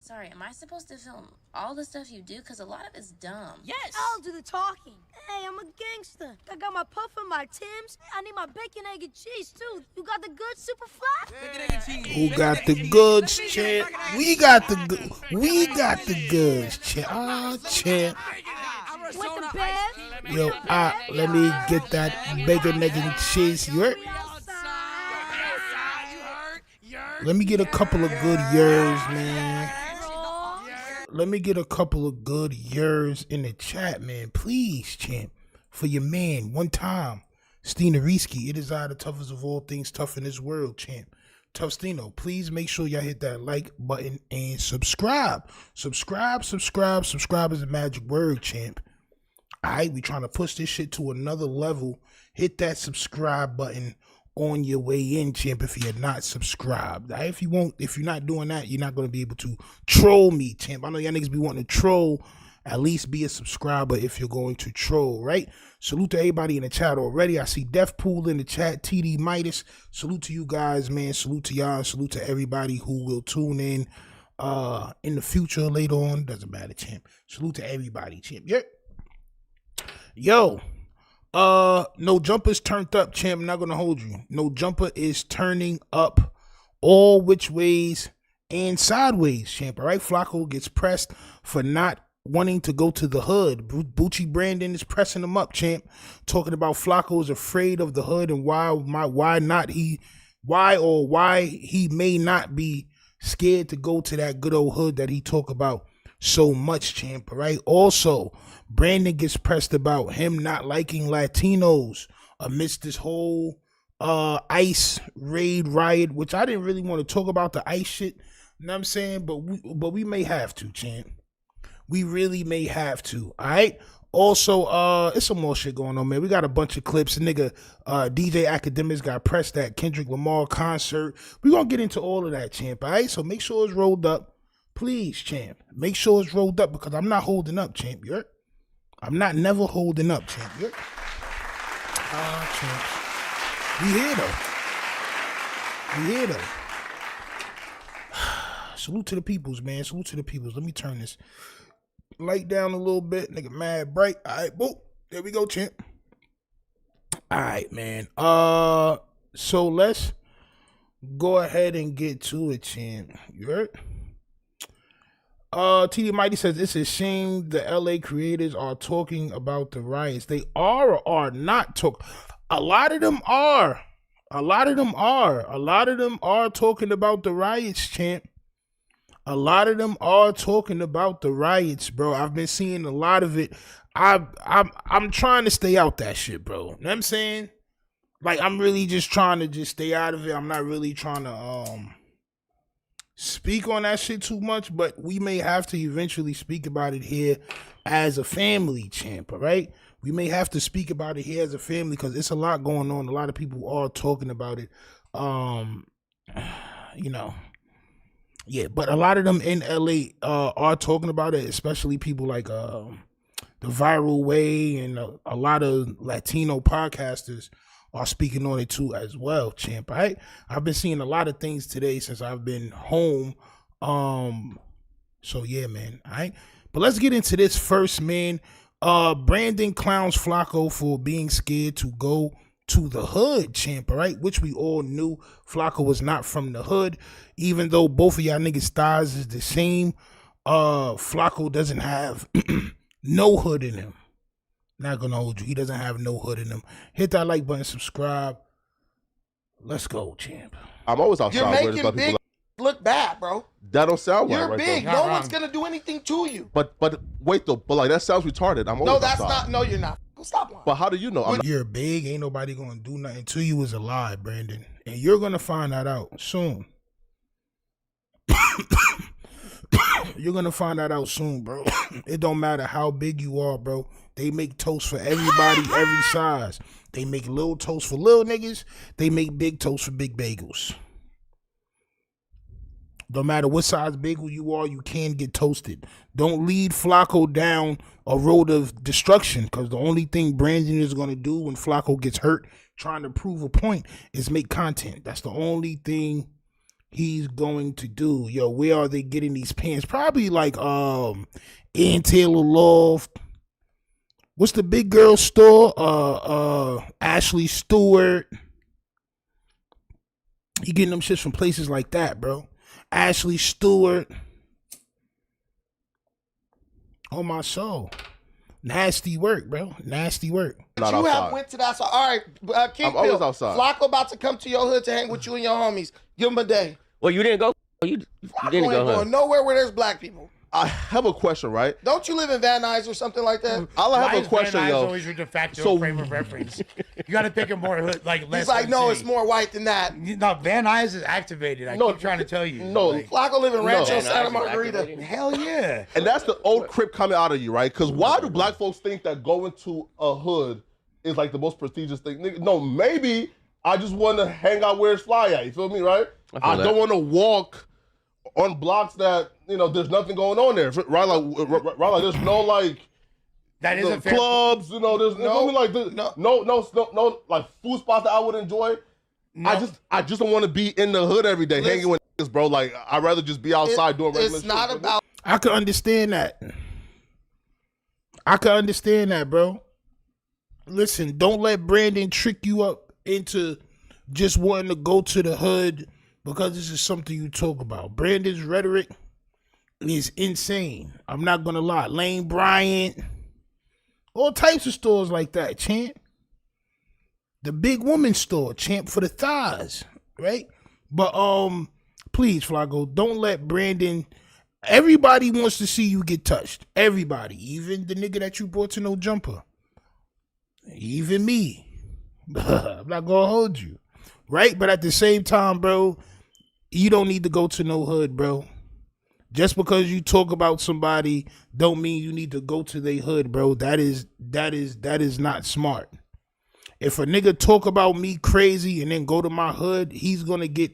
Sorry, am I supposed to film all the stuff you do? Because a lot of it's dumb. Yes! I'll do the talking. Hey, I'm a gangster. I got my puff and my Timbs. I need my bacon, egg, and cheese, too. You got the goods, super fly? Bacon, egg, and cheese. Who got the goods, champ? We got the goods, champ. Ah, champ. With the bear? Yo, let me get that bacon, egg, and cheese. You heard? Let me get a couple of good years, man. Let me get a couple of good years in the chat, man. Please, champ. For your man, one time. Stino. It is I, the toughest of all things tough in this world, champ. Tough Stino. Please make sure y'all hit that like button and subscribe. Subscribe is a magic word, champ. Alright, we trying to push this shit to another level. Hit that subscribe button on your way in, champ, if you're not subscribed. Right? If you're not doing that, you're not going to be able to troll me, champ. I know y'all niggas be wanting to troll. At least be a subscriber if you're going to troll, right? Salute to everybody in the chat already. I see Deathpool in the chat, TD Midas. Salute to you guys, man. Salute to y'all. Salute to everybody who will tune in the future later on. Doesn't matter, champ. Salute to everybody, champ. Yeah. Yo. No jumper's turned up, champ. I'm not gonna hold you. No jumper is turning up all which ways and sideways, champ. All right, Flaco gets pressed for not wanting to go to the hood. Boochie Brandon is pressing him up, champ. Talking about Flaco is afraid of the hood and why he may not be scared to go to that good old hood that he talk about so much, champ. All right. Also, Brandon gets pressed about him not liking Latinos amidst this whole ICE raid riot, which I didn't really want to talk about the ICE shit. You know what I'm saying? But we may have to, champ. We really may have to. All right. Also, it's some more shit going on, man. We got a bunch of clips. Nigga, DJ Akademiks got pressed at Kendrick Lamar concert. We're gonna get into all of that, champ. All right. So make sure it's rolled up. Please, champ. Make sure it's rolled up because I'm not holding up, champ. You heard? I'm not never holding up, champ. You heard? Champ. We here though. Salute to the peoples, man. Salute to the peoples. Let me turn this light down a little bit. Nigga mad bright. All right, boop. There we go, champ. All right, man. So let's go ahead and get to it, champ. You heard? TD Mighty says, it's a shame the LA creators are talking about the riots. They are or are not talking. A lot of them are. A lot of them are talking about the riots, champ. A lot of them are talking about the riots, bro. I've been seeing a lot of it. I'm trying to stay out that shit, bro. You know what I'm saying? Like, I'm really just trying to just stay out of it. I'm not really trying to speak on that shit too much, but we may have to eventually speak about it here as a family, champ, all right? We may have to speak about it here as a family because it's a lot going on. A lot of people are talking about it. You know, yeah, but a lot of them in LA are talking about it, especially people like the Viral Way and a lot of Latino podcasters are speaking on it too as well, champ. All right, I've been seeing a lot of things today since I've been home. So yeah, man. All right, but let's get into this first, man. Brandon clowns Flaco for being scared to go to the hood, champ. All right, which we all knew Flaco was not from the hood, even though both of y'all niggas' styles is the same. Flaco doesn't have no hood in him. Not gonna hold you. He doesn't have no hood in him. Hit that like button, subscribe. Let's go, champ. I'm always outside. You're making big look bad, bro. That don't sound right. You're big. No one's gonna do anything to you. But wait though. But like that sounds retarded. I'm always no, that's outside. not. No, you're not. Stop lying. But how do you know? You're big. Ain't nobody gonna do nothing to you is a lie, Brandon. And you're gonna find that out soon. You're gonna find that out soon, bro. It don't matter how big you are, bro. They make toast for everybody, every size. They make little toast for little niggas. They make big toast for big bagels. No matter what size bagel you are, you can get toasted. Don't lead Flaco down a road of destruction, because the only thing Brandon is going to do when Flaco gets hurt trying to prove a point is make content. That's the only thing he's going to do. Yo, where are they getting these pants? Probably like Ann Taylor Loft. What's the big girl store? Ashley Stewart. He getting them shits from places like that, bro. Ashley Stewart. On my soul. Nasty work, bro. Nasty work. But Not you outside. have went to that. So, all right, King I'm always Bill, outside. Flaco about to come to your hood to hang with you and your homies. Give him a day. Well, you didn't go. You Flaco didn't ain't go, huh? going nowhere where there's black people. I have a question, right? Don't you live in Van Nuys or something like that? I have a question, Van Nuys yo. always your de facto So- frame of reference. You got to pick a more like less. He's like, no, MC. it's more white than that. No, Van Nuys is activated. I No, keep trying to tell you. no. Like, Flaco live in Rancho No. Santa Van Nuys is Margarita. activated. hell yeah. And that's the old crip coming out of you, right? Because why do black folks think that going to a hood is like the most prestigious thing? Nigga, no, maybe I just want to hang out where it's fly at. You feel me, right? I that. don't want to walk on blocks that, you know, there's nothing going on there, right? Like there's no like That is a fair. clubs, you know, there's no like no like food spots that I would enjoy. No. I just don't want to be in the hood every day hanging with niggas, bro. Like I'd rather just be outside doing regular It's not shit, about I can understand that. I can understand that, bro. Listen, don't let Brandon trick you up into just wanting to go to the hood because this is something you talk about. Brandon's rhetoric is insane. I'm not gonna lie. Lane Bryant, all types of stores like that, champ. The big woman store, champ, for the thighs, right? But please, Flaco, don't let Brandon. Everybody wants to see you get touched. Everybody, even the nigga that you brought to No Jumper, even me. I'm not gonna hold you, right? But at the same time, bro, you don't need to go to no hood, bro. Just because you talk about somebody don't mean you need to go to their hood, bro. That is not smart. If a nigga talk about me crazy and then go to my hood, he's gonna get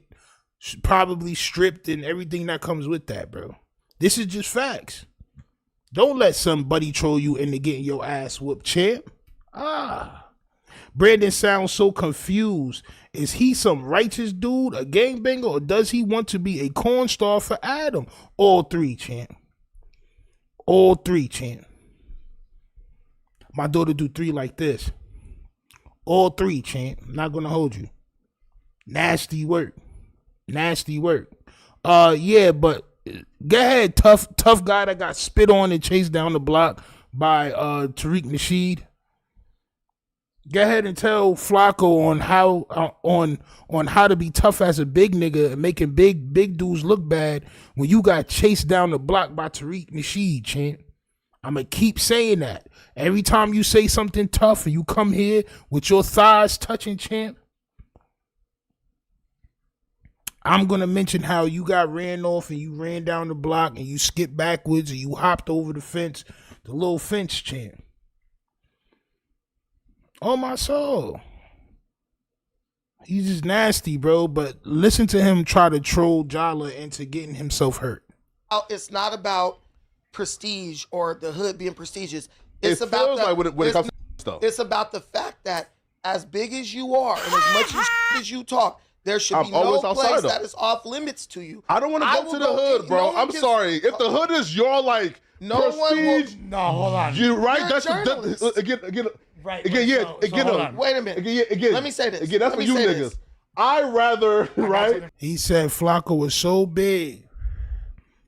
probably stripped and everything that comes with that, bro. This is just facts. Don't let somebody troll you into getting your ass whooped, champ. Brandon sounds so confused. Is he some righteous dude, a gangbanger, or does he want to be a corn star for Adam? All three, champ. All three, champ. My daughter do three like this. All three, champ. I'm not gonna hold you. Nasty work. Nasty work. Yeah, but go ahead, tough guy that got spit on and chased down the block by Tariq Nasheed. Go ahead and tell Flaco on how on how to be tough as a big nigga and making big dudes look bad when you got chased down the block by Tariq Nasheed, champ. I'ma keep saying that. Every time you say something tough and you come here with your thighs touching, champ, I'm gonna mention how you got ran off and you ran down the block and you skipped backwards and you hopped over the fence, the little fence, champ. Oh my soul. He's just nasty, bro. But listen to him try to troll Jala into getting himself hurt. it's not about prestige or the hood being prestigious. It It's about feels the, like when it comes to stuff. It's about the fact that as big as you are and as much as you talk, there should be I'm no always place outside, though. that is off limits to you. I don't want to I go will to the go hood, in- bro. no one I'm can- sorry. If the hood is your like No one will- prestige, No, hold on. you right. You're a That's journalist. again. Right. Again, yeah. so Again, hold on. Wait a minute. Again. Let me say this. Again, that's Let for me you say niggas. this. I rather right. He said Flaco was so big,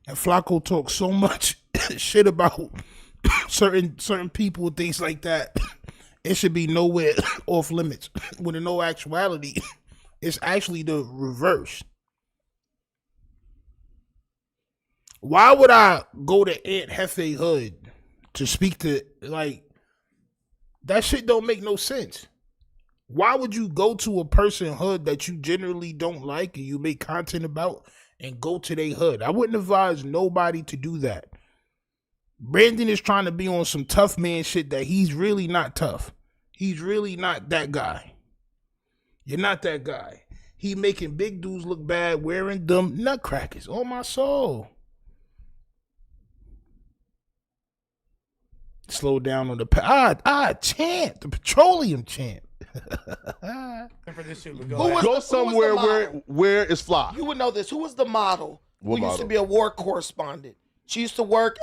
and Flaco talked so much shit about certain people and things like that. It should be nowhere off limits. When in no actuality, it's actually the reverse. Why would I go to Aunt Hefe Hood to speak to, like, that shit don't make no sense. Why would you go to a person hood that you generally don't like and you make content about and go to their hood? I wouldn't advise nobody to do that. Brandon is trying to be on some tough man shit that he's really not tough. He's really not that guy. You're not that guy. He making big dudes look bad wearing them nutcrackers. Oh, my soul. Slow down on the champ, the petroleum champ. For this shit, Who go was ahead. Go the somewhere model? where it's fly. You would know this. Who was the model What who used model? to be a war correspondent? She used to work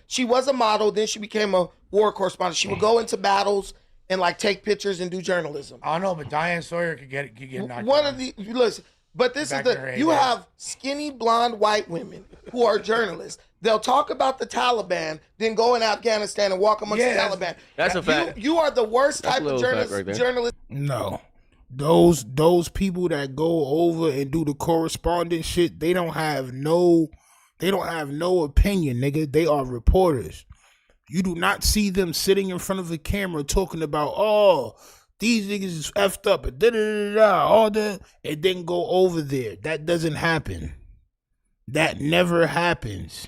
she was a model, then she became a war correspondent. She would go into battles and like take pictures and do journalism. I don't know, but Diane Sawyer could get knocked One out. of the listen, but this Back is in her you heyday. have skinny blonde white women who are journalists. They'll talk about the Taliban, then go in Afghanistan and walk amongst Yeah, the Taliban. That's a fact. You are the worst That's a type of little fact right there. journalist. No. Those people that go over and do the correspondent shit, they don't have no opinion, nigga. They are reporters. You do not see them sitting in front of a camera talking about, oh, these niggas is effed up and all that, and then go over there. That doesn't happen. That never happens.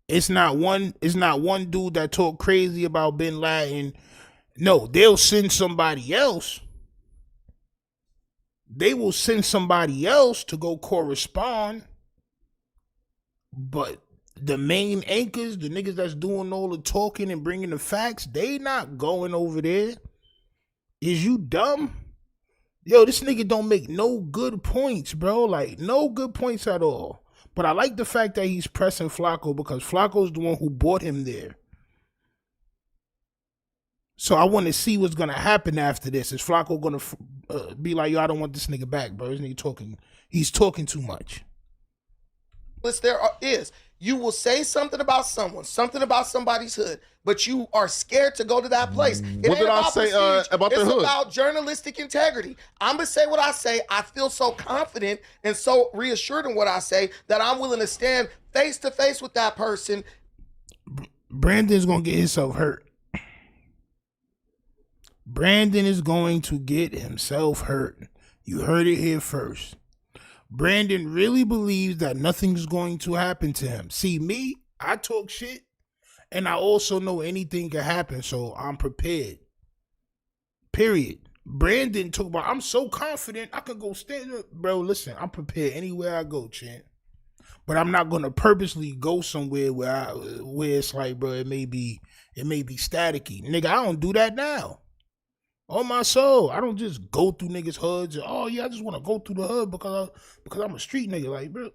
It's not one dude that talk crazy about Bin Laden. No, they'll send somebody else. They will send somebody else to go correspond. But the main anchors, the niggas that's doing all the talking and bringing the facts, they not going over there. Is you dumb? Yo, this nigga don't make no good points, bro. Like, no good points at all. But I like the fact that he's pressing Flaco because Flaco's the one who brought him there. So I want to see what's going to happen after this. Is Flaco going to be like, yo, I don't want this nigga back, bro. This nigga talking, he's talking too much. There is. You will say something about someone, something about somebody's hood, but you are scared to go to that place. It What ain't did I about say prestige. about their It's hood? about journalistic integrity. I'm going to say what I say. I feel so confident and so reassured in what I say that I'm willing to stand face to face with that person. Brandon's going to get himself hurt. Brandon is going to get himself hurt. You heard it here first. Brandon really believes that nothing's going to happen to him. See, me, I talk shit, and I also know anything can happen, so I'm prepared. Period. Brandon talk about, I'm so confident I can go stand up. Bro, listen, I'm prepared anywhere I go, champ. But I'm not going to purposely go somewhere where it's like, bro, it may be staticky. Nigga, I don't do that now. On my soul, I don't just go through niggas' hoods. And, oh yeah, I just want to go through the hood because I'm a street nigga. Like, bro,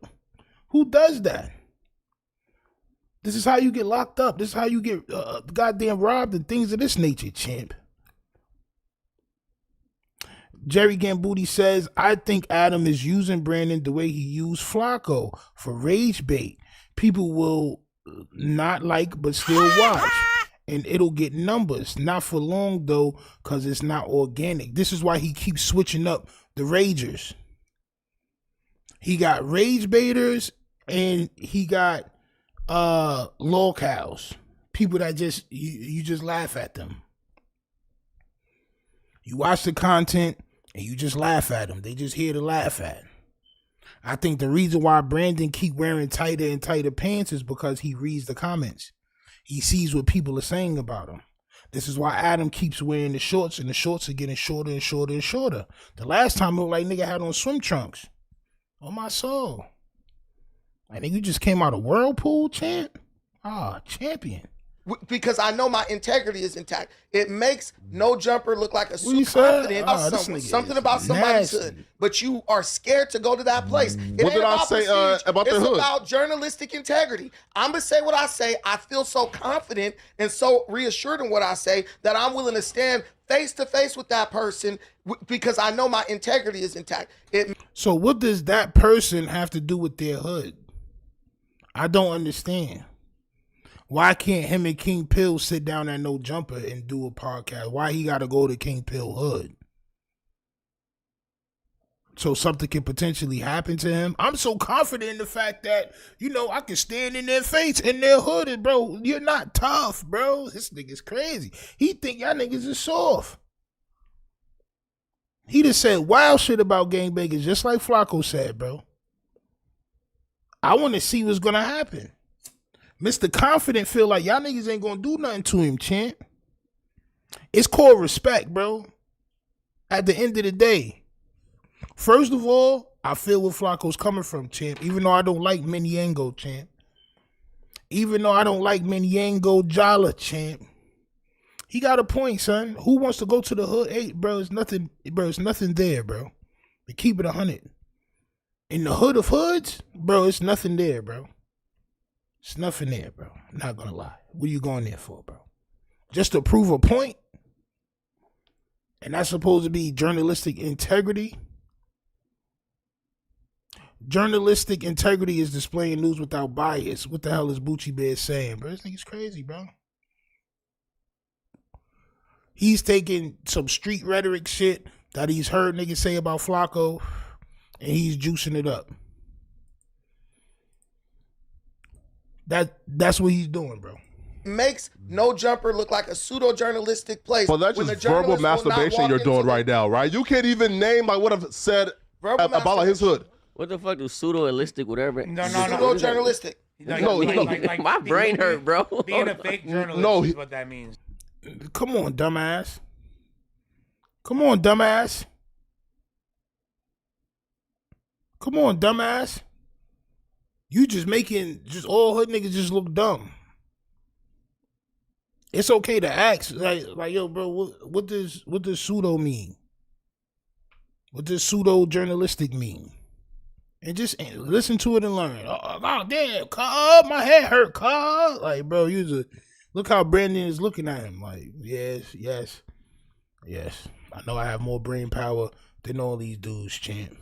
who does that? This is how you get locked up. This is how you get goddamn robbed and things of this nature, champ. Jerry Gambuti says, I think Adam is using Brandon the way he used Flaco for rage bait. People will not like but still watch. And it'll get numbers. Not for long, though, because it's not organic. This is why he keeps switching up the ragers. He got rage baiters and he got lol cows. People that just, you just laugh at them. You watch the content and you just laugh at them. They just here to laugh at. I think the reason why Brandon keep wearing tighter and tighter pants is because he reads the comments. He sees what people are saying about him. This is why Adam keeps wearing the shorts, and the shorts are getting shorter and shorter and shorter. The last time it looked like nigga had on swim trunks. On my soul. I think you just came out of Whirlpool, champ? Ah, champion. Because I know my integrity is intact. It makes no jumper look like a What you super said? confident Oh, about this someone, nigga something is about somebody's nasty. hood, but you are scared to go to that place. It What ain't did I about say prestige. about their It's hood? about journalistic integrity. I'm going to say what I say. I feel so confident and so reassured in what I say that I'm willing to stand face to face with that person because I know my integrity is intact. So what does that person have to do with their hood? I don't understand. Why can't him and King Pill sit down at No Jumper and do a podcast? Why he got to go to King Pill hood? So something can potentially happen to him. I'm so confident in the fact that, I can stand in their face, in their hood, and bro, you're not tough, bro. This nigga's crazy. He think y'all niggas is soft. He just said wild shit about gangbangers, just like Flaco said, bro. I want to see what's going to happen. Mr. Confident feel like y'all niggas ain't gonna do nothing to him, champ. It's called respect, bro. At the end of the day. First of all, I feel where Flaco's coming from, champ. Even though I don't like Miniango, champ. Even though I don't like Miniango Jala, champ. He got a point, son. Who wants to go to the hood? Hey, bro, it's nothing. Bro, it's nothing there, bro. To keep it 100. In the hood of hoods, bro, it's nothing there, bro. It's nothing there, bro. I'm not gonna lie. What are you going there for, bro? Just to prove a point? And that's supposed to be journalistic integrity? Journalistic integrity is displaying news without bias. What the hell is Boochie Bear saying, bro? This nigga's crazy, bro. He's taking some street rhetoric shit that he's heard niggas say about Flaco, and he's juicing it up. That's what he's doing, bro. Makes No Jumper look like a pseudo-journalistic place. Well, that's when just the verbal journalist will not masturbation walk you're into doing the- right now, right? You can't even name like what I've said Verbal about like his hood. What the fuck do pseudo-illistic, whatever? No. Pseudo-journalistic. My brain hurt, bro. Being a fake journalist No, is what that means. Come on, dumbass. Come on, dumbass. Come on, dumbass. You just making just all hood niggas just look dumb. It's okay to ask, like yo, bro, what does pseudo mean? What does pseudo journalistic mean? And just listen to it and learn. Oh damn, cuz, my head hurt, cuz. Like, bro, look how Brandon is looking at him. Like, yes. I know I have more brain power than all these dudes, champ.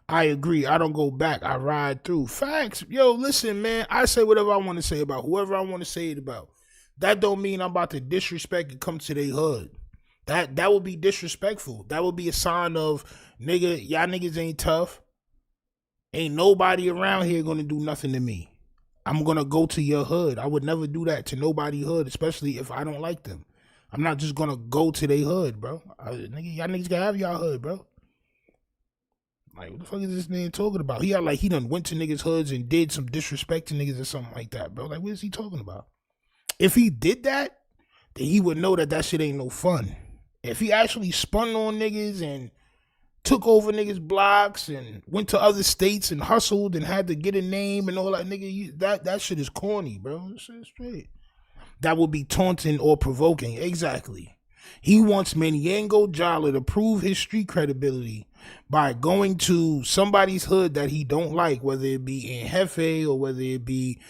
I agree. I don't go back. I ride through. Facts. Yo, listen, man. I say whatever I want to say about whoever I want to say it about. That don't mean I'm about to disrespect and come to their hood. That would be disrespectful. That would be a sign of, nigga, y'all niggas ain't tough. Ain't nobody around here gonna do nothing to me. I'm gonna go to your hood. I would never do that to nobody hood, especially if I don't like them. I'm not just gonna go to their hood, bro. Nigga, y'all niggas gotta have y'all hood, bro. Like, what the fuck is this man talking about? He like he done went to niggas' hoods and did some disrespect to niggas or something like that, bro. Like, what is he talking about? If he did that, then he would know that shit ain't no fun. If he actually spun on niggas and took over niggas' blocks and went to other states and hustled and had to get a name and all that, nigga, that shit is corny, bro. That shit is straight. That would be taunting or provoking. Exactly. He wants Maniengo Jala to prove his street credibility by going to somebody's hood that he don't like, whether it be in Jefe or whether it be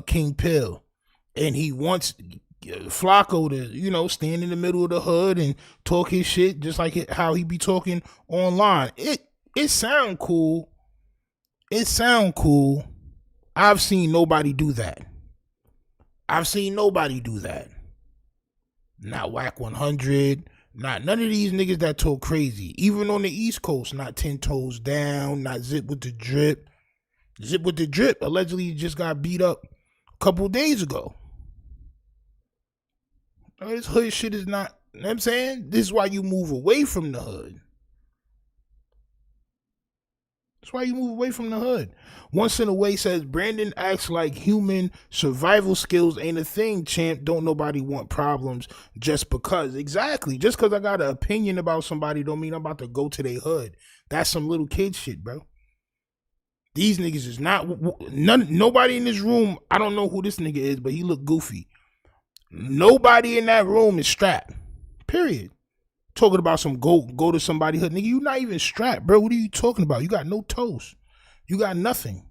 King Pill. And he wants Flaco to, stand in the middle of the hood and talk his shit just like how he be talking online. It sound cool. It sound cool. I've seen nobody do that. Not WACK 100. Not none of these niggas that talk crazy. Even on the East Coast, not 10 Toes Down, not Zip with the Drip. Zip with the Drip allegedly just got beat up a couple days ago. This hood shit is not, you know what I'm saying? This is why you move away from the hood. That's why you move away from the hood. Once in a way says, Brandon acts like human survival skills ain't a thing, champ. Don't nobody want problems just because. Exactly. Just because I got an opinion about somebody don't mean I'm about to go to their hood. That's some little kid shit, bro. These niggas is not, nobody in this room, I don't know who this nigga is, but he look goofy. Nobody in that room is strapped. Period. Talking about some go to somebody hood. Nigga, you not even strapped, bro. What are you talking about? You got no toes. You got nothing.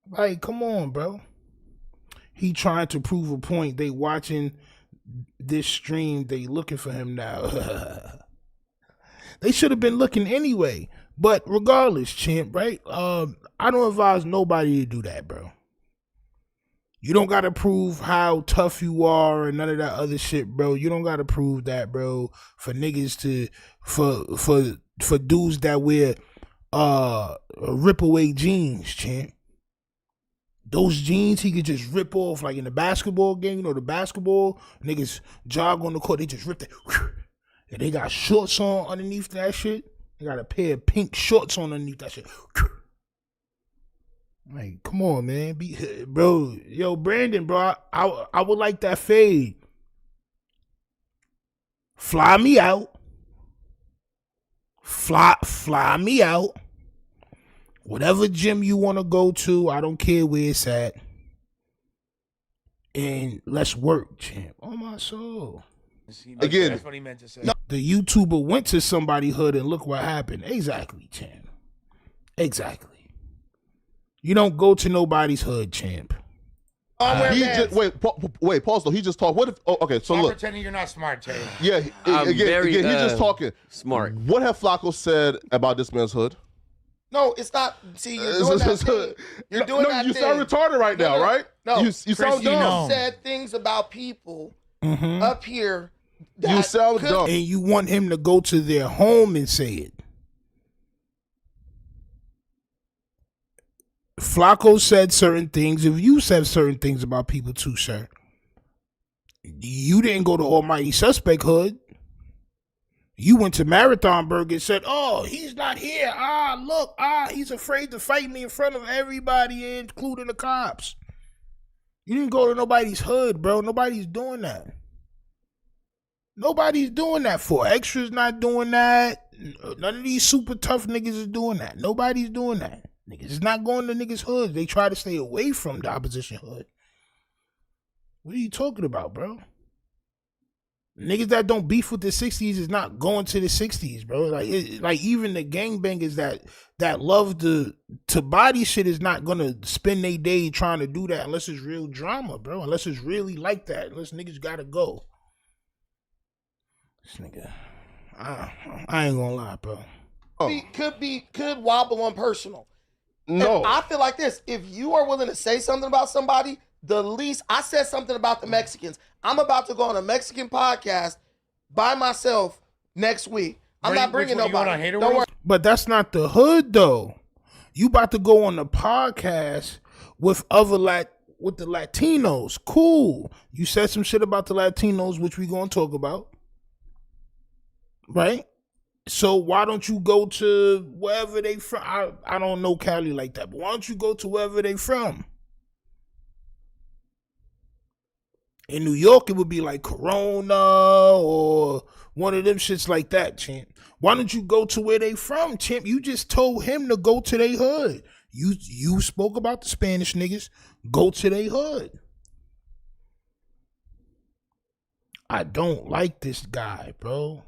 Like, come on, bro. He trying to prove a point. They watching this stream. They looking for him now. They should have been looking anyway. But regardless, champ, right? I don't advise nobody to do that, bro. You don't gotta prove how tough you are and none of that other shit, bro. You don't gotta prove that, bro. For niggas to for dudes that wear rip away jeans, champ. Those jeans he could just rip off, like in the basketball game. The basketball niggas jog on the court, they just rip that. And they got shorts on underneath that shit. They got a pair of pink shorts on underneath that shit. Like, come on, man. Bro, yo, Brandon, bro, I would like that fade. Fly me out. Fly me out. Whatever gym you want to go to, I don't care where it's at. And let's work, champ. Oh, my soul. Again, That's what he meant to say. The YouTuber went to somebody's hood and look what happened. Exactly, champ. Exactly. You don't go to nobody's hood, champ. Wait, pause though. He just talked. What if? Oh, okay. So Stop look. pretending you're not smart, Terry. Yeah. Again, he's just talking. Smart. What have Flaco said about this man's hood? No, it's not. See, you're doing that thing. You're doing that you thing. sound retarded right now, right? No, you sound You dumb. said things about people up here. You sound dumb. And you want him to go to their home and say it. Flaco said certain things. If you said certain things about people too, sir, you didn't go to Almighty Suspect Hood. You went to Marathonburg and said, oh, he's not here. Look, he's afraid to fight me in front of everybody, including the cops. You didn't go to nobody's hood, bro. Nobody's doing that. Nobody's doing that for. Extra's not doing that. None of these super tough niggas is doing that. Nobody's doing that. Niggas is not going to niggas' hoods. They try to stay away from the opposition hood. What are you talking about, bro? Niggas that don't beef with the 60s is not going to the 60s, bro. Like even the gangbangers that love to body shit is not gonna spend their day trying to do that unless it's real drama, bro. Unless it's really like that. Unless niggas gotta go. This nigga, I ain't gonna lie, bro. Could wobble on personal. No. And I feel like this. If you are willing to say something about somebody, the least I said something about the Mexicans. I'm about to go on a Mexican podcast by myself next week. I'm not bringing nobody. Don't worry. But that's not the hood though. You about to go on the podcast with with the Latinos. Cool. You said some shit about the Latinos, which we gonna talk about. Right? So why don't you go to wherever they from? I don't know Cali like that, but why don't you go to wherever they from? In New York, it would be like Corona or one of them shits like that, champ. Why don't you go to where they from, champ? You just told him to go to their hood. You spoke about the Spanish niggas. Go to their hood. I don't like this guy, bro.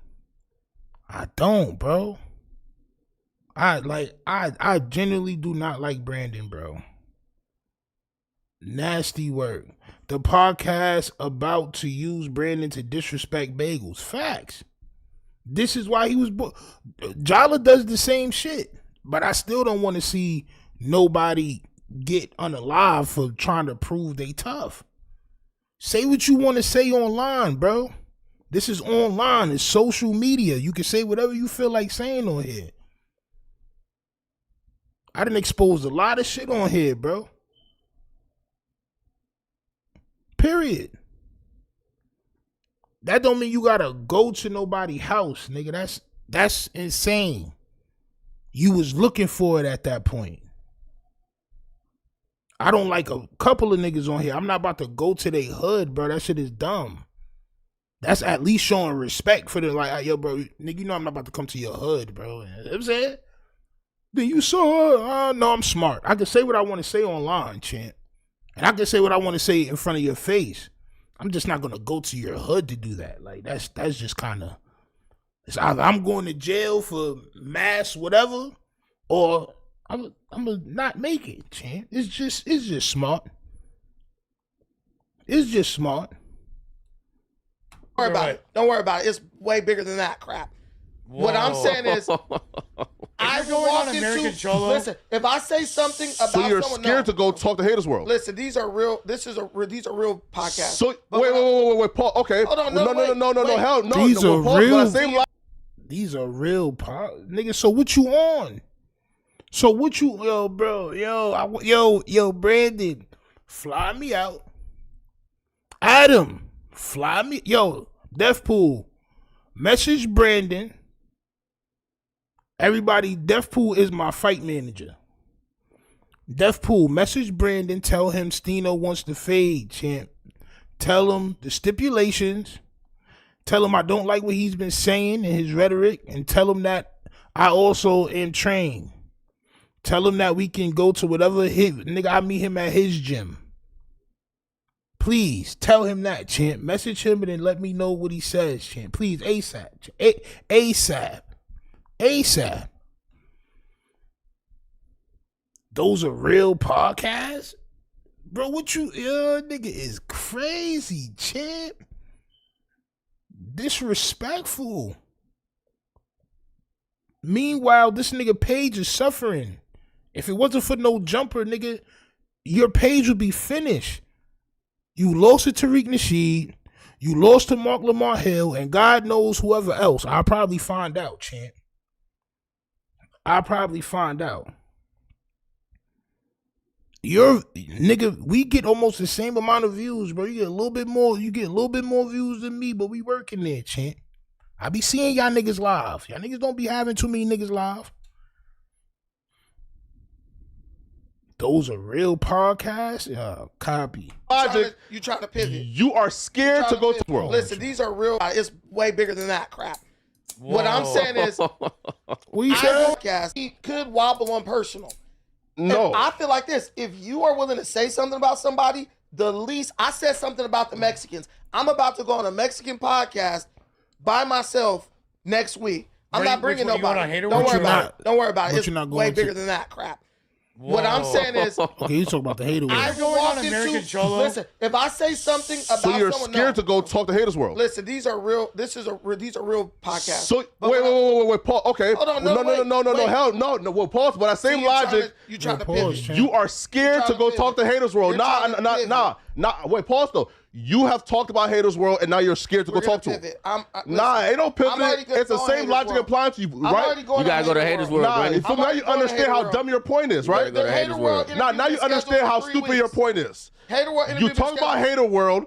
I don't, bro. I genuinely do not like Brandon, bro. Nasty work. The podcast about to use Brandon to disrespect bagels. Facts. This is why he was Jala does the same shit. But I still don't want to see nobody get unalive for trying to prove they tough. Say what you want to say online, bro. This is online. It's social media. You can say whatever you feel like saying on here. I done exposed a lot of shit on here, bro. Period. That don't mean you gotta go to nobody's house, nigga. That's insane. You was looking for it at that point. I don't like a couple of niggas on here. I'm not about to go to their hood, bro. That shit is dumb. That's at least showing respect for the like, yo, bro, nigga, you know I'm not about to come to your hood, bro. You know what I'm saying? Then you saw, no, I'm smart. I can say what I want to say online, champ. And I can say what I want to say in front of your face. I'm just not gonna go to your hood to do that. Like that's just kind of. It's either I'm going to jail for mass whatever, or I'm gonna not make it, champ. It's just smart. It's just smart. Don't worry about it. Don't worry about it. It's way bigger than that crap. Whoa. What I'm saying is, I walk into. Listen, if I say something about so you're someone, scared to go talk to Haters World. Listen, these are real. These are real podcasts. So wait, Paul. Okay. Hold on, no, hell no. These are real. Paul, these are real nigga. So what you on? So what you, yo, bro, yo, Brandon, fly me out. Adam, fly me, yo, Deathpool, message Brandon. Everybody, Deathpool is my fight manager. Deathpool, message Brandon, tell him Stino wants to fade, champ. Tell him the stipulations. Tell him I don't like what he's been saying in his rhetoric, and tell him that I also am trained. Tell him that we can go to whatever nigga, I meet him at his gym. Please tell him that, champ. Message him and then let me know what he says, champ. Please, ASAP. ASAP. ASAP. Those are real podcasts? Bro, what you, nigga is crazy, champ. Disrespectful. Meanwhile, this nigga page is suffering. If it wasn't for no jumper, nigga, your page would be finished. You lost to Tariq Nasheed. You lost to Mark Lamar Hill, and God knows whoever else. I'll probably find out, champ. I'll probably find out. Nigga, we get almost the same amount of views, bro. You get a little bit more. You get a little bit more views than me, but we working there, champ. I be seeing y'all niggas live. Y'all niggas don't be having too many niggas live. Those are real podcasts? Copy. Logic. You trying to pivot. You are scared to go to the world. Listen, these are real. It's way bigger than that crap. Whoa. What I'm saying is, what you said? He could wobble on personal. No. And I feel like this. If you are willing to say something about somebody, the least, I said something about the Mexicans. I'm about to go on a Mexican podcast by myself next week. I'm not bringing nobody. Don't worry about it. Don't worry about it. It's way bigger than that crap. Whoa. What I'm saying is, okay, you talk about the hater world. I go on American Cholo. Listen, if I say something about so you're scared to go talk to haters world. Listen, these are real. These are real podcasts. So wait, Paul. Okay, hold on, no, hell no. Well, pause. But I same logic. You trying to pivot? You are scared to go talk to haters world. Nah. Wait, pause though. You have talked about haters world, and now you're scared to go talk to him. Ain't no pivot. It's the same logic applying to you, right? You gotta go to haters world. Now you understand how dumb your point is, right? Go to haters world. Now you understand how stupid your point is. Hater world. You talk about hater world.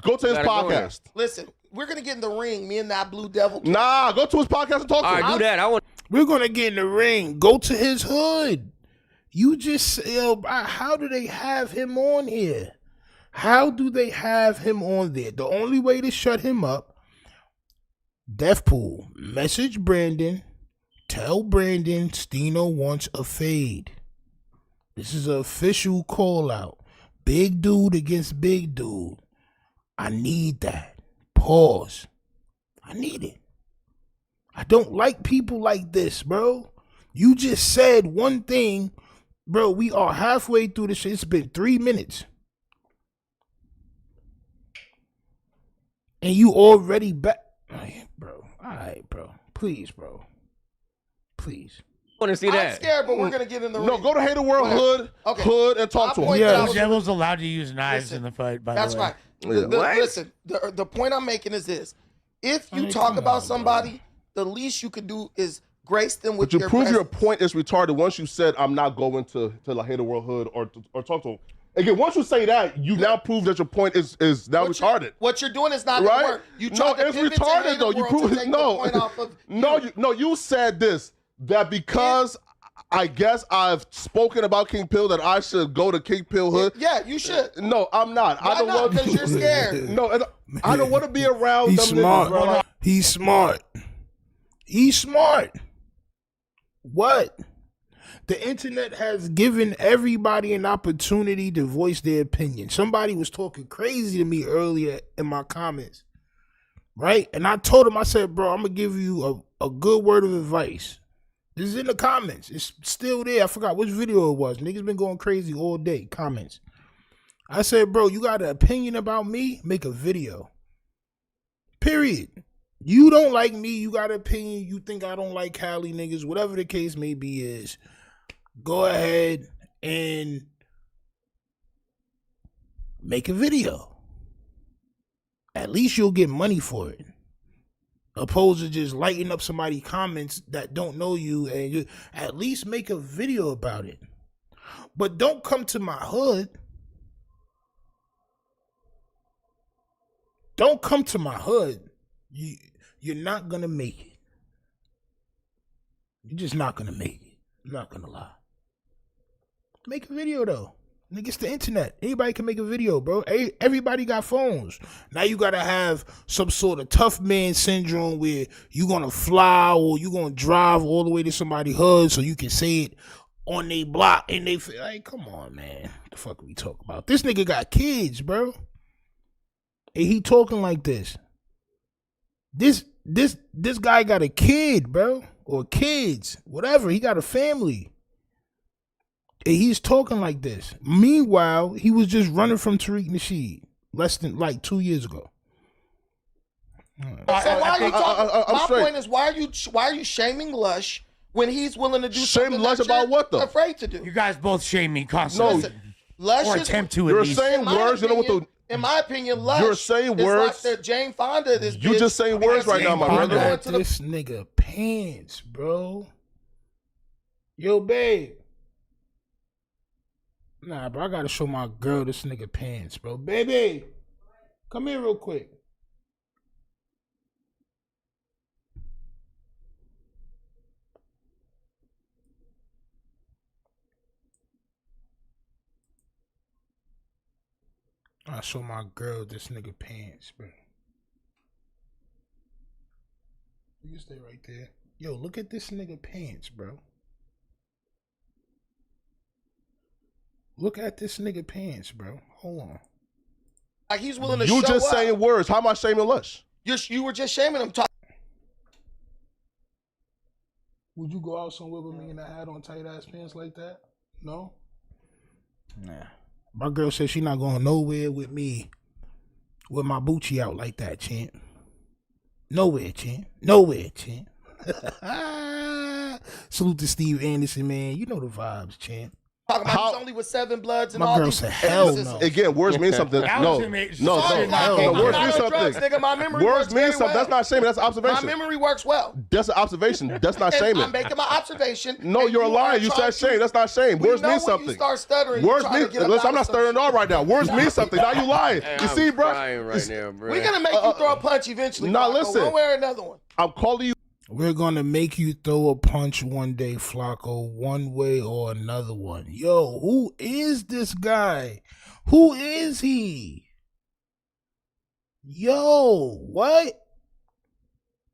Go to his podcast. Listen, we're gonna get in the ring. Me and that blue devil. Nah, go to his podcast and talk to him. All right, do that. We're gonna get in the ring. Go to his hood. You just, how do they have him on here? How do they have him on there? The only way to shut him up, Deathpool, message Brandon, tell Brandon Stino wants a fade. This is an official call out. Big dude against big dude. I need that. Pause. I need it. I don't like people like this, bro. You just said one thing. Bro, we are halfway through this shit. It's been 3 minutes. And you already back. Bro. All right, bro. Please, bro. Please. I want to see that. I'm scared, but we're going to get in the ring. No, go to Hater World Hood and talk to him. Yeah. The devil's allowed to use knives in the fight, by the way. That's right. Listen, the point I'm making is this. If you talk about somebody, the least you could do is grace them with your presence. But you prove your point is retarded once you said, I'm not going to like Hater World Hood or talk to him. Again, once you say that, you now prove that your point is now retarded. What you're doing is not going to work. You no, it's retarded though. You prove it. No, you said this, that because I guess I've spoken about King Pill that I should go to King Pill Hood. Yeah, you should. No, I'm not. Why I don't want because you're scared. No, I don't want to be around He's them smart. niggas, bro. He's smart. He's smart. What? The internet has given everybody an opportunity to voice their opinion. Somebody was talking crazy to me earlier in my comments, right? And I told him, I said, bro, I'm going to give you a good word of advice. This is in the comments. It's still there. I forgot which video it was. Niggas been going crazy all day. Comments. I said, bro, you got an opinion about me? Make a video. Period. You don't like me. You got an opinion. You think I don't like Cali niggas. Whatever the case may be is. Go ahead and make a video. At least you'll get money for it. Opposed to just lighting up somebody's comments that don't know you, and you at least make a video about it. But don't come to my hood. Don't come to my hood. You're not gonna make it. You're just not gonna make it. I'm not gonna lie. Make a video though. Nigga, it's the internet. Anybody can make a video, bro. Everybody got phones. Now you gotta have some sort of tough man syndrome where you gonna fly or you gonna drive all the way to somebody's hood so you can say it on they block and they feel like, come on, man. What the fuck are we talking about? This nigga got kids, bro. And he talking like this. This guy got a kid, bro. Or kids. Whatever. He got a family. And he's talking like this. Meanwhile, he was just running from Tariq Nasheed less than like 2 years ago. So why are you talking? My point is, why are you shaming Lush when he's willing to do something Lush that about you're what though? Afraid to do. You guys both shame me constantly. Listen, Lush or is, attempt to. You're at least. saying words. You know what the? In my opinion, Lush You're saying is words. like the Jane Fonda. This You just saying words right now, my brother. Got this nigga pants, bro. Yo, babe. Nah, bro, I gotta show my girl this nigga pants, bro. Baby, come here real quick. I show my girl this nigga pants, bro. You can stay right there. Yo, look at this nigga pants, bro. Look at this nigga pants, bro. Hold on. Like he's willing to You show just up. saying words. How am I shaming Lush? You were just shaming him. Would you go out somewhere with me and I had on tight ass pants like that? No? Nah. My girl said she not going nowhere with me with my Boochie out like that, champ. Nowhere, champ. Nowhere, champ. Salute to Steve Anderson, man. You know the vibes, champ. Talking about he's only with 7 Bloods and My all girl these. said, hell no. Again, words mean something. No, Sorry, words I'm mean not on drugs, something. nigga. My memory Words works mean very something. well. That's not shaming. That's observation. My memory works well. That's an observation. That's not And shaming. I'm making my observation. No, and you're a you liar. are You trying said shame. to- That's not shame. We Words know mean when something. You start stuttering. Words you're trying mean. to get up Listen, out I'm not of some stuttering shit. all right now. Words mean something. Now you lying. You see, bro? Right now, bro. We're gonna make you throw a punch eventually. Nah, Flaco, listen. one way or another one. I'm calling you. We're gonna make you throw a punch one day, Flaco, one way or another one. Yo, who is this guy? Who is he? Yo, what?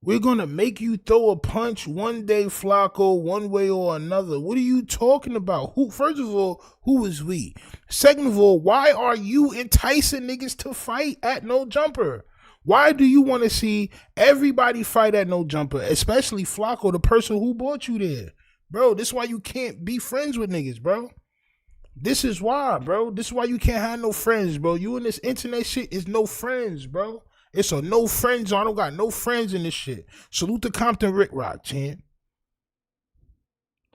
We're gonna make you throw a punch one day, Flaco, one way or another. What are you talking about? Who? First of all, who is we? Second of all, why are you enticing niggas to fight at No Jumper? Why do you want to see everybody fight at No Jumper, especially Flaco, the person who brought you there? Bro, this is why you can't be friends with niggas, bro. This is why, bro. This is why you can't have no friends, bro. You in this internet shit is no friends, bro. It's a no friends zone. I don't got no friends in this shit. Salute to Compton Rick Rock, champ.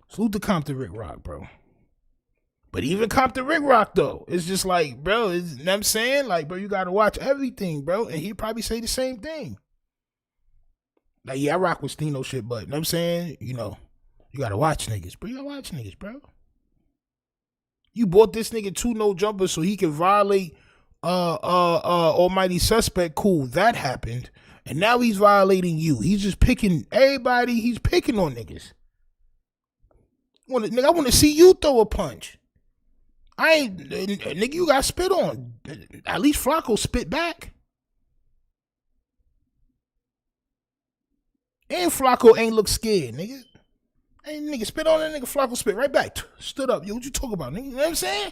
Salute to Compton Rick Rock, bro. But even Compton Rick Rock, though, it's just like, bro, you know what I'm saying? Like, bro, you got to watch everything, bro. And he'd probably say the same thing. Like, yeah, I rock with Stino shit, but you know what I'm saying? You know, you got to watch niggas, bro. You got to watch niggas, bro. You bought this nigga 2 No Jumpers so he can violate Almighty Suspect. Cool, that happened. And now he's violating you. He's just picking everybody. He's picking on niggas. Nigga, I want to see you throw a punch. Nigga, you got spit on. At least Flaco spit back. And Flaco ain't look scared, nigga. Hey, nigga, spit on that nigga, Flaco spit right back. Stood up. Yo, what you talking about, nigga? You know what I'm saying?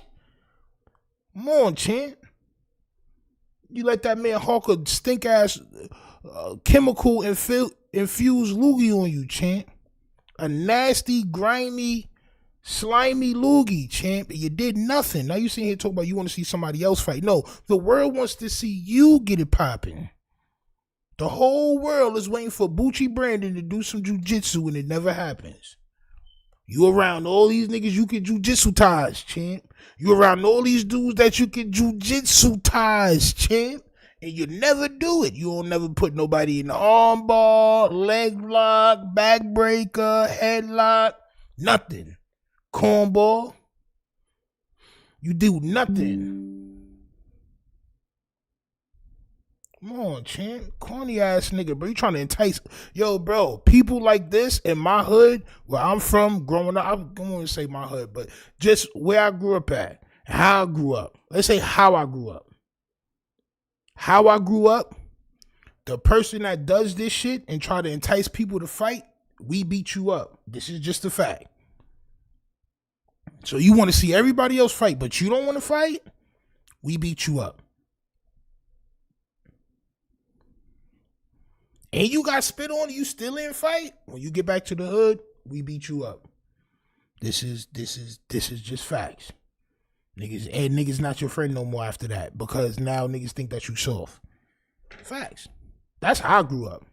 Come on, champ. You let that man hawk a stink-ass chemical infused loogie on you, champ. A nasty, grimy, slimy loogie, champ. You did nothing. Now you sitting here talking about you want to see somebody else fight. No, the world wants to see you get it popping. The whole world is waiting for Boochie Brandon to do some jujitsu and it never happens. You around all these niggas you can jujitsu ties, champ. You around all these dudes that you can jujitsu ties, champ. And you never do it. You don't never put nobody in the arm bar, leg lock, back breaker, headlock, nothing. Cornball. You do nothing. Come on, champ. Corny ass nigga, bro. You trying to entice. Yo, bro, people like this in my hood, where I'm from, growing up, I'm going to say my hood, but just where I grew up at, how I grew up. Let's say how I grew up. How I grew up, the person that does this shit and try to entice people to fight, we beat you up. This is just a fact. So you want to see everybody else fight, but you don't want to fight? We beat you up. And you got spit on, you still in fight? When you get back to the hood, we beat you up. This is just facts. Niggas not your friend no more after that, because now niggas think that you soft. Facts. That's how I grew up.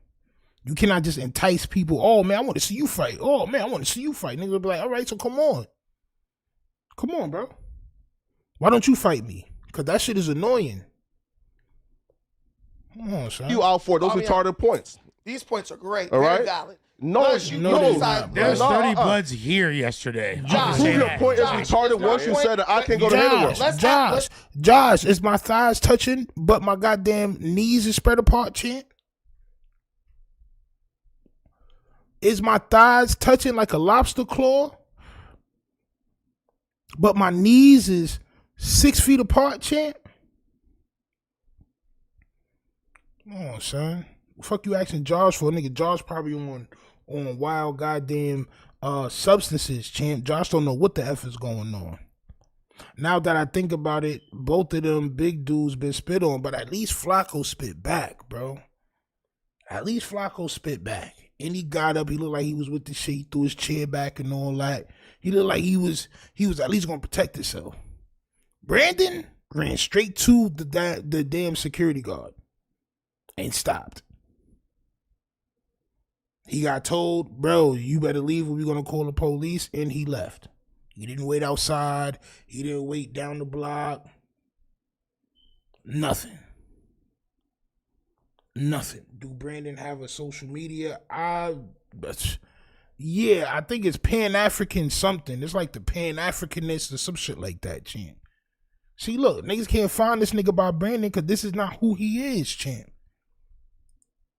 You cannot just entice people. Oh man, I want to see you fight. Oh man, I want to see you fight. Niggas be like, all right, so come on. Come on, bro. Why don't you fight me? Because that shit is annoying. Come on, son. You out for those retarded points. These points are great. All right. Very valid. No, There's 30 bloods here yesterday. Prove your point is retarded once you said that I can't go to anywhere. Josh, is my thighs touching, but my goddamn knees is spread apart, champ? Is my thighs touching like a lobster claw, but my knees is 6 feet apart, champ? Come on, son. What the fuck you asking Josh for? Nigga, Josh probably on wild goddamn substances, champ. Josh don't know what the F is going on. Now that I think about it, both of them big dudes been spit on, but at least Flaco spit back, bro. At least Flaco spit back. And he got up, he looked like he was with the shit, he threw his chair back and all that. He looked like he was at least gonna protect himself. Brandon ran straight to the damn security guard and stopped. He got told, bro, you better leave or we're going to call the police, and he left. He didn't wait outside. He didn't wait down the block. Nothing. Do Brandon have a social media? Yeah, I think it's Pan-African something. It's like the Pan-Africanist or some shit like that, champ. See, look, niggas can't find this nigga by Brandon because this is not who he is, champ.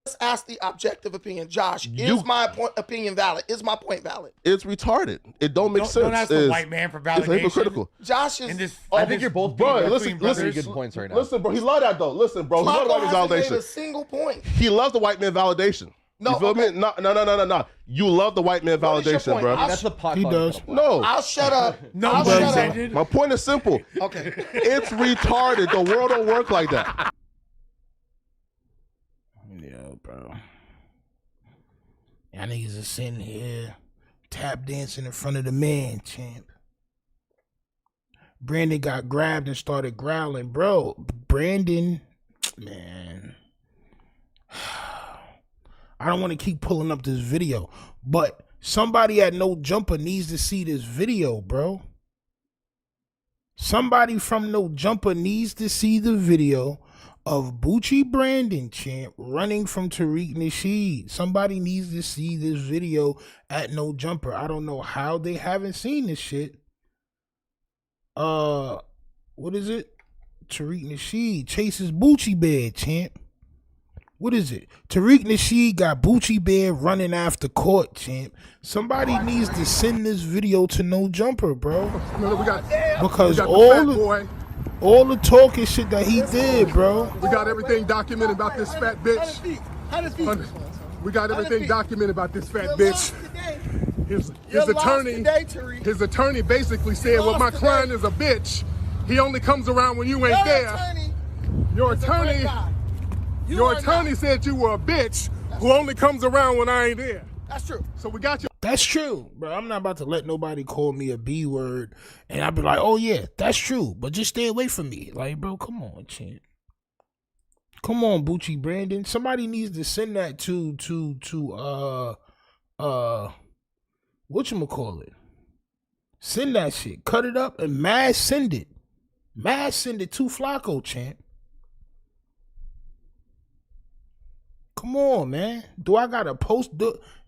Let's ask the objective opinion. Josh, is my opinion valid? Is my point valid? It's retarded. It don't make sense. Don't ask the white man for validation. It's hypocritical. Josh is... I think you're both listen, very good points right now. Listen, bro, he loved that though. Listen, bro, he loved the white man validation. Made a single point. He loved the white man validation. No, you feel me? No. You love the white man validation, bro. That's the pot. He does. No. I'll shut up. No, I'll shut up. My point is simple. Okay. It's retarded. The world don't work like that. Yeah, bro. Y'all niggas are sitting here tap dancing in front of the man, champ. Brandon got grabbed and started growling. Bro, Brandon, man. I don't want to keep pulling up this video, but somebody at No Jumper needs to see this video, bro. Somebody from No Jumper needs to see the video of Boochie Brandon, champ, running from Tariq Nasheed. Somebody needs to see this video at No Jumper. I don't know how they haven't seen this shit. What is it? Tariq Nasheed chases Boochie Bear, champ. What is it? Tariq Nasheed got Boochie Bear running after court, champ. Somebody needs to send this video to No Jumper, bro. Because all the talking shit that he did, bro. We got everything documented about this fat bitch. We got everything documented about this fat bitch. His attorney basically said, well, my client is a bitch. He only comes around when you ain't there. Your attorney said you were a bitch who only comes around when I ain't there. That's true. So we got you. That's true, bro. I'm not about to let nobody call me a B word, and I'll be like, oh yeah, that's true, but just stay away from me. Like, bro, come on, champ. Come on, Boochie Brandon. Somebody needs to send that to whatchamacallit. Send that shit. Cut it up and mass send it. Mass send it to Flaco, champ. Come on, man. Do I gotta post?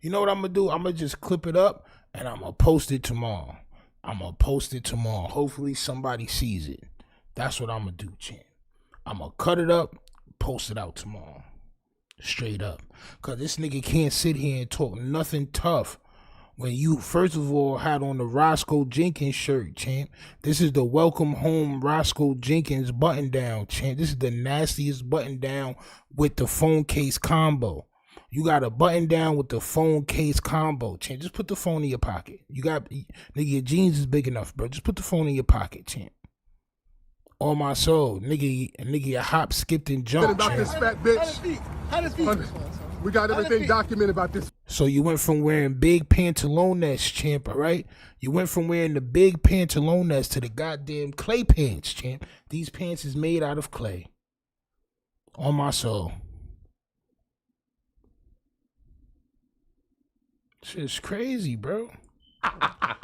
You know what I'm gonna do? I'm gonna just clip it up and I'm gonna post it tomorrow. Hopefully somebody sees it. That's what I'm gonna do, champ. I'm gonna cut it up, post it out tomorrow. Straight up. Cause this nigga can't sit here and talk nothing tough when you, first of all, had on the Roscoe Jenkins shirt, champ. This is the welcome home Roscoe Jenkins button down, champ. This is the nastiest button down with the phone case combo. You got a button down with the phone case combo, champ. Just put the phone in your pocket. You got, nigga, your jeans is big enough, bro. Just put the phone in your pocket, champ. On my soul, nigga, your hop, skipped, and jumped. About this fat bitch. We got everything documented about this. So you went from wearing big pantalones, champ, all right? You went from wearing the big pantalones to the goddamn clay pants, champ. These pants is made out of clay. On my soul. Shit's crazy, bro.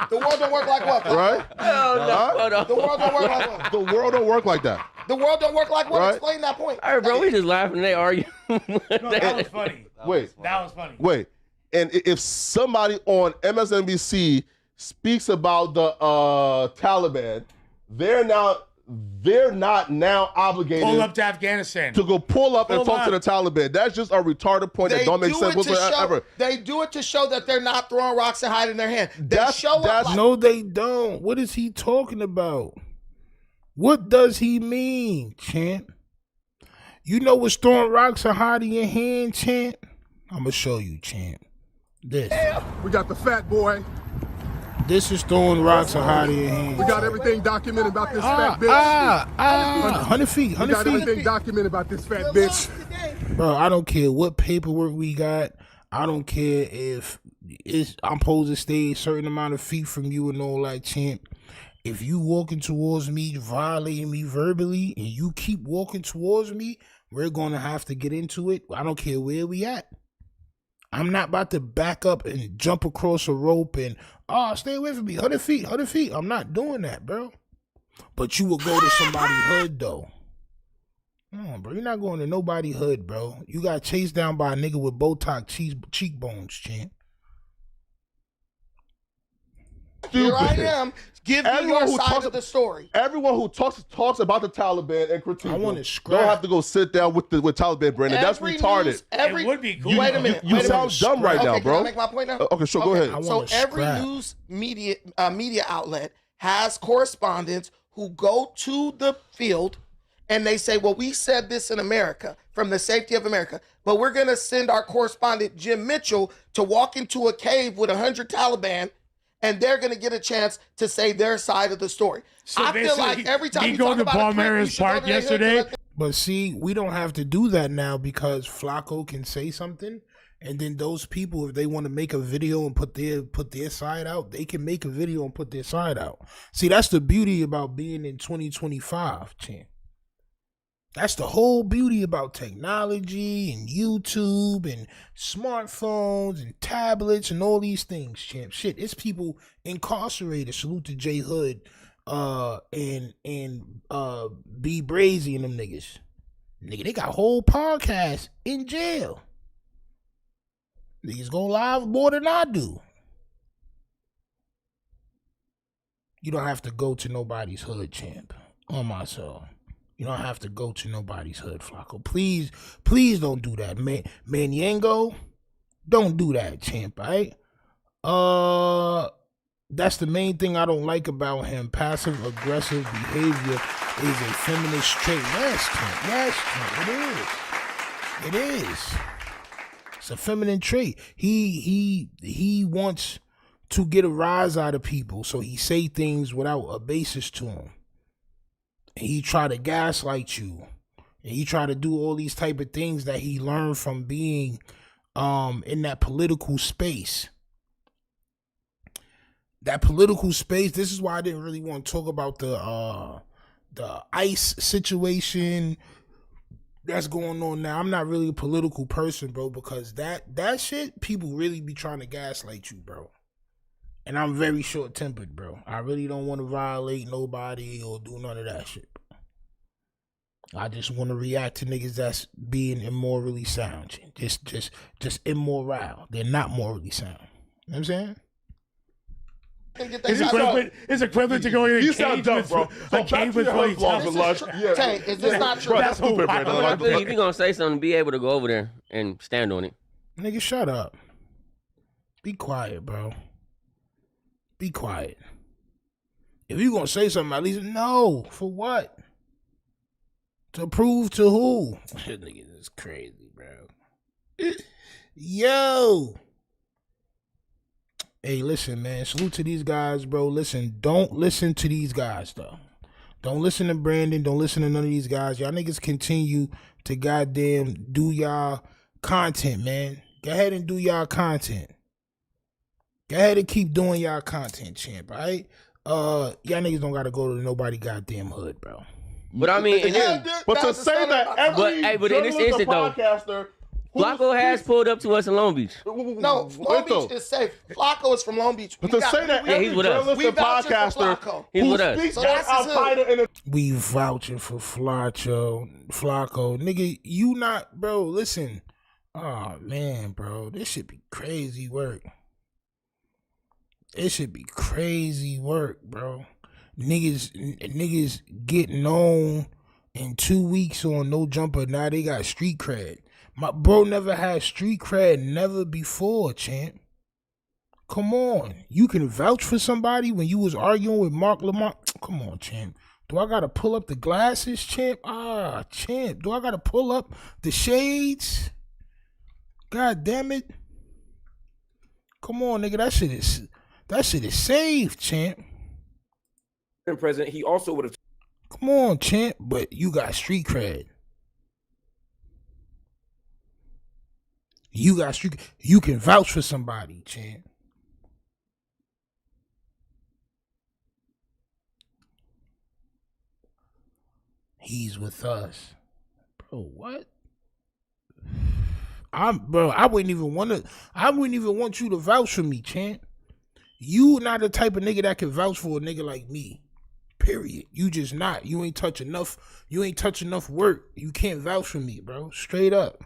The world don't work like what? Right? The world don't work like what? The world don't work like that. The world don't work like what? Right. Explain that point. All right, bro, we just laughing and they argue. No, that was funny. Wait. That was funny. Wait. And if somebody on MSNBC speaks about the Taliban, they're not now obligated Pull up to Afghanistan. to go pull up and Pull talk to up. the Taliban. That's just a retarded point that don't make sense whatsoever. They do it to show that they're not throwing rocks and hiding their hand. They show up like, No, they don't. What is he talking about? What does he mean, champ? You know what's throwing rocks and hiding your hand, champ? I'm going to show you, champ. This. We got the fat boy. This is throwing rocks and hiding your hand. We got everything documented about this fat bitch. 100 feet, We 100 got feet. everything documented about this fat bitch. Bro, I don't care what paperwork we got. I don't care if I'm supposed to stay a certain amount of feet from you and all that, champ. If you walking towards me, violating me verbally, and you keep walking towards me, we're going to have to get into it. I don't care where we at. I'm not about to back up and jump across a rope and, stay away from me. 100 feet, 100 feet. I'm not doing that, bro. But you will go to somebody's hood, though. No, bro, you're not going to nobody's hood, bro. You got chased down by a nigga with Botox cheekbones, champ. here I am. Give me your side of the story. Everyone who talks about the Taliban and critique I want them to scrap. don't have to go sit down with Taliban, Brandon. That's retarded. It would be cool. Wait a minute. You wait a sound minute. dumb right Okay, now, can bro. I make my point now? Okay, sure, go ahead. So every scrap. news media outlet has correspondents who go to the field and they say, well, we said this in America from the safety of America, but we're going to send our correspondent Jim Mitchell to walk into a cave with 100 Taliban and they're going to get a chance to say their side of the story. So I feel like every time me we going talk to about Paul a clip, we Maris should go Park to their hood to yesterday. let them- But see, we don't have to do that now because Flaco can say something, and then those people, if they want to make a video and put their side out, they can make a video and put their side out. See, that's the beauty about being in 2025, champ. That's the whole beauty about technology and YouTube and smartphones and tablets and all these things, champ. Shit, it's people incarcerated. Salute to J Hood and B Brazy and them niggas. Nigga, they got whole podcasts in jail. Niggas go live more than I do. You don't have to go to nobody's hood, champ. On my soul. You don't have to go to nobody's hood, Flaco. Please don't do that, man. Yango, don't do that, champ, right? That's the main thing I don't like about him. Passive aggressive behavior is a feminist trait. Yes, champ. Yes, champ. It is. It's a feminine trait. He wants to get a rise out of people, so he say things without a basis to him. And he try to gaslight you. And he try to do all these type of things that he learned from being in that political space. That political space, this is why I didn't really want to talk about the ICE situation that's going on now. I'm not really a political person, bro, because that shit, people really be trying to gaslight you, bro. And I'm very short-tempered, bro. I really don't want to violate nobody or do none of that shit. I just want to react to niggas that's being immorally sound. Just immoral. They're not morally sound. You know what I'm saying? It's equivalent to going in a You cage sound dumb, bro. a cave with Tay, is this not true? Bro, that's stupid, I Brandon. think if you're going to say something, be able to go over there and stand on it. Nigga, shut up. Be quiet, bro. Be quiet. If you gonna say something, at least no. For what? To prove to who? Nigga, this is crazy, bro. Yo. Hey, listen, man. Salute to these guys, bro. Listen, don't listen to these guys, though. Don't listen to Brandon. Don't listen to none of these guys. Y'all niggas continue to goddamn do y'all content, man. Go ahead and do y'all content. Go ahead and keep doing y'all content, champ, all right? Y'all niggas don't gotta go to nobody goddamn hood, bro. But I mean, but to say that every but in this instant, though, podcaster, Flaco has pulled up to us in Long Beach. No, Long Beach is safe. Flaco is from Long Beach. But to say that every he's with us. journalist and podcaster He's who with us. speaks So on that's his Al-Qaeda in a We vouching for Flaco. Nigga, you not, bro, listen. Oh, man, bro. This should be crazy work. It should be crazy work, bro. Niggas getting on in 2 weeks on No Jumper. Now they got street cred. My bro never had street cred, never before, champ. Come on. You can vouch for somebody when you was arguing with Mark Lamar. Come on, champ. Do I gotta pull up the glasses, champ? Champ. Do I gotta pull up the shades? God damn it. Come on, nigga. That shit is saved, champ. President, he also would have. Come on, champ. But you got street cred. You got street. You can vouch for somebody, champ. He's with us, bro. What? I wouldn't even want you to vouch for me, champ. You not the type of nigga that can vouch for a nigga like me. Period. You just not. You ain't touch enough work. You can't vouch for me, bro. Straight up.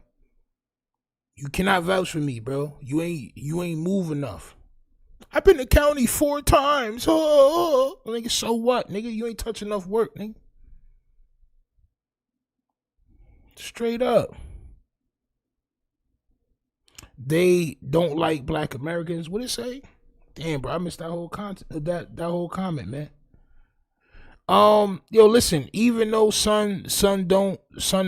You cannot vouch for me, bro. You ain't move enough. I've been to county 4 times. Nigga, so what? Nigga, you ain't touch enough work, nigga. Straight up. They don't like black Americans. What it say? Damn, bro, I missed that whole that whole comment, man. Yo, listen, even though son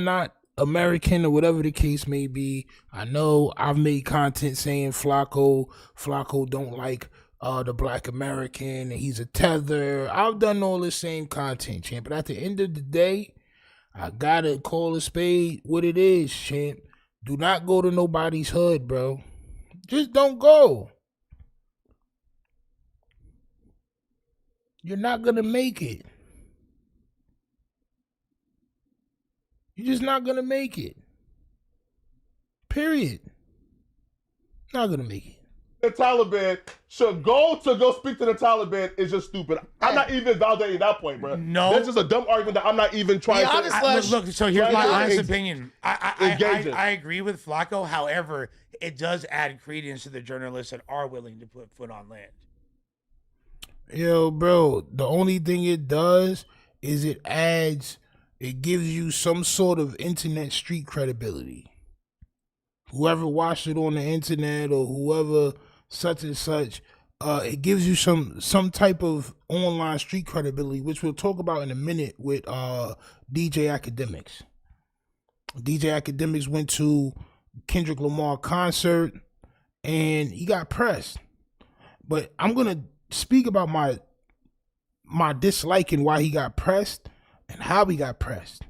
not American or whatever the case may be, I know I've made content saying Flaco don't like the black American and he's a tether. I've done all the same content, champ. But at the end of the day, I gotta call a spade what it is, champ. Do not go to nobody's hood, bro. Just don't go. You're not gonna make it. You're just not gonna make it. Period. Not gonna make it. The Taliban should go speak to the Taliban is just stupid. I'm not even validating that point, bro. No. That's just a dumb argument that I'm not even trying to... Look, so here's my honest opinion. Engaging. I agree with Flaco. However, it does add credence to the journalists that are willing to put foot on land. Yo, bro, the only thing it does is it gives you some sort of internet street credibility. Whoever watched it on the internet or whoever such and such, it gives you some type of online street credibility, which we'll talk about in a minute with DJ Akademiks. DJ Akademiks went to Kendrick Lamar concert and he got pressed. But I'm gonna speak about my dislike and why he got pressed and how he got pressed.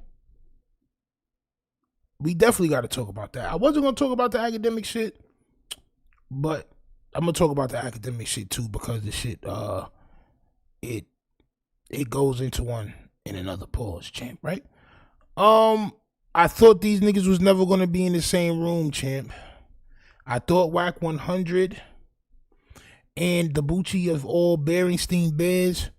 We definitely got to talk about that. I wasn't going to talk about the academic shit, but I'm going to talk about the academic shit too because the shit, it goes into one in another pause, champ, right? I thought these niggas was never going to be in the same room, champ. I thought WACK 100 and the Boochie of all Berenstein Bears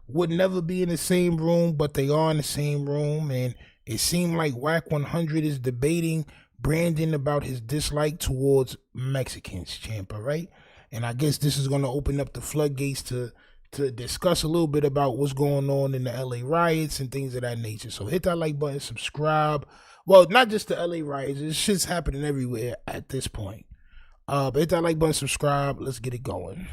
would never be in the same room, but they are in the same room, and it seemed like WACK 100 is debating Brandon about his dislike towards Mexicans, champ, all right? And I guess this is going to open up the floodgates to discuss a little bit about what's going on in the LA riots and things of that nature. So hit that like button, subscribe. Well, not just the LA riots. This shit's happening everywhere at this point. But hit that like button, subscribe. Let's get it going.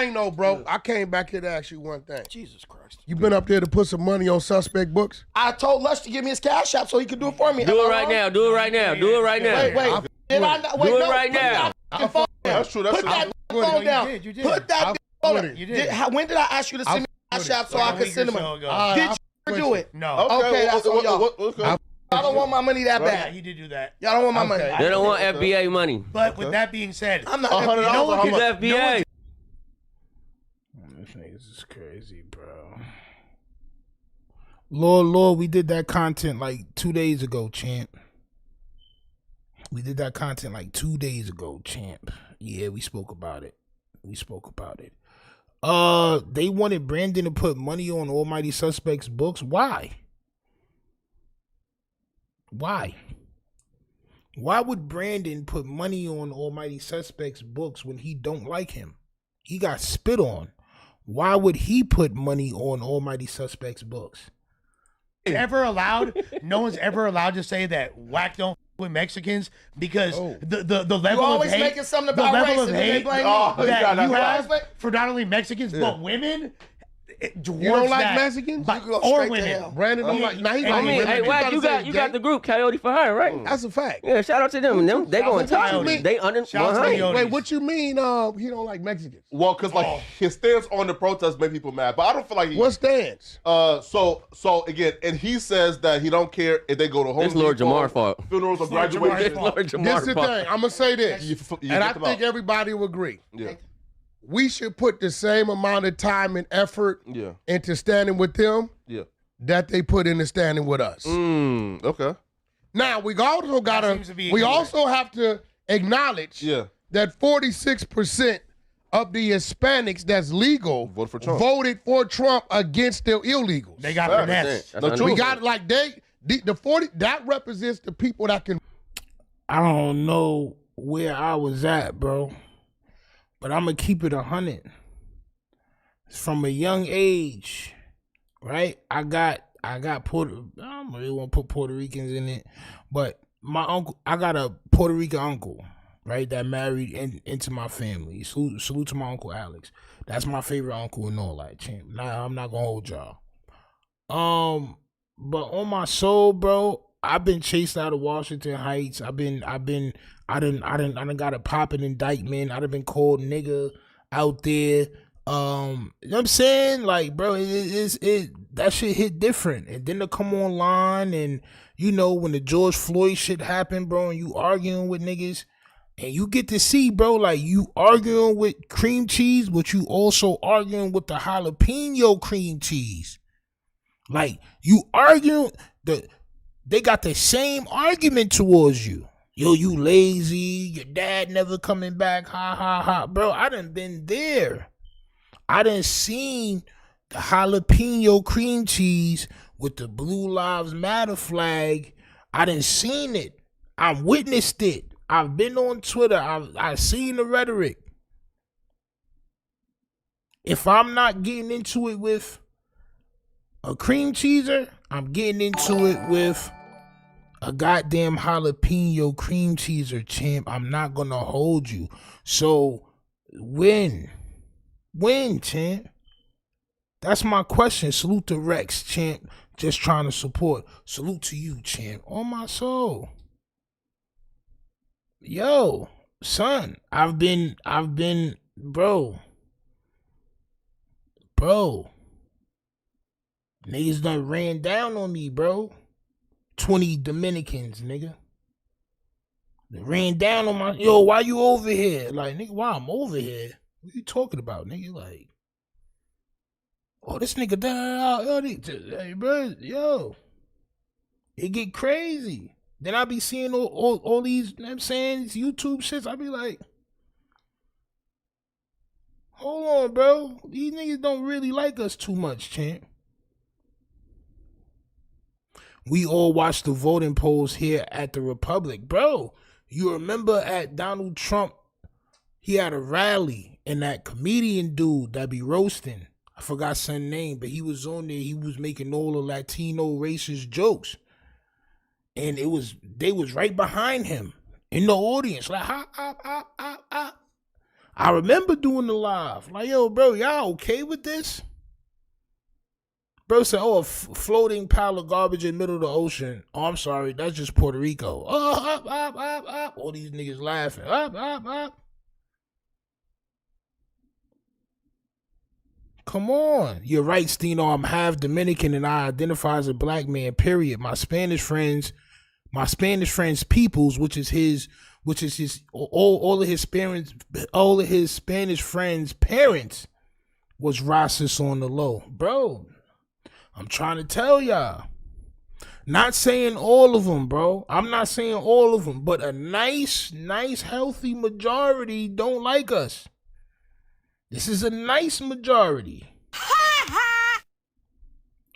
thing though, bro. I came back here to ask you one thing. Jesus Christ. You been up there to put some money on suspect books? I told Lush to give me his cash app so he could do it for me. Do it right now. Do it right now. Do it right now. Wait. Did I not? Wait, Do it no, right put now. that phone down. That's true. That's Put that true. phone down. You did. Put that phone down. You did. When did I ask you to send me cash app so I could send him? Did you ever do it? No. Okay, that's on y'all. Okay. Y'all don't want my money that Yeah, bad. he did do that. Y'all don't want my money. They don't want FBA money. But with that being said, I'm not. $100. no one How He's much? FBA. This niggas is crazy, bro. Lord, we did that content like 2 days ago, champ. We did that content like 2 days ago, champ. Yeah, we spoke about it. They wanted Brandon to put money on Almighty Suspect's books. Why? Why would Brandon put money on Almighty Suspect's books when he don't like him? He got spit on. Why would he put money on Almighty Suspect's books? no one's ever allowed to say that WACK don't with Mexicans because the level You always of hate, making something about race and then they blame me. that you that's have for not only Mexicans but women. You don't like that Mexicans? by- You go or straight to women. hell. Brandon don't like. Now he I like mean, women. hey, Wack, you got the group Coyote for Hire, right? That's a fact. Yeah, shout out to them. They going Shout out to top. Coyote. They under Shout out to 100. Coyote. Wait, what you mean? He don't like Mexicans? Well, because like his stance on the protest made people mad, but I don't feel like he. What stance? So again, and he says that he don't care if they go to home. It's Lord Depot, Jamar fault. funerals or Lord Jamar's graduations. fault. Lord This Jamar is the fault. thing. I'm gonna say this, You and get I them think out. everybody will agree. Yeah, We should put the same amount of time and effort yeah, into standing with them yeah. that they put into standing with us. Okay. Now we also gotta. seems to be We equivalent. also have to acknowledge Yeah. that 46% of the Hispanics that's legal Vote for Trump. voted for Trump against the illegals. They got Fact. finesse. That's No, under- We got like the 40 that represents the people that can. I don't know where I was at, bro, but I'm gonna keep it 100. From a young age, right? I got Puerto. I don't really want to put Puerto Ricans in it, but my uncle. I got a Puerto Rican uncle, right? That married into my family. Salute to my uncle Alex. That's my favorite uncle and all that, champ. Nah, I'm not gonna hold y'all. But on my soul, bro, I've been chased out of Washington Heights. I done got a popping indictment. I done been called nigga out there. You know what I'm saying? Like, bro, that shit hit different. And then to come online and, you know, when the George Floyd shit happened, bro, and you arguing with niggas, and you get to see, bro, like, you arguing with cream cheese, but you also arguing with the jalapeno cream cheese. Like, you arguing, they got the same argument towards you. Yo, you lazy, your dad never coming back, ha, ha, ha. Bro, I done been there. I done seen the jalapeno cream cheese with the Blue Lives Matter flag. I done seen it. I witnessed it. I've been on Twitter. I've seen the rhetoric. If I'm not getting into it with a cream cheeser, I'm getting into it with a goddamn jalapeno cream cheeser, champ. I'm not gonna hold you. So win, champ. That's my question. Salute to Rex, champ. Just trying to support. Salute to you, champ. On my soul. Yo, son, I've been, bro. Niggas done ran down on me, bro. 20 Dominicans, nigga. They ran down on my, yo, why you over here? Like, nigga, why I'm over here? What you talking about, nigga? Like, oh, this nigga down, hey, bro, yo. It get crazy. Then I be seeing all these, you know what I'm saying, these YouTube shits. I be like, hold on, bro. These niggas don't really like us too much, champ. We all watched the voting polls here at the Republic. Bro, you remember at Donald Trump, he had a rally, and that comedian dude that be roasting, I forgot his name, but he was on there, he was making all the Latino racist jokes. And they was right behind him in the audience, like, I remember doing the live. Like, yo, bro, y'all okay with this? Bro said, oh, a floating pile of garbage in the middle of the ocean. Oh, I'm sorry, that's just Puerto Rico. Oh, up. All these niggas laughing. Up. Come on. You're right, Stino. I'm half Dominican and I identify as a black man, period. My Spanish friends peoples, which is his all of his Spanish friends' parents was racist on the low. Bro, I'm trying to tell y'all. Not saying all of them, bro. I'm not saying all of them, but a nice, healthy majority don't like us. This is a nice majority.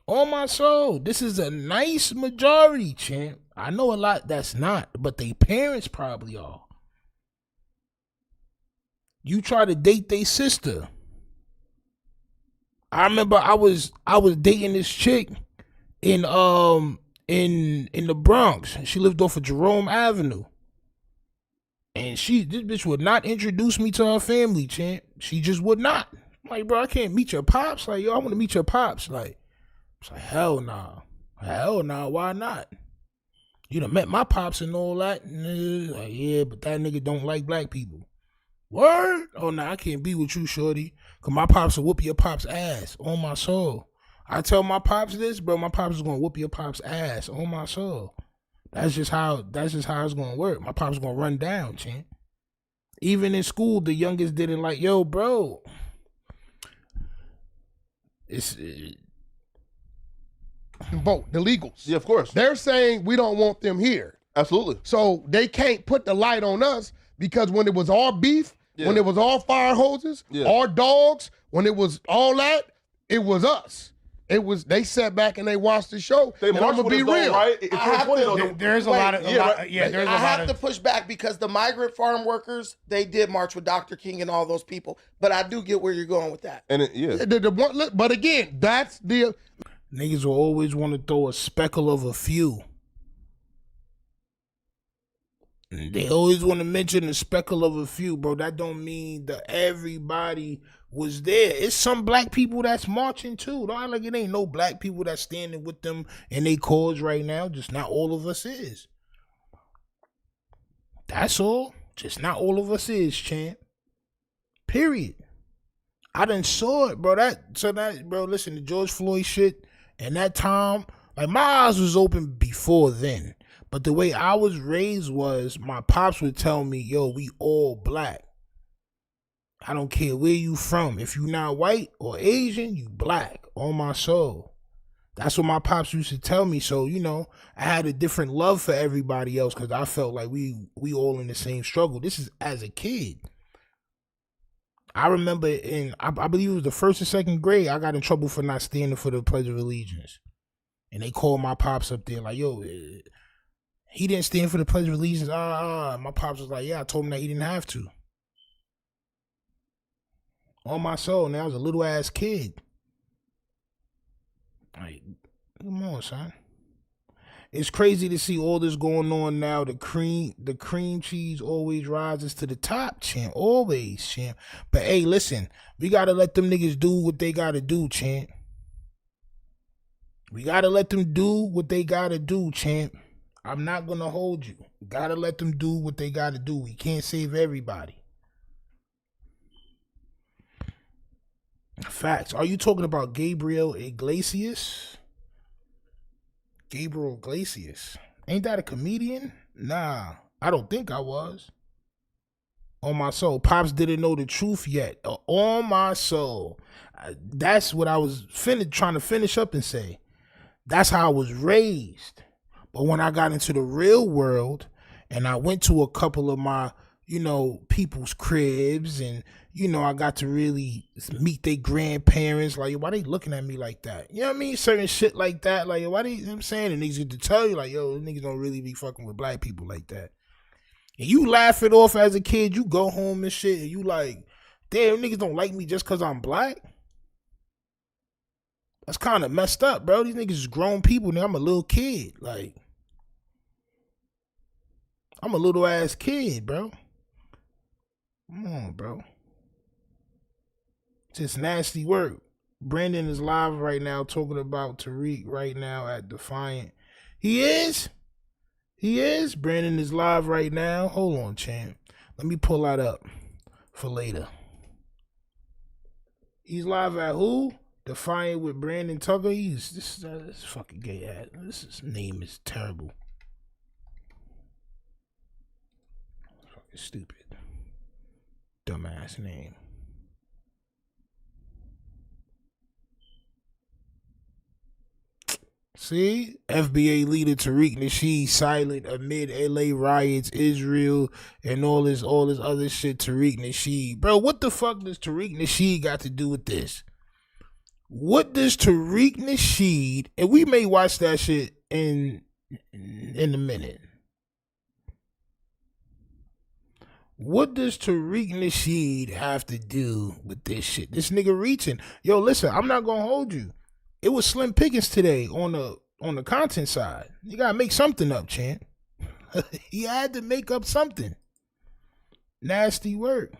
On my soul, this is a nice majority, champ. I know a lot that's not, but they parents probably are. You try to date their sister. I remember I was dating this chick in the Bronx. She lived off of Jerome Avenue. And this bitch would not introduce me to her family, champ. She just would not. I'm like, bro, I can't meet your pops. Like, yo, I want to meet your pops. Like, it's like, hell nah. Hell nah, why not? You done met my pops and all that. Like, yeah, but that nigga don't like black people. Word? Oh, nah, I can't be with you, shorty. Because my pops will whoop your pops' ass on my soul. I tell my pops this, bro, my pops is going to whoop your pops' ass on my soul. That's just how it's going to work. My pops going to run down, champ. Even in school, the youngest didn't like, yo, bro. Vote the legals. Yeah, of course. They're saying we don't want them here. Absolutely. So they can't put the light on us because when it was all beef, when it was all fire hoses, all dogs, when it was all that, it was us. They sat back and they watched the show. They marched with us, though, right? There's a lot of I have to push back because the migrant farm workers, they did march with Dr. King and all those people. But I do get where you're going with that. And but again, that's the niggas will always want to throw a speckle of a few. They always want to mention the speckle of a few, bro. That don't mean that everybody was there. It's some black people that's marching too. Don't act like it ain't no black people that's standing with them in their cause right now. Just not all of us is. That's all. Just not all of us is, champ. Period. I done saw it, bro. Bro, listen, the George Floyd shit and that time, like my eyes was open before then. But the way I was raised was my pops would tell me, yo, we all black. I don't care where you from. If you not white or Asian, you black. On my soul. That's what my pops used to tell me. So, you know, I had a different love for everybody else because I felt like we all in the same struggle. This is as a kid. I remember I believe it was the first or second grade, I got in trouble for not standing for the Pledge of Allegiance. And they called my pops up there like, yo, he didn't stand for the Pledge of Allegiance. My pops was like, yeah, I told him that he didn't have to. On my soul, and I was a little ass kid. Like, come on, son. It's crazy to see all this going on now. The cream cheese always rises to the top, champ. Always, champ. But hey, listen, we gotta let them niggas do what they gotta do, champ. We gotta let them do what they gotta do, champ. I'm not gonna hold you. Gotta let them do what they gotta do. We can't save everybody. Facts. Are you talking about Gabriel Iglesias? Gabriel Iglesias. Ain't that a comedian? Nah, I don't think I was. On my soul. Pops didn't know the truth yet. On my soul. That's what I was trying to finish up and say. That's how I was raised. But when I got into the real world and I went to a couple of my, you know, people's cribs and, you know, I got to really meet their grandparents. Like, why they looking at me like that? You know what I mean? Certain shit like that. Like, why they, you know what I'm saying? And niggas get to tell you, like, yo, niggas don't really be fucking with black people like that. And you laugh it off as a kid. You go home and shit and you like, damn, niggas don't like me just because I'm black? That's kind of messed up, bro. These niggas is grown people. Now I'm a little kid. Like, I'm a little ass kid, bro. Come on, bro. Just nasty work. Brandon is live right now talking about Tariq right now at Defiant. He is? He is? Brandon is live right now. Hold on, champ. Let me pull that up for later. He's live at who? Defiant with Brandon Tucker. This fucking gay ass. His name is terrible. Fucking stupid. Dumbass name. See? FBA leader Tariq Nasheed silent amid LA riots, Israel, and all this other shit. Tariq Nasheed. Bro, what the fuck does Tariq Nasheed got to do with this? What does Tariq Nasheed, and we may watch that shit in a minute. What does Tariq Nasheed have to do with this shit? This nigga reaching. Yo, listen, I'm not gonna hold you. It was slim pickings today on the content side. You gotta make something up, champ. He had to make up something. Nasty work.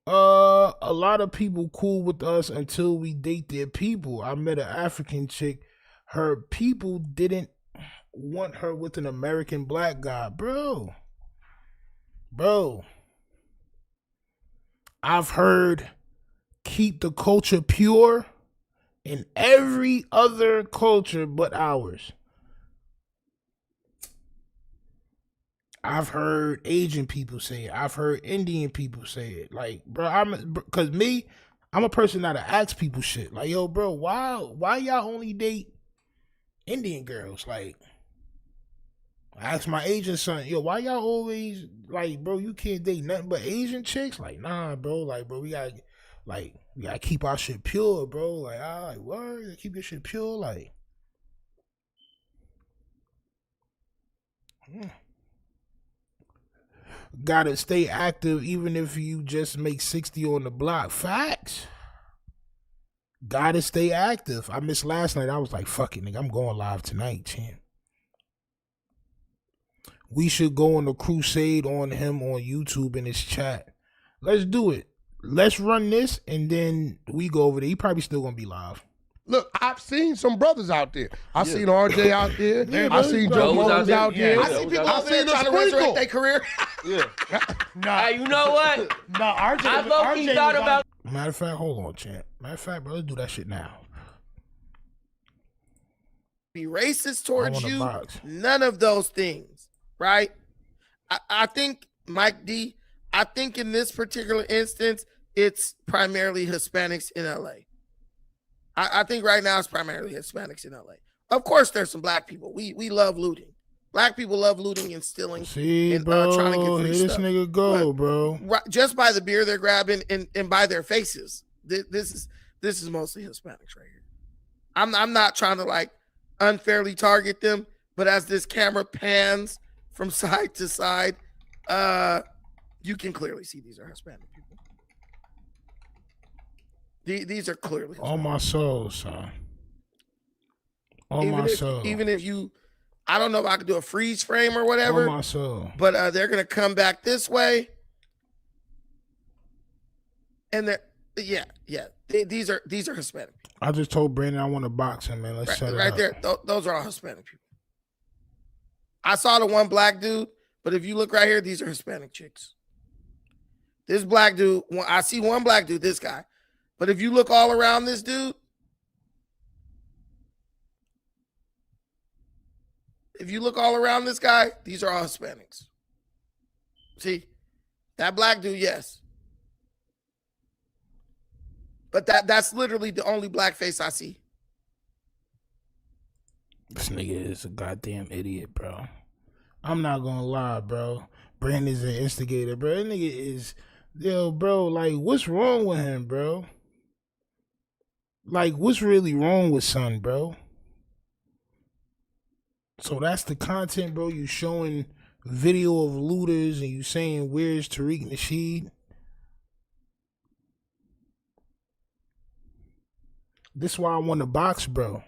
A lot of people cool with us until we date their people. I met an African chick. Her people didn't want her with an American black guy. Bro. I've heard keep the culture pure in every other culture but ours. I've heard Asian people say it. I've heard Indian people say it. Like, bro, I'm a person that asks people shit. Like, yo, bro, why y'all only date Indian girls? Like, I asked my Asian son, yo, why y'all always, like, bro, you can't date nothing but Asian chicks? Like, nah, bro, like, bro, we gotta keep our shit pure, bro. Like, all right, word, keep your shit pure, like. Gotta stay active even if you just make 60 on the block. Facts. Gotta stay active. I missed last night. I was like, fuck it, nigga. I'm going live tonight, champ. We should go on a crusade on him on YouTube in his chat. Let's do it. Let's run this and then we go over there. He probably still gonna be live. Look, I've seen some brothers out there. I seen RJ out there. I seen Joe Moses out there. I see people out there trying to resurrect their career. Yeah. Hey, you know what? No, RJ. I low-key thought about. Matter of fact, hold on, champ. Matter of fact, bro, let's do that shit now. Be racist towards you. Box. None of those things, right? I think, Mike D, I think in this particular instance, it's primarily Hispanics in LA. I think right now it's primarily Hispanics in LA. Of course, there's some black people. We love looting. Black people love looting and stealing. See, and, bro, trying to get free here this stuff. nigga go, bro. Just by the beer they're grabbing and by their faces. This is mostly Hispanics right here. I'm not trying to like unfairly target them, but as this camera pans from side to side, you can clearly see these are Hispanic people. These are clearly Hispanic. On my soul, son. On my soul. Even if you, I don't know if I could do a freeze frame or whatever. On my soul. But they're gonna come back this way, and these are Hispanic people. I just told Brandon I want to box him, man. Let's set it right up. there. Those are all Hispanic people. I saw the one black dude, but if you look right here, these are Hispanic chicks. This black dude, I see one black dude, this guy. But if you look all around this dude, these are all Hispanics. See, that black dude, yes. But that's literally the only black face I see. This nigga is a goddamn idiot, bro. I'm not gonna lie, bro. Brandon's an instigator, bro. That nigga is, yo, bro, like, what's wrong with him, bro? Like, what's really wrong with son, bro? So that's the content, bro. You showing video of looters and you saying, where's Tariq Nasheed? This is why I want to box, bro.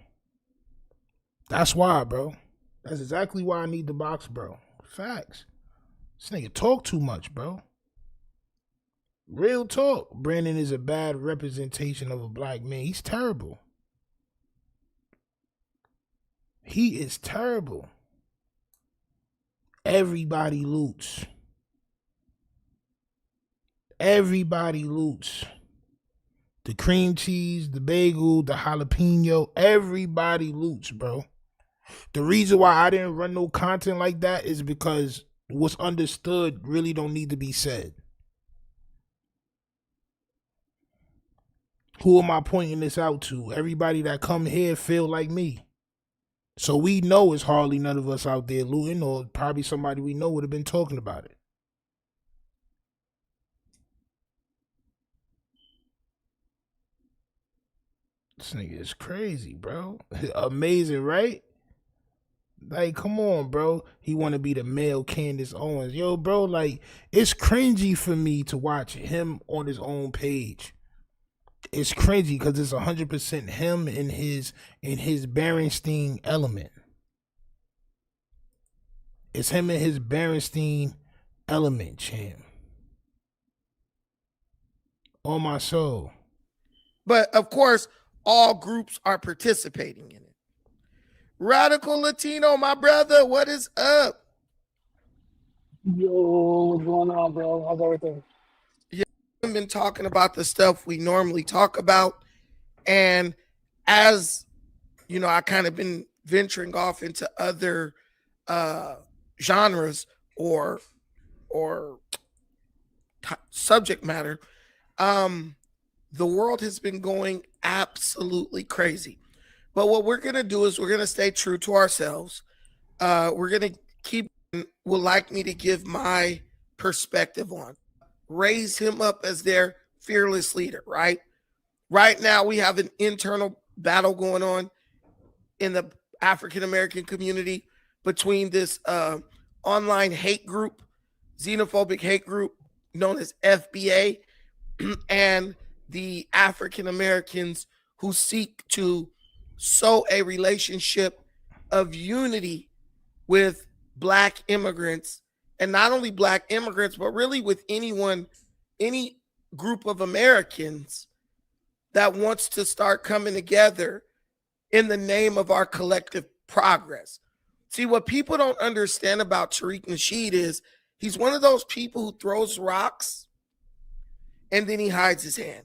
That's why, bro. That's exactly why I need the box, bro. Facts. This nigga talk too much, bro. Real talk. Brandon is a bad representation of a black man. He's terrible. He is terrible. Everybody loots. Everybody loots. The cream cheese, the bagel, the jalapeno, everybody loots, bro. The reason why I didn't run no content like that is because what's understood really don't need to be said. Who am I pointing this out to? Everybody that come here feel like me. So we know it's hardly none of us out there looting, or probably somebody we know would have been talking about it. This nigga is crazy, bro. Amazing, right? Like, come on, bro. He want to be the male Candace Owens. Yo, bro, like, it's cringy for me to watch him on his own page. It's cringy because it's 100% him in his Berenstein element. It's him in his Berenstein element, champ. On my soul. But of course, all groups are participating in it. Radical Latino, my brother, what is up? Yo, what's going on, bro? How's everything? We've been talking about the stuff we normally talk about, and as you know, I kind of been venturing off into other genres or subject matter. The world has been going absolutely crazy, but what we're gonna do is we're gonna stay true to ourselves. We're gonna would like me to give my perspective on. Raise him up as their fearless leader, right? Right now, we have an internal battle going on in the African-American community between this online hate group, xenophobic hate group known as FBA, and the African-Americans who seek to sow a relationship of unity with Black immigrants. And not only Black immigrants, but really with anyone, any group of Americans that wants to start coming together in the name of our collective progress. See, what people don't understand about Tariq Nasheed is he's one of those people who throws rocks and then he hides his hand.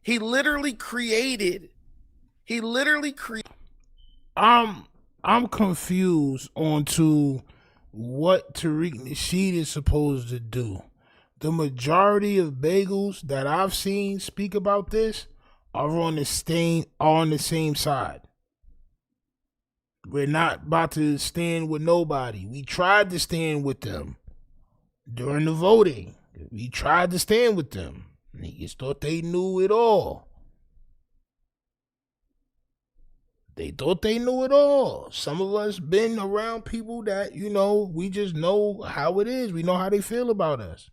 He literally created. I'm confused onto what Tariq Nasheed is supposed to do. The majority of bagels that I've seen speak about this are on the same side. We're not about to stand with nobody. We tried to stand with them during the voting. We tried to stand with them. Niggas thought they knew it all. They thought they knew it all. Some of us been around people that, you know, we just know how it is. We know how they feel about us.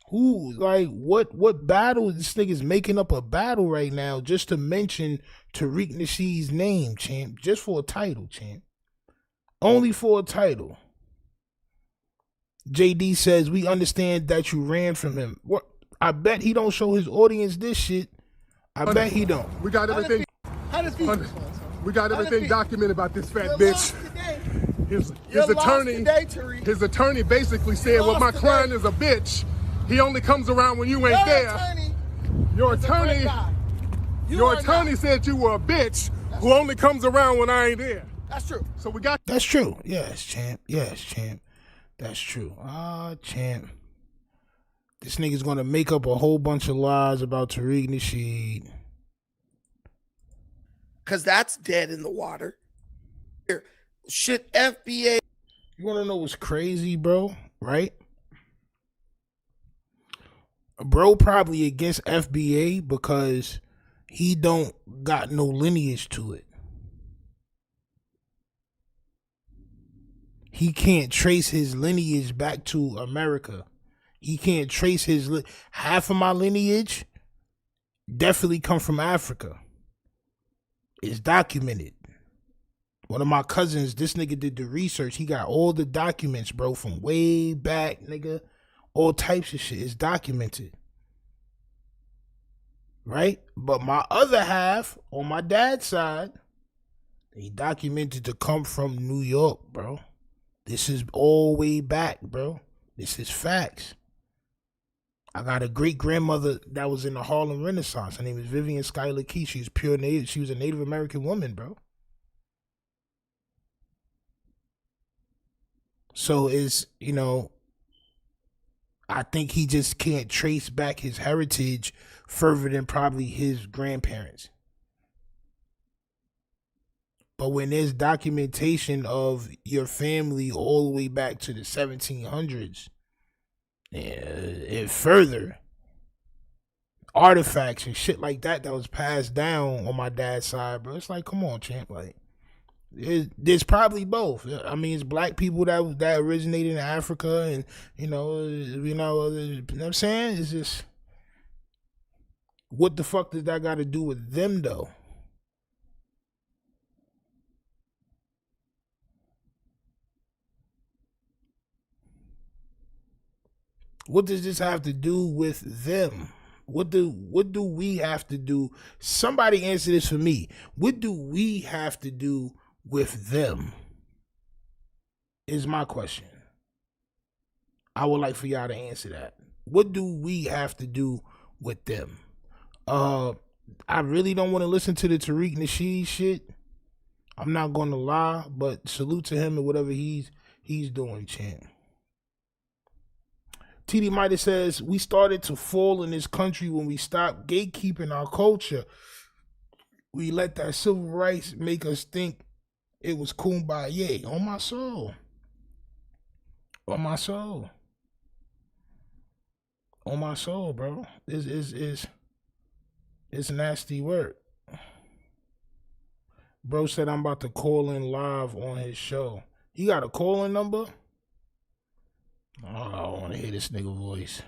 Who, like, what battle? This nigga's making up a battle right now just to mention Tariq Nasheed's name, champ. Just for a title, champ. Only for a title. JD says, we understand that you ran from him. What? I bet he don't show his audience this shit. I bet he don't. We got everything. We got everything documented about this fat bitch. His attorney basically said, well, my client is a bitch. He only comes around when you ain't there. Your attorney said you were a bitch who only comes around when I ain't there. That's true. So we got. That's true. Yes, champ. Yes, champ. That's true. Champ. This nigga's gonna make up a whole bunch of lies about Tariq Nasheed. Cause that's dead in the water. Here, shit, FBA. You wanna know what's crazy, bro? Right? Bro probably against FBA because he don't got no lineage to it. He can't trace his lineage back to America. He can't trace his half of my lineage definitely come from Africa. It's documented. One of my cousins, this nigga did the research. He got all the documents, bro, from way back, nigga. all types of shit. It's documented. Right? But my other half, on my dad's side, they documented to come from New York, bro. This is all way back, bro. This is facts. I got a great grandmother that was in the Harlem Renaissance. Her name is Vivian Schuyler Key. She's pure Native. She was a Native American woman, bro. So is, you know, I think he just can't trace back his heritage further than probably his grandparents. But when there's documentation of your family all the way back to the 1700s, and further artifacts and shit like that was passed down on my dad's side, bro, it's like, come on, champ, like, there's probably both. I mean, it's black people that originated in Africa, and you know what I'm saying? It's just, what the fuck does that got to do with them though? What does this have to do with them? What do we have to do? Somebody answer this for me. What do we have to do with them? Is my question. I would like for y'all to answer that. What do we have to do with them? I really don't want to listen to the Tariq Nasheed shit. I'm not going to lie, but salute to him and whatever he's doing, champ. TD Midas says, we started to fall in this country when we stopped gatekeeping our culture. We let that civil rights make us think it was kumbaya. On my soul. On my soul. On my soul, bro. It's nasty work. Bro said I'm about to call in live on his show. He got a call-in number? Oh, I want to hear this nigga voice.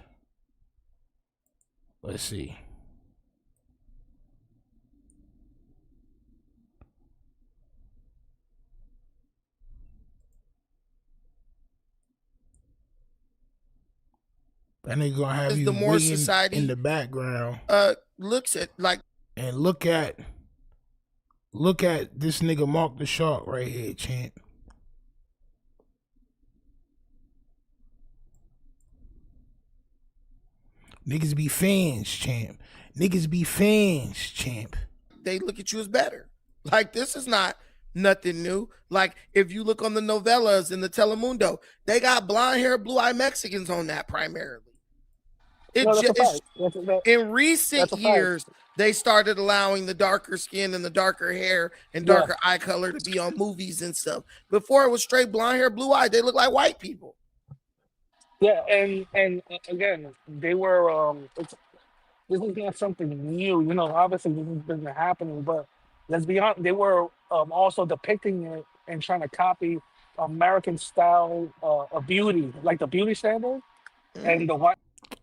Let's see. That nigga gonna have you the more waiting society in the background. Looks at like, and look at this nigga Mark the Shark right here, champ. Niggas be fans, champ. Niggas be fans, champ. they look at you as better. Like, this is not nothing new. Like, if you look on the novellas in the Telemundo, they got blonde hair, blue-eyed Mexicans on that primarily. In recent years, they started allowing the darker skin and the darker hair and darker eye color to be on movies and stuff. Before, it was straight blonde hair, blue-eyed. They look like white people. Yeah, and again, they were this is not something new. You know, obviously this has been happening, but let's be honest, they were also depicting it and trying to copy American style of beauty, like the beauty standard, and the white.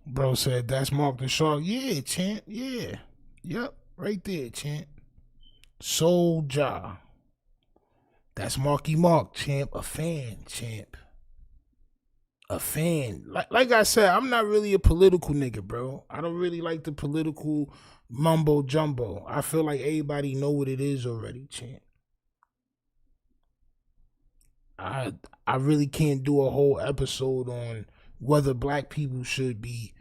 Bro said that's Mark the Shark. Yeah, champ. Yeah. Yep. Right there, champ. Soldier. That's Marky Mark, champ. A fan, champ. A fan. Like I said, I'm not really a political nigga, bro. I don't really like the political mumbo jumbo. I feel like everybody know what it is already, champ. I really can't do a whole episode on whether black people should be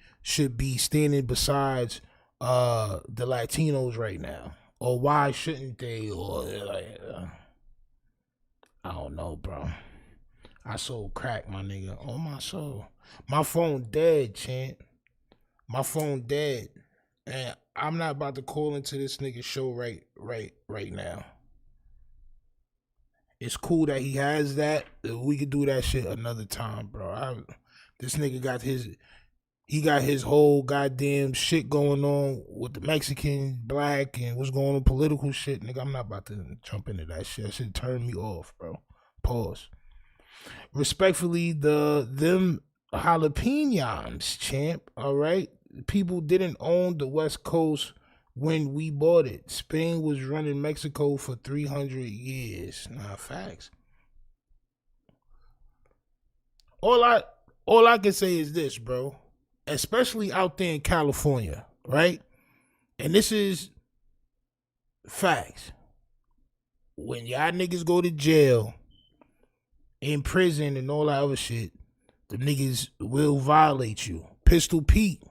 standing besides the Latinos right now, or why shouldn't they, or like, I don't know, bro. I sold crack, my nigga. On my soul. My phone dead, champ. My phone dead. And I'm not about to call into this nigga show right now. It's cool that he has that. We could do that shit another time, bro. This nigga got his whole goddamn shit going on with the Mexican, black, and what's going on political shit. Nigga, I'm not about to jump into that shit. That shit turn me off, bro. Pause. Respectfully, them jalapenos, champ, all right? People didn't own the West Coast when we bought it. Spain was running Mexico for 300 years. Nah, facts. All all I can say is this, bro. Especially out there in California, right? And this is facts. When y'all niggas go to jail, in prison and all that other shit, the niggas will violate you. Pistol Pete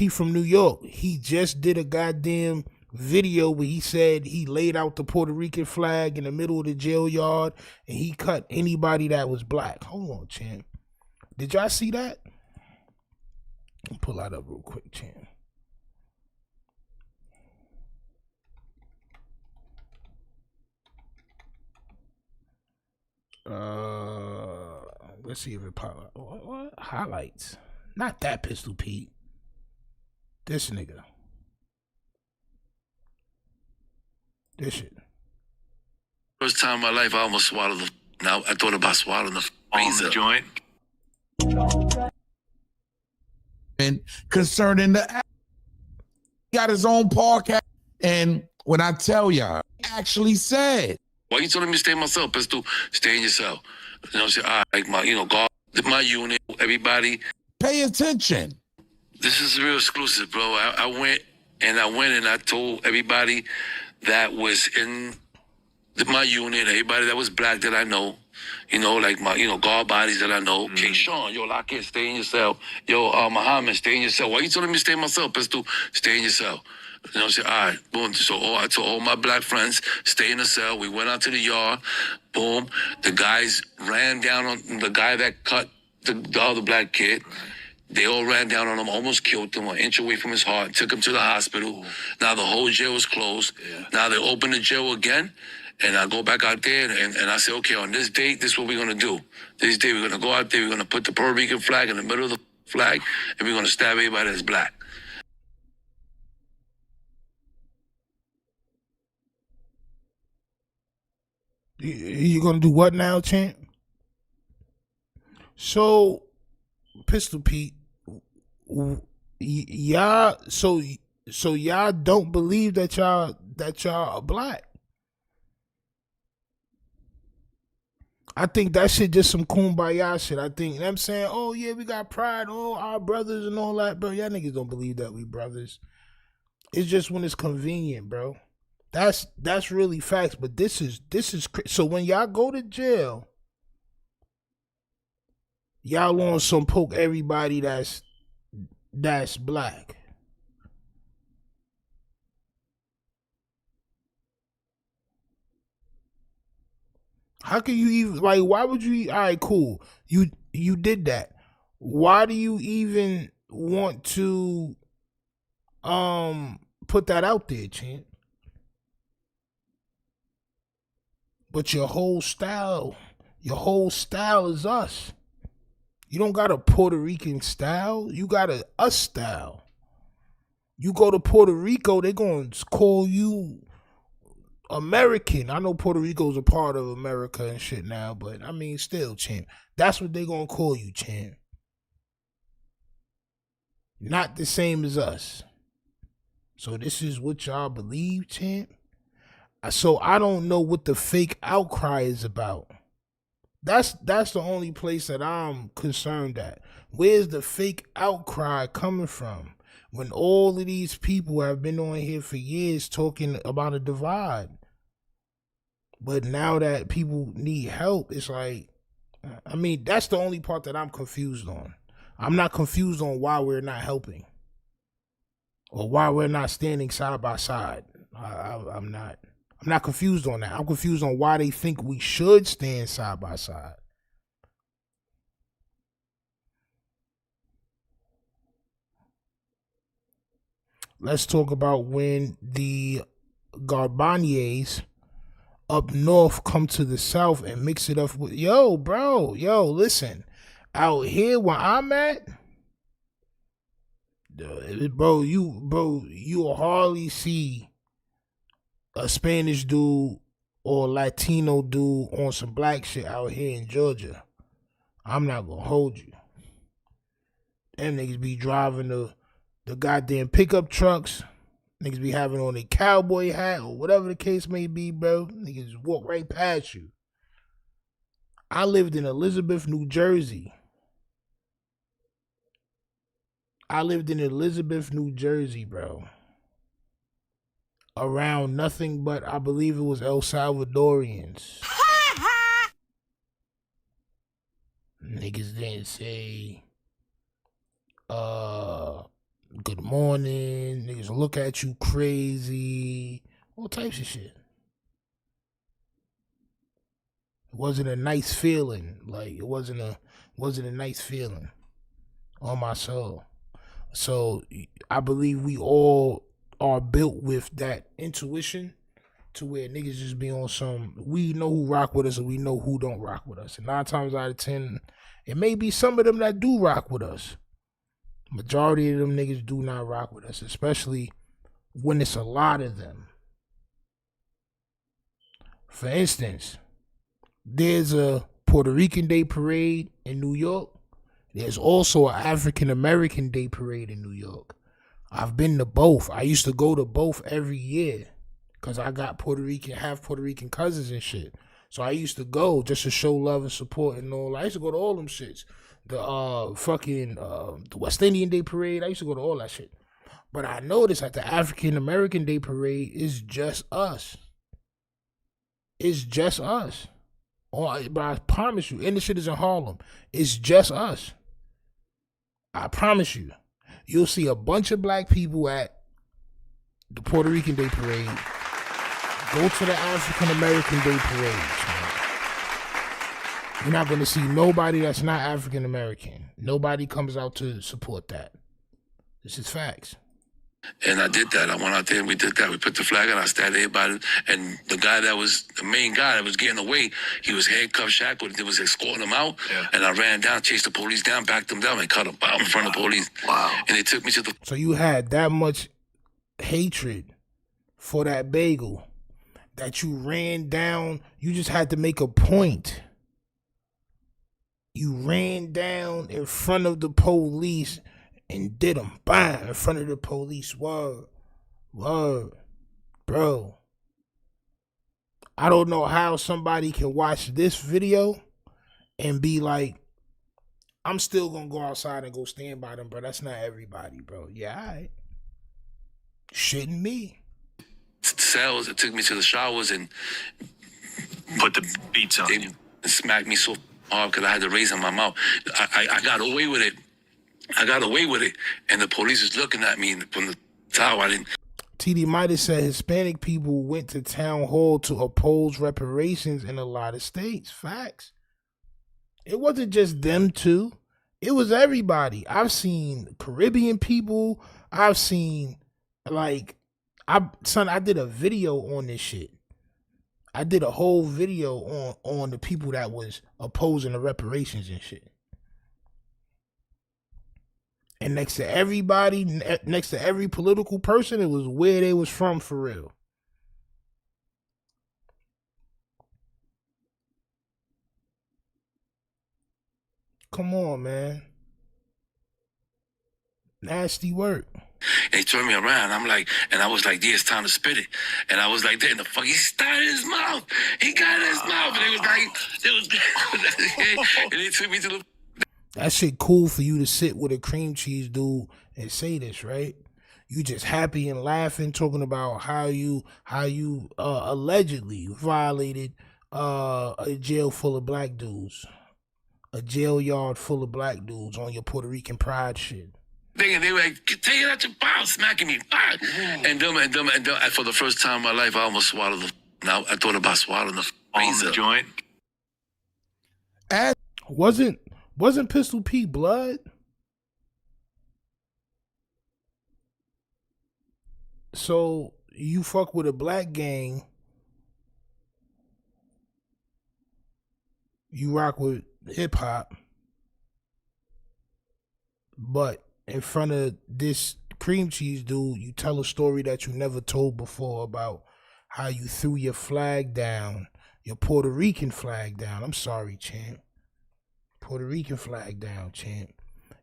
from New York, he just did a goddamn video where he said he laid out the Puerto Rican flag in the middle of the jail yard and he cut anybody that was black. Hold on, champ. Did y'all see that? I'll pull that up real quick, champ. Let's see if it pop up. What? Highlights. Not that Pistol Pete. This nigga. This shit. First time in my life I almost swallowed the. Now I thought about swallowing the freezer joint. And concerning he got his own podcast, and when I tell y'all, actually said, "Why you telling me to stay myself, Pistol? Stay in yourself." You know what I'm saying? I like my, guard my unit, everybody. Pay attention. This is real exclusive, bro. I went and I told everybody that was in my unit, everybody that was black that I know, like my, guard bodies that I know. King Sean, yo, lock in, stay in your cell. Yo, Muhammad, stay in your cell. Why you telling me to stay in my cell, Pistol? Stay in your cell. You know what I'm saying? All right, boom. So I told all my black friends, stay in the cell. We went out to the yard. Boom. The guys ran down on the guy that cut the other black kid. They all ran down on him, almost killed him, an inch away from his heart, took him to the hospital. Now the whole jail was closed. Now they opened the jail again. And I go back out there and I say, okay, on this date, this is what we're going to do. This day, we're going to go out there, we're going to put the Puerto Rican flag in the middle of the flag, and we're going to stab everybody that's black. You gonna do what now, champ? So, Pistol Pete, y'all. So y'all don't believe that y'all are black. I think that shit just some kumbaya shit. I think, you know what I'm saying, oh yeah, we got pride, oh our brothers and all that, bro. Y'all niggas don't believe that we brothers. It's just when it's convenient, bro. That's really facts, but this is so when y'all go to jail, y'all on some poke everybody that's black. How can you even, like, why would you, all right, cool. You did that. Why do you even want to put that out there, champ? But your whole style is us. You don't got a Puerto Rican style. You got a us style. You go to Puerto Rico, they gonna call you American. I know Puerto Rico's a part of America and shit now, but I mean, still, champ. That's what they gonna call you, champ. Not the same as us. So this is what y'all believe, champ? So I don't know what the fake outcry is about. That's the only place that I'm concerned at. Where's the fake outcry coming from? When all of these people have been on here for years talking about a divide. But now that people need help, it's like, I mean, that's the only part that I'm confused on. I'm not confused on why we're not helping. Or why we're not standing side by side. I'm not confused on that. I'm confused on why they think we should stand side by side. Let's talk about when the Garbaniers up north come to the south and mix it up with, listen, out here where I'm at, you'll hardly see a Spanish dude or Latino dude on some black shit out here in Georgia. I'm not gonna hold you. Them niggas be driving the goddamn pickup trucks. Niggas be having on a cowboy hat or whatever the case may be, bro. Niggas just walk right past you. I lived in Elizabeth, New Jersey. I lived in Elizabeth, New Jersey, bro. Around nothing but, I believe it was El Salvadorians. Niggas didn't say, good morning. Niggas look at you crazy. All types of shit. It wasn't a nice feeling. Like, it wasn't a nice feeling on my soul. So I believe we all are built with that intuition to where niggas just be on some, we know who rock with us and we know who don't rock with us. And 9 times out of 10, it may be some of them that do rock with us. Majority of them niggas do not rock with us, especially when it's a lot of them. For instance, there's a Puerto Rican Day Parade in New York. There's also an African American Day Parade in New York. I've been to both. I used to go to both every year because I got half Puerto Rican cousins and shit. So I used to go just to show love and support and all. I used to go to all them shits. The West Indian Day Parade. I used to go to all that shit. But I noticed that the African American Day Parade is just us. It's just us. But I promise you, and this shit is in Harlem. It's just us. I promise you. You'll see a bunch of black people at the Puerto Rican Day Parade. Go to the African American Day Parades, man. You're not going to see nobody that's not African American. Nobody comes out to support that. This is facts. And I did that. I went out there and we did that. We put the flag on. I stabbed everybody. And the guy that was the main guy that was getting away, he was handcuffed, shackled. They was escorting him out. Yeah. And I ran down, chased the police down, backed them down, and cut him out in front of the police. Wow. And they took me to the... So you had that much hatred for that bagel that you ran down. You just had to make a point. You ran down in front of the police and did them, bam, in front of the police. Word. Bro. I don't know how somebody can watch this video and be like, I'm still gonna go outside and go stand by them, bro. That's not everybody, bro. Yeah, all right. Shouldn't me. Cells, it took me to the showers and put the beats on you. And smacked me so hard because I had to raise in my mouth. I got away with it. And the police was looking at me from the tower. I didn't. TD might have said Hispanic people went to town hall to oppose reparations in a lot of states. Facts. It wasn't just them two. It was everybody. I've seen Caribbean people. I've seen, like, I did a video on this shit. I did a whole video on the people that was opposing the reparations and shit. And next to everybody, next to every political person, it was where they was from for real. Come on, man. Nasty work. And he turned me around. I'm like, and I was like, yeah, it's time to spit it. And I was like, there in the fuck, he started his mouth. He got in his mouth. And and he took me to the... That shit cool for you to sit with a cream cheese dude and say this, right? You just happy and laughing, talking about how you allegedly violated a jail full of black dudes, a jail yard full of black dudes on your Puerto Rican pride shit. And they were like, take it out your mouth, smacking me. And for the first time in my life, I almost swallowed the... Now I thought about swallowing the razor joint. Wasn't Pistol Pete blood? So you fuck with a black gang, you rock with hip hop, but in front of this cream cheese dude, you tell a story that you never told before about how you threw your flag down, your Puerto Rican flag down. I'm sorry, champ. Puerto Rican flag down, champ.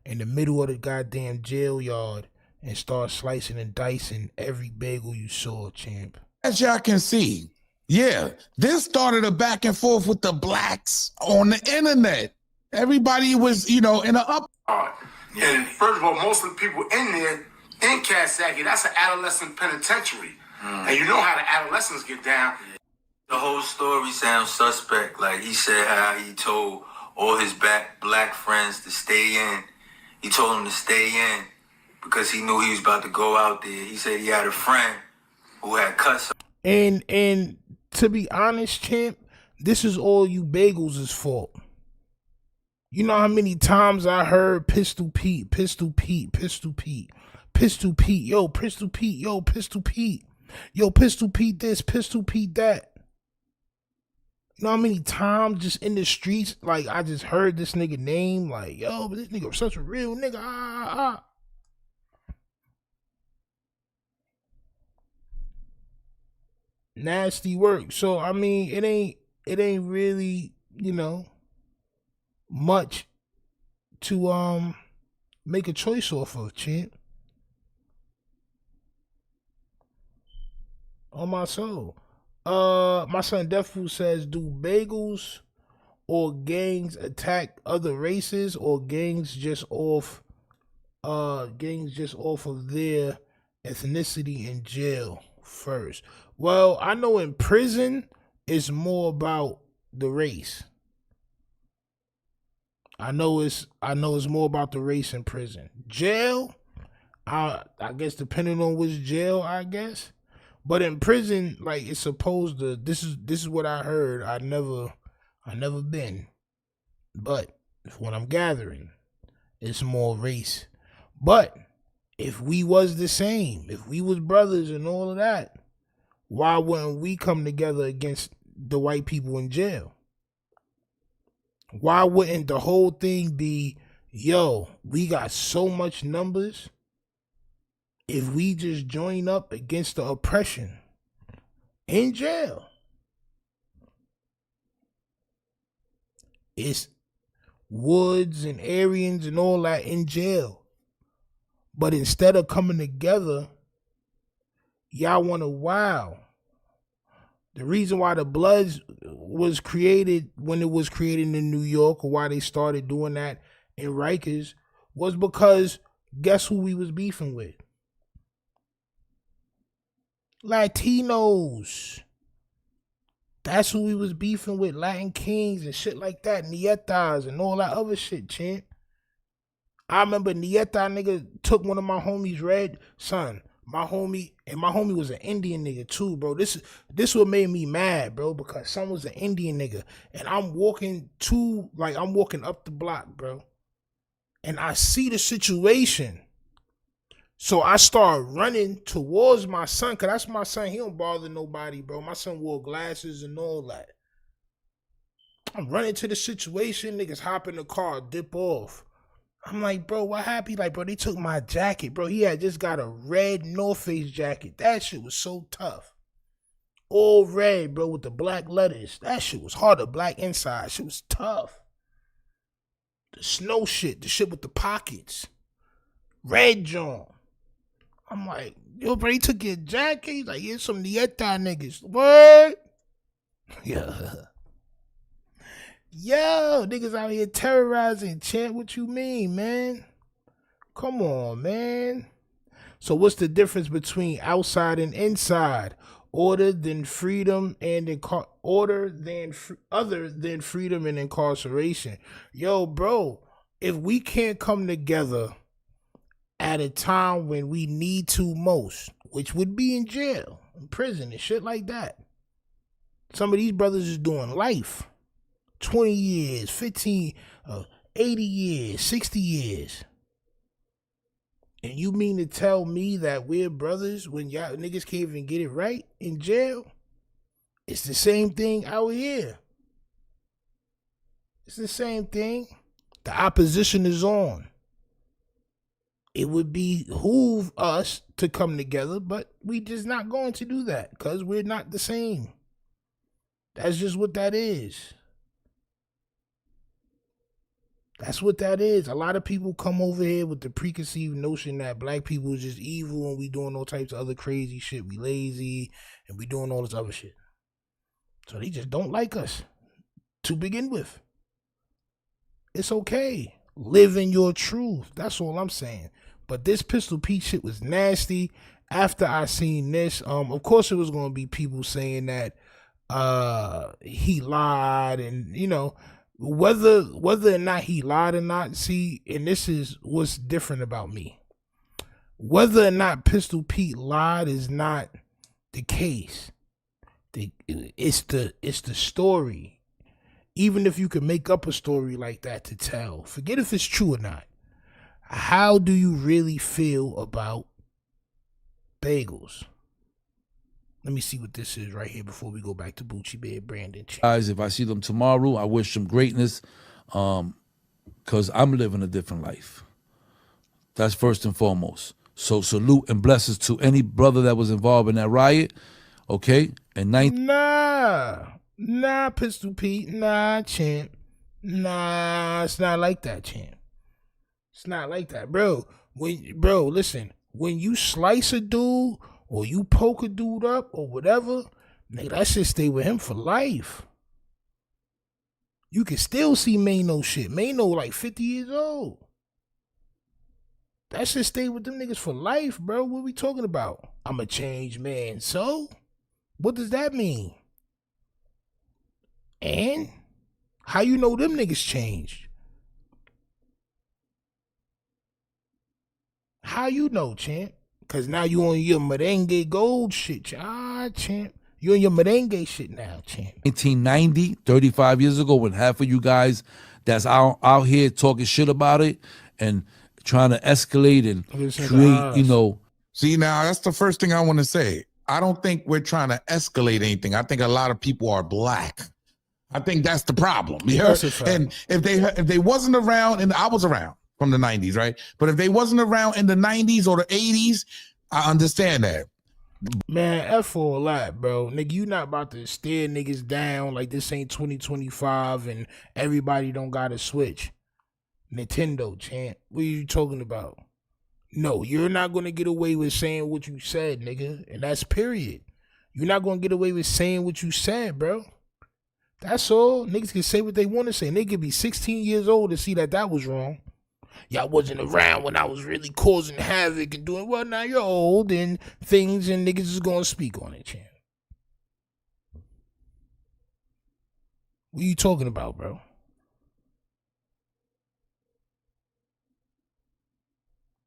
In the middle of the goddamn jail yard and start slicing and dicing every bagel you saw, champ. As y'all can see, yeah, this started a back and forth with the blacks on the internet. Everybody was, in a up. And first of all, most of the people in there, in Kasaki, that's an adolescent penitentiary. And you know how the adolescents get down. The whole story sounds suspect. Like he said how he told all his black friends to stay in. He told them to stay in because he knew he was about to go out there. He said he had a friend who had cuts. And to be honest, champ, this is all you bagels' fault. You know how many times I heard Pistol Pete, Pistol Pete, Pistol Pete, Pistol Pete, yo, Pistol Pete, yo, Pistol Pete, yo, Pistol Pete this, Pistol Pete that. You know how many times just in the streets, like, I just heard this nigga name, like, yo, but this nigga was such a real nigga, Nasty work. So, I mean, it ain't really, you know, much to make a choice off of, champ. On my soul. My son Deathfool says, do bagels or gangs attack other races, or gangs just off of their ethnicity in jail first? Well, I know in prison it's more about the race. I know it's more about the race in prison. Jail, I guess depending on which jail, I guess. But in prison, like, it's supposed to, this is what I heard. I never been. But what I'm gathering, it's more race. But if we was the same, if we was brothers and all of that, why wouldn't we come together against the white people in jail? Why wouldn't the whole thing be, yo, we got so much numbers, if we just join up against the oppression in jail? It's Woods and Aryans and all that in jail. But instead of coming together, y'all want to wow. The reason why the Bloods was created when it was created in New York, or why they started doing that in Rikers, was because guess who we was beefing with? Latinos. That's who we was beefing with, Latin Kings and shit like that, Nietas and all that other shit, champ. I remember Nieta nigga took one of my homies' red son. My homie was an Indian nigga too, bro. This what made me mad, bro, because son was an Indian nigga. And I'm walking up the block, bro. And I see the situation. So I start running towards my son, because that's my son. He don't bother nobody, bro. My son wore glasses and all that. I'm running to the situation. Niggas hop in the car, dip off. I'm like, bro, what happened? Like, bro, they took my jacket, bro. He had just got a red North Face jacket. That shit was so tough. All red, bro, with the black letters. That shit was hard, the black inside. Shit was tough. The snow shit, the shit with the pockets. Red John. I'm like, yo, bro, he took your jacket? He's like, yeah, some Nieta niggas. What? Yeah. Yo, niggas out here terrorizing, champ. What you mean, man? Come on, man. So what's the difference between outside and inside? Other than freedom and other than freedom and incarceration. Yo, bro, if we can't come together at a time when we need to most, which would be in jail, in prison and shit like that. Some of these brothers is doing life. 20 years, 15, 80 years, 60 years. And you mean to tell me that we're brothers when y'all niggas can't even get it right in jail? It's the same thing out here. It's the same thing. The opposition is on. It would behoove us to come together, but we just not going to do that because we're not the same. That's just what that is. That's what that is. A lot of people come over here with the preconceived notion that black people is just evil and we doing all types of other crazy shit. We lazy and we doing all this other shit. So they just don't like us to begin with. It's okay. Live in your truth. That's all I'm saying. But this Pistol Pete shit was nasty. After I seen this, of course it was gonna be people saying that he lied, and you know, whether or not he lied or not, see, and this is what's different about me. Whether or not Pistol Pete lied is not the case. It's the story. Even if you can make up a story like that to tell, forget if it's true or not. How do you really feel about bagels? Let me see what this is right here before we go back to Boochie Bear Brandon. Guys, if I see them tomorrow, I wish them greatness, because I'm living a different life. That's first and foremost. So salute and blessings to any brother that was involved in that riot, okay? And Nah, Pistol Pete, nah, champ. Nah, it's not like that, champ. It's not like that, bro. Listen, when you slice a dude or you poke a dude up or whatever, nigga, that shit stay with him for life. You can still see Mano shit. Mano like 50 years old. That shit stay with them niggas for life, bro. What we talking about? I'm a changed man. So, what does that mean? And how you know them niggas changed? How you know, champ? Cause now you on your merengue gold shit, champ. You on your merengue shit now, champ. 1990, 35 years ago, when half of you guys that's out here talking shit about it and trying to escalate and create, you know. See, now that's the first thing I want to say. I don't think we're trying to escalate anything. I think a lot of people are black. I think that's the problem. And if they wasn't around, and I was around from the 90s, right? But if they wasn't around in the 90s or the 80s, I understand that. Man, F all that, bro. Nigga, you not about to stare niggas down like this ain't 2025 and everybody don't got to switch. Nintendo, champ. What are you talking about? No, you're not going to get away with saying what you said, nigga. And that's period. You're not going to get away with saying what you said, bro. That's all. Niggas can say what they want to say. And they could be 16 years old to see that was wrong. Y'all wasn't around when I was really causing havoc and doing, well, now you're old and things, and niggas is going to speak on it, champ. What are you talking about, bro?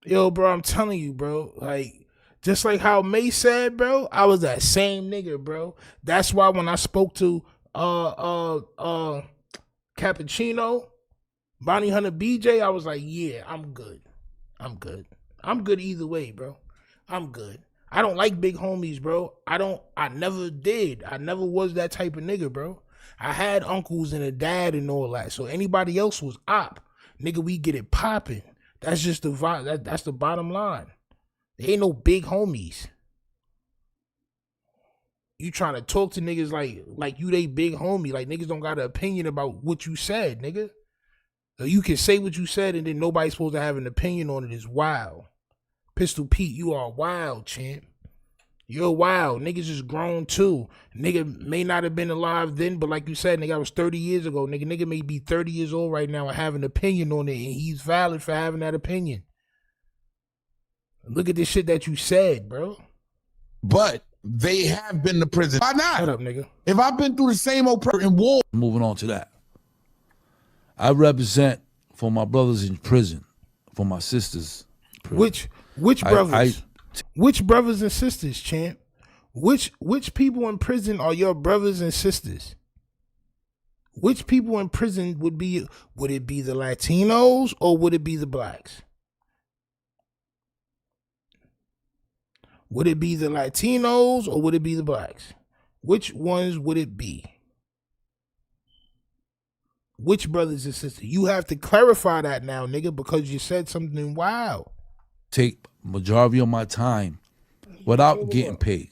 Yo, bro, I'm telling you, bro, like, just like how May said, bro, I was that same nigga, bro. That's why when I spoke to Cappuccino, Bonnie Hunter BJ, I was like, yeah, I'm good. I'm good either way, bro. I'm good. I don't like big homies, bro. I never did. I never was that type of nigga, bro. I had uncles and a dad and all that. So anybody else was op. Nigga, we get it popping. That's just the vibe. That's the bottom line. There ain't no big homies. You trying to talk to niggas like you they big homie. Like niggas don't got an opinion about what you said, nigga. So you can say what you said and then nobody's supposed to have an opinion on it. Is wild. Pistol Pete, you are wild, champ. You're wild. Niggas is grown too. Nigga may not have been alive then, but like you said, nigga, I was 30 years ago. Nigga may be 30 years old right now and have an opinion on it, and he's valid for having that opinion. Look at this shit that you said, bro. But they have been to prison. Why not? Shut up, nigga. If I've been through the same old in war. Moving on to that. I represent for my brothers in prison, for my sisters. Which brothers? Which brothers and sisters, champ? Which people in prison are your brothers and sisters? Which people in prison would it be the Latinos or would it be the blacks? Would it be the Latinos or would it be the blacks? Which ones would it be? Which brothers and sisters? You have to clarify that now, nigga, because you said something wild. Take majority of my time without getting paid.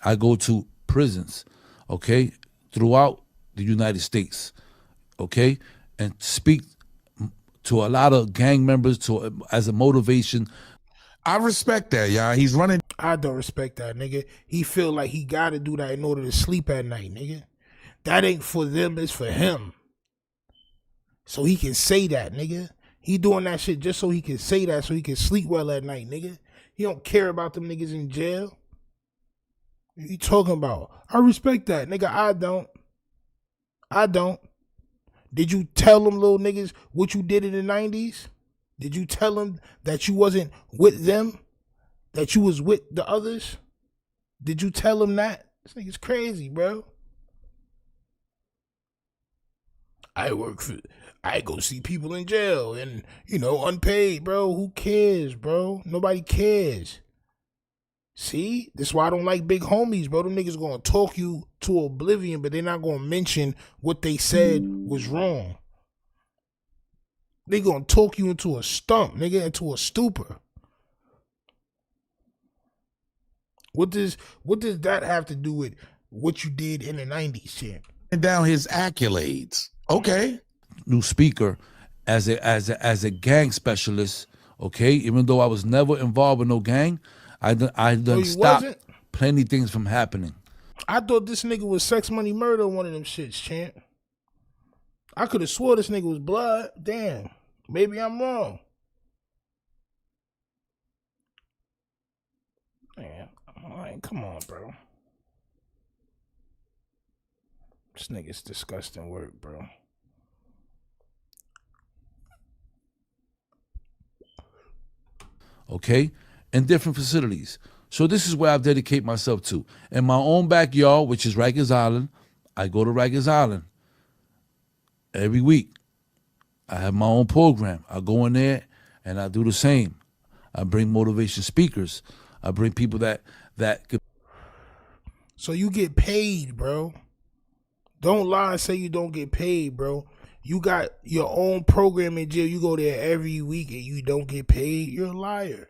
I go to prisons, okay, throughout the United States, okay, and speak to a lot of gang members as a motivation. I respect that, y'all. He's running. I don't respect that, nigga. He feel like he got to do that in order to sleep at night, nigga. That ain't for them, it's for him. So he can say that, nigga. He doing that shit just so he can say that, so he can sleep well at night, nigga. He don't care about them niggas in jail. What you talking about? I respect that, nigga. I don't. Did you tell them little niggas what you did in the 90s? Did you tell them that you wasn't with them? That you was with the others? Did you tell them that? This nigga's crazy, bro. I go see people in jail and, unpaid, bro. Who cares, bro? Nobody cares. See? That's why I don't like big homies, bro. Them niggas gonna talk you to oblivion, but they're not gonna mention what they said was wrong. They gonna talk you into a stump, nigga, into a stupor. What does that have to do with what you did in the 90s, champ? And down his accolades. Okay. New speaker as a gang specialist, okay? Even though I was never involved with no gang, I done stopped plenty things from happening. I thought this nigga was Sex Money Murder, one of them shits, champ. I could have swore this nigga was Blood. Damn. Maybe I'm wrong. Man, come on, bro. This nigga's disgusting work, bro. Okay? In different facilities. So this is where I dedicate myself to. In my own backyard, which is Rikers Island, I go to Rikers Island every week. I have my own program. I go in there and I do the same. I bring motivation speakers. I bring people that could. So you get paid, bro. Don't lie and say you don't get paid, bro. You got your own program in jail. You go there every week and you don't get paid. You're a liar.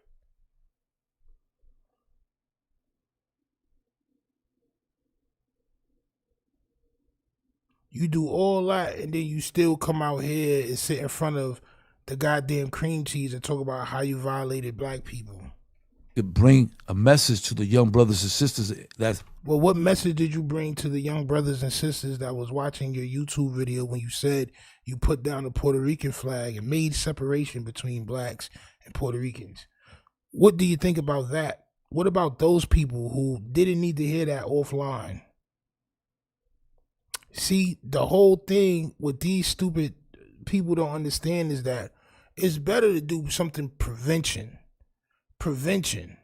You do all that and then you still come out here and sit in front of the goddamn cream cheese and talk about how you violated black people. Could bring a message to the young brothers and sisters. Well, what message did you bring to the young brothers and sisters that was watching your YouTube video when you said you put down the Puerto Rican flag and made separation between blacks and Puerto Ricans? What do you think about that? What about those people who didn't need to hear that offline? See, the whole thing with these stupid people don't understand is that it's better to do something prevention. Prevention.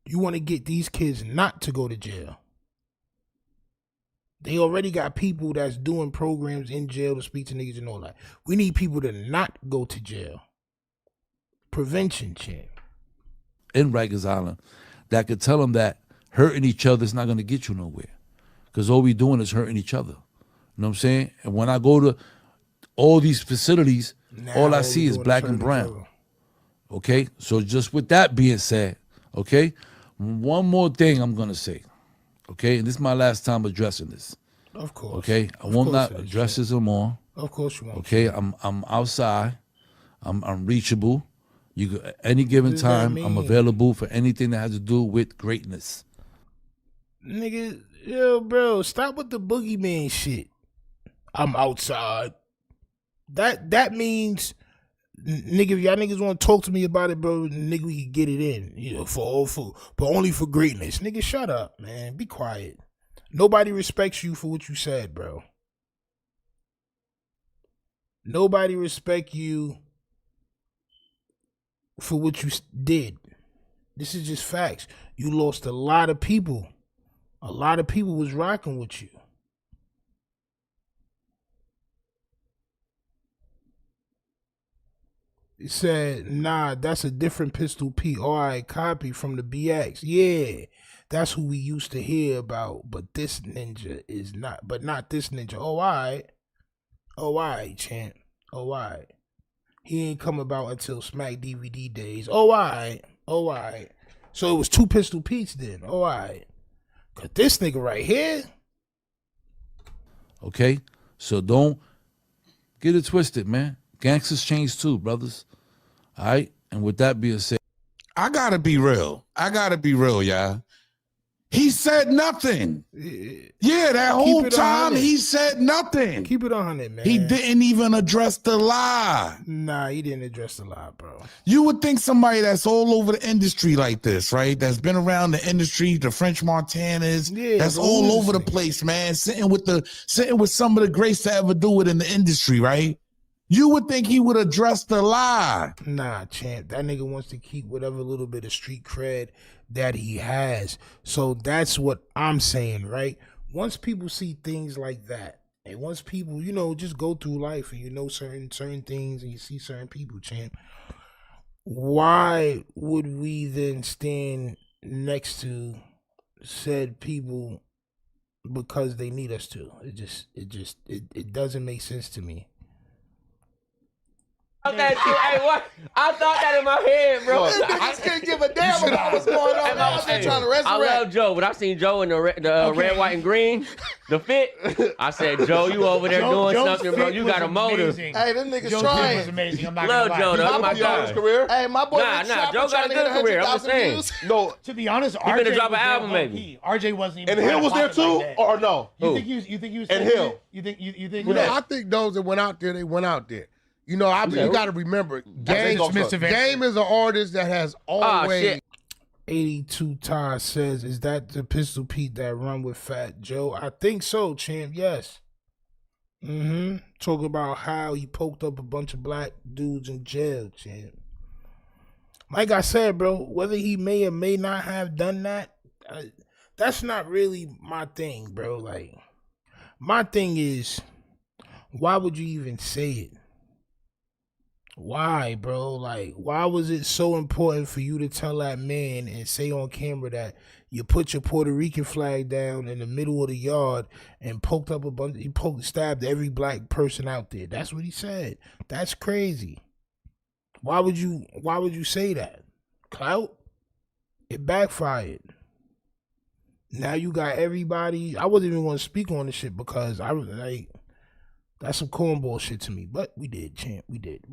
You want to get these kids not to go to jail. They already got people that's doing programs in jail to speak to niggas and all that. We need people to not go to jail. Prevention, champ. In Rikers Island, that could tell them that hurting each other is not going to get you nowhere. Because all we doing is hurting each other. You know what I'm saying? And when I go to all these facilities, all I see is black and brown. Okay? So just with that being said, okay? One more thing I'm going to say. Okay? And this is my last time addressing this. Of course. Okay? I will not address this anymore. Of course you won't. Okay? I'm outside. I'm reachable. Any given time, I'm available for anything that has to do with greatness. Nigga, yo, bro, stop with the boogeyman shit. I'm outside. That means, nigga, if y'all niggas want to talk to me about it, bro, nigga, we can get it in. But only for greatness. Nigga, shut up, man. Be quiet. Nobody respects you for what you said, bro. Nobody respect you for what you did. This is just facts. You lost a lot of people. A lot of people was rocking with you. It said, nah, that's a different Pistol P. All right, copy from the BX. Yeah, that's who we used to hear about. But this ninja is not. But not this ninja. Oh, all right. Oh, all right, champ. Oh, all right. He ain't come about until Smack DVD days. Oh, all right. Oh, all right. So it was two Pistol Pete's then. Oh, all right. Cause this nigga right here. Okay? So don't get it twisted, man. Gangsters change too, brothers. All right? And with that being said, I gotta be real. Y'all. He said nothing. Yeah, that whole time he said nothing. Keep it 100, man. He didn't even address the lie. Nah, he didn't address the lie, bro. You would think somebody that's all over the industry like this, right? That's been around the industry, the French Montanas, that's all over the place, man. Sitting with some of the greats to ever do it in the industry, right? You would think he would address the lie. Nah, champ. That nigga wants to keep whatever little bit of street cred that he has. So that's what I'm saying, right? Once people see things like that, and once people, you know, just go through life and you know certain things and you see certain people, champ, why would we then stand next to said people because they need us to? It doesn't make sense to me. Okay, hey, what? I thought that in my head, bro. I just couldn't give a damn about what's going on. I was trying to resurrect. I love Joe, but I seen Joe in the red, white, and green, the fit. I said, Joe, you over there doing something, bro. You got a motive. Hey, them niggas Joe's trying. was amazing. I'm not Love gonna Joe, lie. though. My God. Career? Hey, my boy, Joe got a good career. I'm just saying. No, to be honest, He RJ finna drop an was there album, low-key. maybe. RJ wasn't even. and Hill was there like too, that. or no? You think he was? And Hill. You think? You know, I think those that went out there, they went out there. You know, you got to remember, Game is an artist that has always. 82 Ty says, is that the Pistol Pete that run with Fat Joe? I think so, champ. Yes. Talk about how he poked up a bunch of black dudes in jail, champ. Like I said, bro, whether he may or may not have done that, that's not really my thing, bro. Like, my thing is, why would you even say it? Why, bro? Like, why was it so important for you to tell that man and say on camera that you put your Puerto Rican flag down in the middle of the yard and poked up a bunch, stabbed every black person out there? That's what he said. That's crazy. Why would you say that? Clout? It backfired. Now you got everybody. I wasn't even going to speak on this shit because I was like, that's some cornball shit to me. But we did, champ. We did.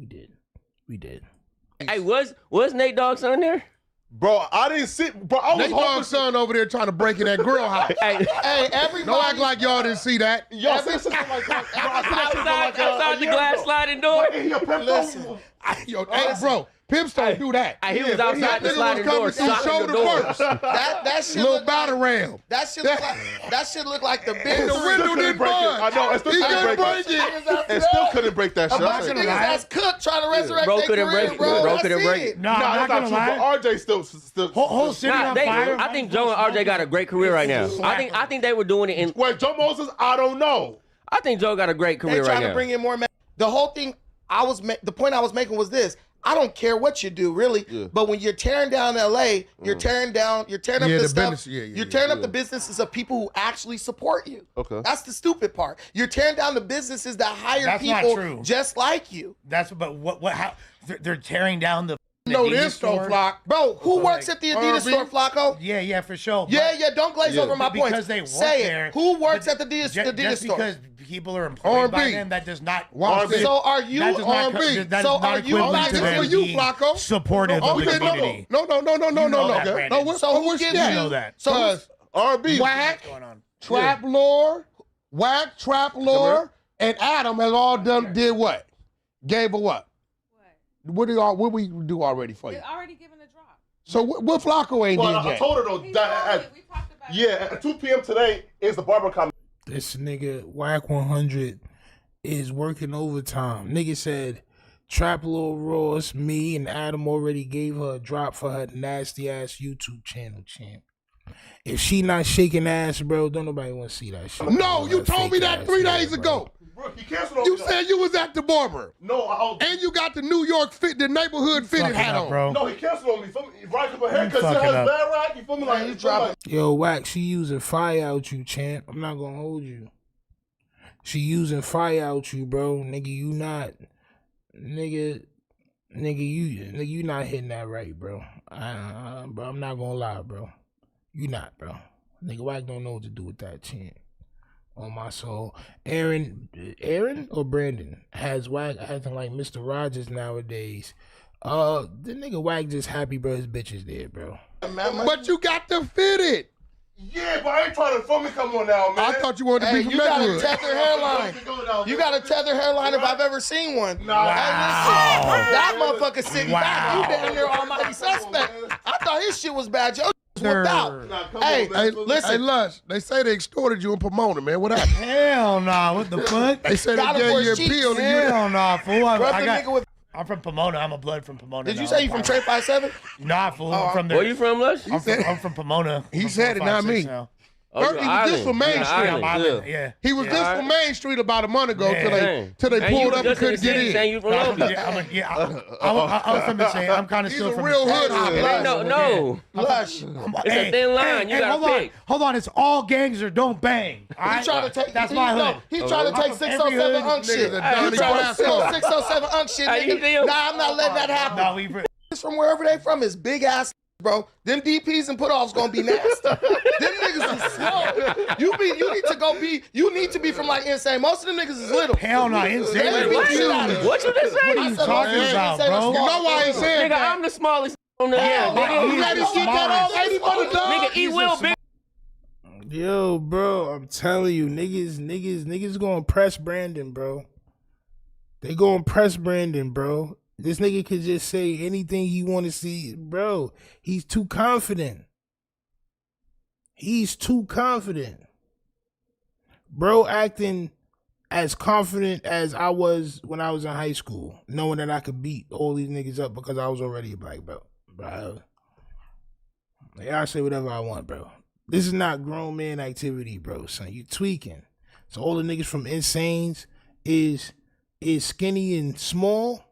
Hey, was Nate Dogg's son there? Bro, I didn't see. Bro, I was Nate Dogg's son over there trying to break in that grill house. Hey, everybody. Don't act like y'all didn't see that. Y'all said something like that. Outside the glass sliding door. Listen. Hey, bro. Pimps don't do that. He was outside the sliding door, shoulder the door. first. That shit little look battle ram. That shit look like the big The window didn't budge. I know. It still couldn't break it. It still couldn't break that shit. A bunch of niggas that's cooked trying to resurrect Bro their couldn't career, break it. bro. Bro I couldn't see break it. it. No, that's not true. But RJ still. Whole city on fire. I think Joe and RJ got a great career right now. I think they were doing it in. Wait, Joe Moses? I don't know. I think Joe got a great career They right trying now. to bring in more. The whole thing. The point I was making was this. I don't care what you do, really. Yeah. But when you're tearing down LA, you're tearing up the stuff. You're tearing up the businesses of people who actually support you. Okay. That's the stupid part. You're tearing down the businesses that hire people just like you. How they're tearing down the. No, this though, Flock. Bro, who works at the Adidas store, Flacco? Yeah, for sure. Yeah, don't glaze over my point. Because they work Say there. It. Who works at the Adidas Just store? because people are employed by them, that does not. So are you R&B? So are you not for you, Flacco? Supportive of the community. No. So who gives you that? So R&B, WACK, Trap Lore, WACK, Trap Lore, and Adam has all did what? Gave a what? What we do already for you? They're already given a drop. So what Flaco ain't did I yet? told her though. We talked about it. At 2 p.m. today is the barber comment. This nigga WACK 100 is working overtime. Nigga said Trap Lil Ross, me and Adam already gave her a drop for her nasty ass YouTube channel, champ. If she not shaking ass, bro, don't nobody want to see that shit. No, you told me that 3 days ago. Bro, he canceled You said you was at the barber. No, and you got the New York the neighborhood fitted hat on. Bro. No, he canceled on me. Right up ahead because she has bad rack. You feel me? Like you drop it. Yo, WACK, she using fire out you, champ. I'm not gonna hold you. She using fire out you, bro. Nigga, you not. Nigga, you not hitting that right, bro. Bro, I'm not gonna lie, bro. You not, bro. Nigga, WACK don't know what to do with that, champ. On my soul. Aaron or Brandon has WACK acting like Mr. Rogers nowadays. The nigga WACK just happy, bro. His bitch is there, bro. But you got to fit it. Yeah, but I ain't trying to feel me. Come on now, man. I thought you wanted to be from you got a neighborhood. tethered hairline. You got a tethered hairline if I've ever seen one. Nah. Hey, listen, that motherfucker sitting back. You down there almighty suspect. I thought his shit was bad. Yo, whooped out. Hey, listen. Hey, Lush, they say they extorted you in Pomona, man. What happened? Hell nah, what the fuck? They say they Got him gave for you a his cheeks. pill. Hell nah, fool. I'm I'm from Pomona. I'm a blood from Pomona. Did you now. say you from Trade 57? Nah, fool. I'm from there. Where you from, Lush? I'm from Pomona. He I'm said it, not me. now. Oh, He was just from Main Street. Yeah. He was just from Main Street about a month ago till they And pulled you up and just couldn't get in. saying you from Long Beach. I was from the same. I'm kind of He's still a from real the hood hopper. No. Lush. It's a thin line. You gotta pick. Hold on. It's all gangs or don't bang. He trying to take. That's my hood. He trying to take 607 unk shit. He trying to steal 607 unk shit, nigga. Nah, I'm not letting that happen. It's from wherever they from. Is big ass. Bro, them DPs and put-offs gonna be nasty. Them niggas is slow. You need to be from like Insane. Most of them niggas is little. Hell no, Insane. What you just say? What are you talking about, bro? You know why he said Nigga, that? I'm the smallest on the nigga. You let him get that off 80 for the dog? Nigga, eat Will, big. Yo, bro, I'm telling you, niggas gonna press Brandon, bro. They gonna press Brandon, bro. This nigga could just say anything he want to see. Bro, he's too confident. He's too confident. Bro acting as confident as I was when I was in high school, knowing that I could beat all these niggas up because I was already a black belt. Bro, I say whatever I want, bro. This is not grown man activity, bro, son. You tweaking. So all the niggas from Insanes is skinny and small.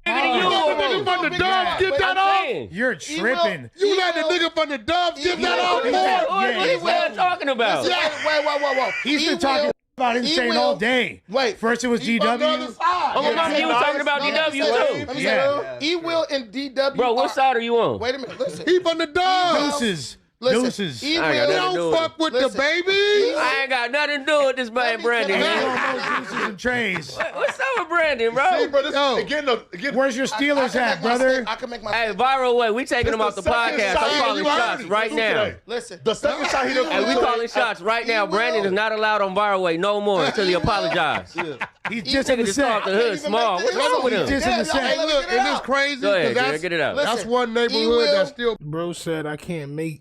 You let the nigga from the Dubs get that off? You're tripping. You let the nigga from the Dubs get that off? What is that talking about? Wait. He's been talking about Insane all day. Wait. First it was GW. Oh, my mom, you was talking about DW too. Yeah. E-Will and DW. Bro, what side are you on? Wait a minute. Listen. He from the Dubs. Deuces. Deuces. Don't fuck with the baby. I ain't got nothing to do with this man, Brandon. Deuces and trays. What's up with Brandon, bro? See, bro, again, Where's your Steelers hat, brother? I can make my. Hey, Viral Way, we taking him off the podcast. I'm calling shots right now. Listen. The second shot he done. Hey, we calling shots right now. Brandon is not allowed on Viral Way no more until he apologizes. He's just in the Just off set. the hood small. What's wrong with him? Just in the Hey, set. look, and it's crazy Go ahead, because Jared, get it out. that's one neighborhood that's still. Bro said I can't make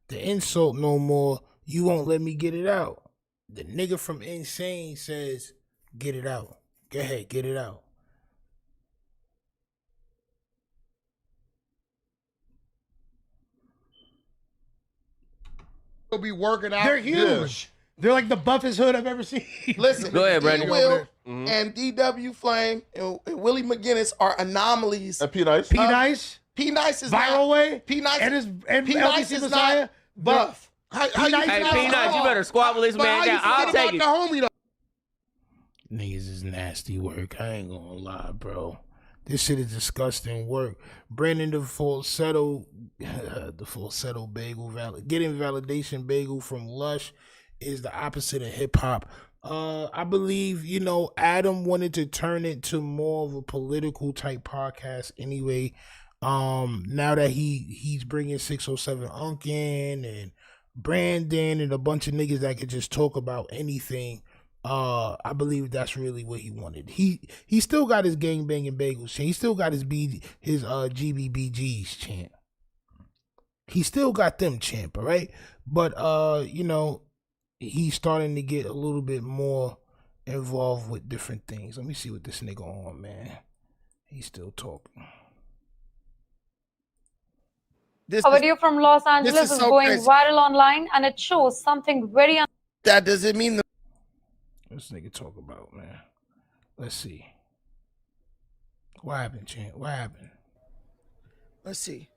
the insult no more. You won't let me get it out. The nigga from Insane says, get it out. Go ahead, get it out. They'll be working out. They're huge. They're like the buffest hood I've ever seen. Listen. Go ahead, Brandon. E-Will and DW Flame and Willie McGinnis are anomalies. And P-Nice. P-Nice. P-Nice is Viral Way. P-Nice and P-Nice LBC is Messiah. not buff. Hey, P-Nice, you better squabble this man down. I'll take it. The homie, though? Niggas is nasty work. I ain't gonna lie, bro. This shit is disgusting work. Brandon the falsetto bagel getting validation bagel from Lush is the opposite of hip hop. I believe, Adam wanted to turn it to more of a political type podcast anyway. Now that he's bringing 607 Unk in and Brandon and a bunch of niggas that could just talk about anything. I believe that's really what he wanted. He still got his gang banging bagels chant. He still got his GBBGs chant. He still got them chant, all right? But he's starting to get a little bit more involved with different things. Let me see what this nigga on, man. He's still talking. A video from Los Angeles is going viral online, and it shows something very. That doesn't mean This nigga talk about, man. Let's see. What happened, Chant? What happened? Let's see.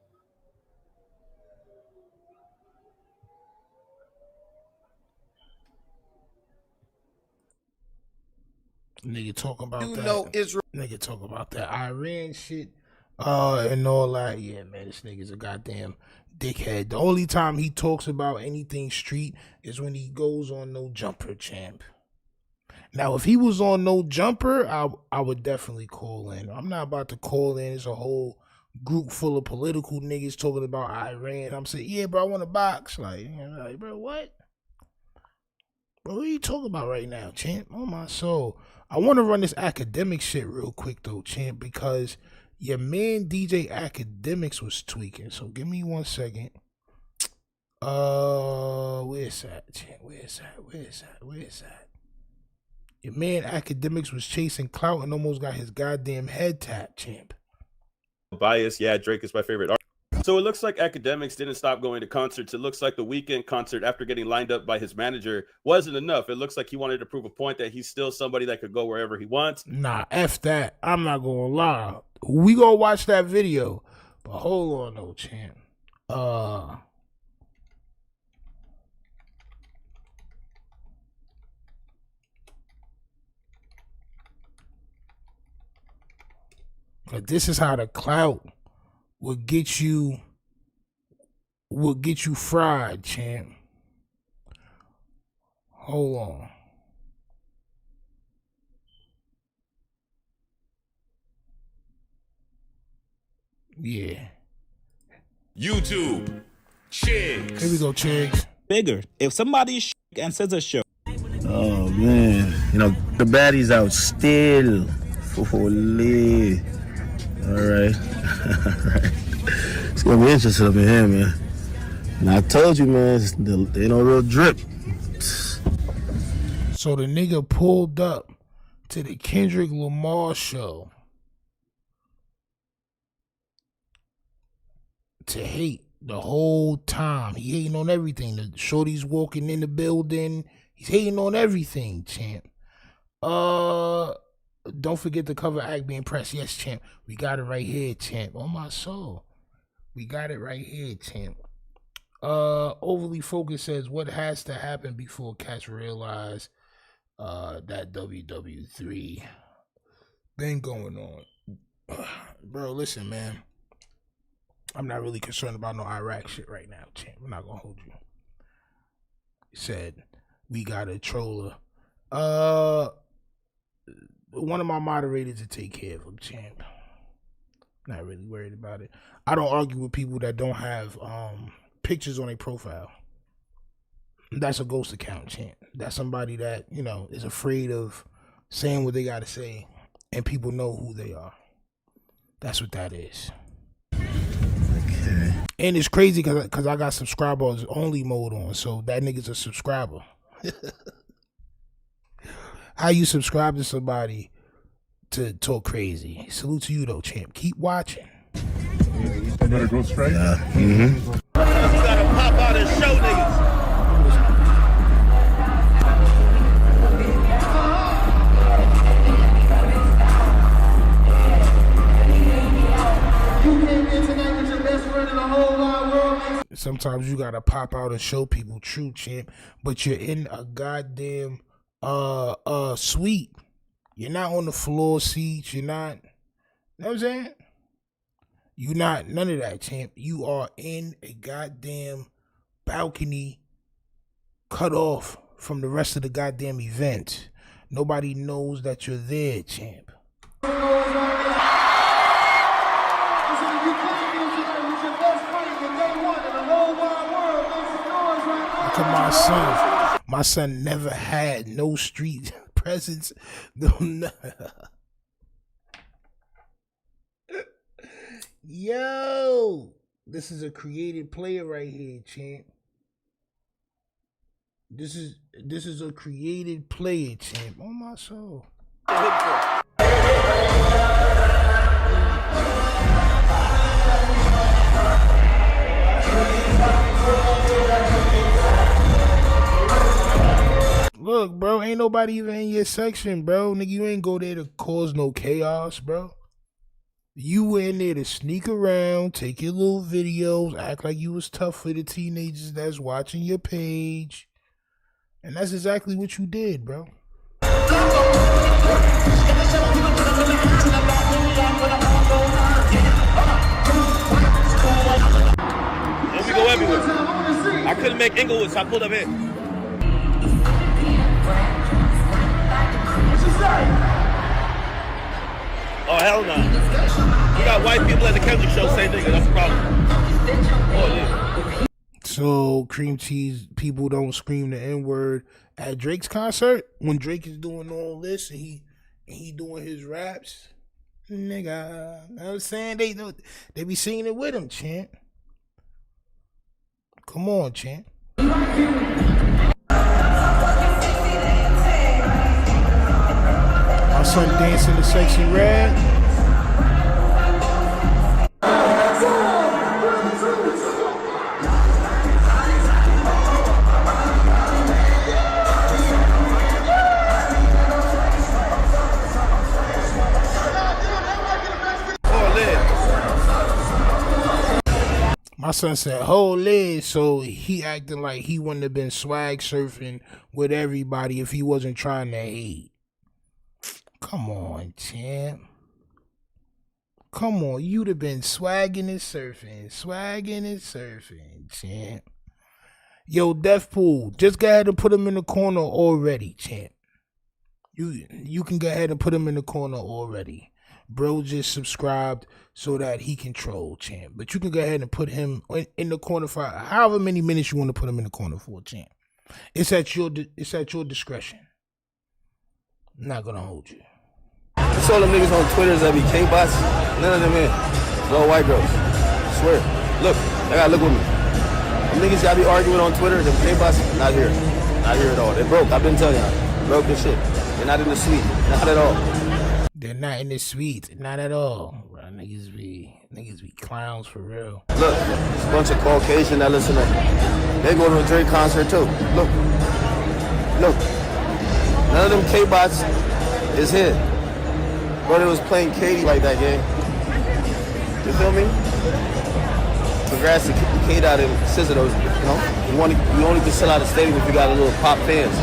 Nigga talking about that. Israel. Nigga talking about that Iran shit. And all that. Yeah, man, this nigga's a goddamn dickhead. The only time he talks about anything street is when he goes on No Jumper, champ. Now, if he was on No Jumper, I would definitely call in. I'm not about to call in. It's a whole group full of political niggas talking about Iran. I'm saying, yeah, bro, I want to box. Like, you know, like, bro, what? Bro, what are you talking about right now, champ? Oh, my soul. I want to run this academic shit real quick, though, champ, because your man DJ Akademiks was tweaking. So give me 1 second. Where's that, champ? Where's that? Your man Akademiks was chasing clout and almost got his goddamn head tapped, champ. Bias, yeah, Drake is my favorite artist. So it looks like Akademiks didn't stop going to concerts. It looks like the weekend concert, after getting lined up by his manager, wasn't enough. It looks like he wanted to prove a point that he's still somebody that could go wherever he wants. Nah, F that. I'm not gonna lie. We gonna watch that video. But hold on though, champ. But this is how the clout will get you fried, champ. Hold on. Yeah. YouTube. Chigs. Here we go, Chigs. Bigger. If somebody and says a show. Oh man, you know the baddie's out still. Holy. All right. All right. It's gonna be interesting up in here, man. And I told you, man, there ain't no real drip. So the nigga pulled up to the Kendrick Lamar show to hate the whole time. He hating on everything. The shorty's walking in the building. He's hating on everything, champ. Don't forget the cover act being pressed. Yes, champ. We got it right here, champ. On my soul. We got it right here, champ. Overly Focused says, what has to happen before cats realize that WW3 been going on? Bro, listen, man. I'm not really concerned about no Iraq shit right now, champ. I'm not gonna hold you. He said, we got a troller. One of my moderators to take care of him, champ. Not really worried about it. I don't argue with people that don't have pictures on their profile. That's a ghost account, champ. That's somebody that, you know, is afraid of saying what they gotta say and people know who they are. That's what that is. Okay. And it's crazy because I got subscribers only mode on, so that nigga's a subscriber. How you subscribe to somebody to talk crazy? Salute to you though, champ. Keep watching. You better go straight. Mm-hmm. You gotta pop out and show niggas. You came in tonight with your best friend in the whole wide world. Sometimes you gotta pop out and show people true, champ. But you're in a goddamn suite. You're not on the floor seats. You're not, you know what I'm saying? You're not none of that, champ. You are in a goddamn balcony cut off from the rest of the goddamn event. Nobody knows that you're there, champ. Look at my son. My son never had no street presence. No. Yo, this is a created player right here, champ. This is a created player, champ. Oh my soul. Look, bro, ain't nobody even in your section, bro. Nigga, you ain't go there to cause no chaos, bro. You were in there to sneak around, take your little videos, act like you was tough for the teenagers that's watching your page. And that's exactly what you did, bro. And we go everywhere. I couldn't make Inglewood, so I pulled up here. Oh, hell no. We got white people at the Kendrick show say nigga. That's the problem. Oh, yeah. So cream cheese people don't scream the N-word at Drake's concert when Drake is doing all this and he doing his raps. Nigga, you know what I'm saying? They be singing it with him, champ. Come on, champ. My son dancing the sexy red. My son said, holy, so he acting like he wouldn't have been swag surfing with everybody if he wasn't trying to hate. Come on, champ. Come on, you'd have been swagging and surfing, champ. Yo, Deathpool, just go ahead and put him in the corner already, champ. You can go ahead and put him in the corner already. Bro just subscribed so that he can troll, champ. But you can go ahead and put him in the corner for however many minutes you want to put him in the corner for, champ. It's at your discretion. I'm not gonna hold you. It's all them niggas on Twitter that be K-bots. None of them in. It's all white girls. I swear. Look, I gotta look with me. Them niggas y'all be arguing on Twitter, them K-bots, not here. Not here at all. They broke. I've been telling y'all. Broke this shit. They're not in the suite. Not at all. They're not in the suite. Not at all. Bro, niggas be clowns for real. Look, it's a bunch of Caucasian that listen to. They go to a Drake concert too. Look. None of them K-bots is here. Brother was playing Katie like that game. You feel me? Congrats to K-Dot and SZA, you know? You only can sell out a stadium if you got a little pop fans.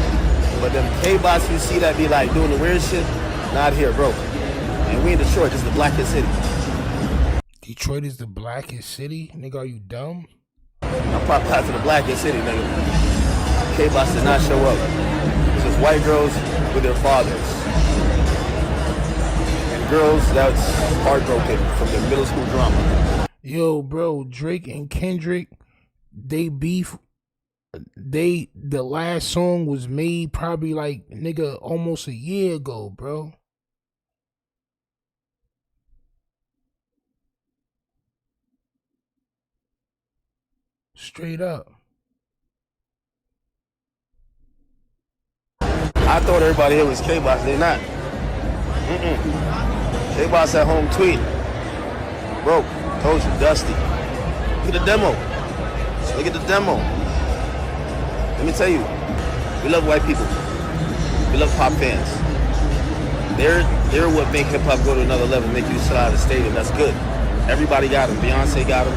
But them K-bots you see that be like doing the weird shit, not here, bro. And we in Detroit, this is the blackest city. Detroit is the blackest city? Nigga, are you dumb? I'm probably out to the blackest city, nigga. K-bots did not show up. It's just white girls with their fathers. And girls that's heartbroken from the middle school drama. Yo, bro, Drake and Kendrick, they beef. The last song was made probably like, nigga, almost a year ago, bro. Straight up. I thought everybody here was K-Bots. They not. K-Bots at home tweet. Bro, told you, Dusty. Look at the demo. Look at the demo. Let me tell you, we love white people. We love pop fans. They're what make hip-hop go to another level, make you sell out of the stadium. That's good. Everybody got him. Beyonce got him.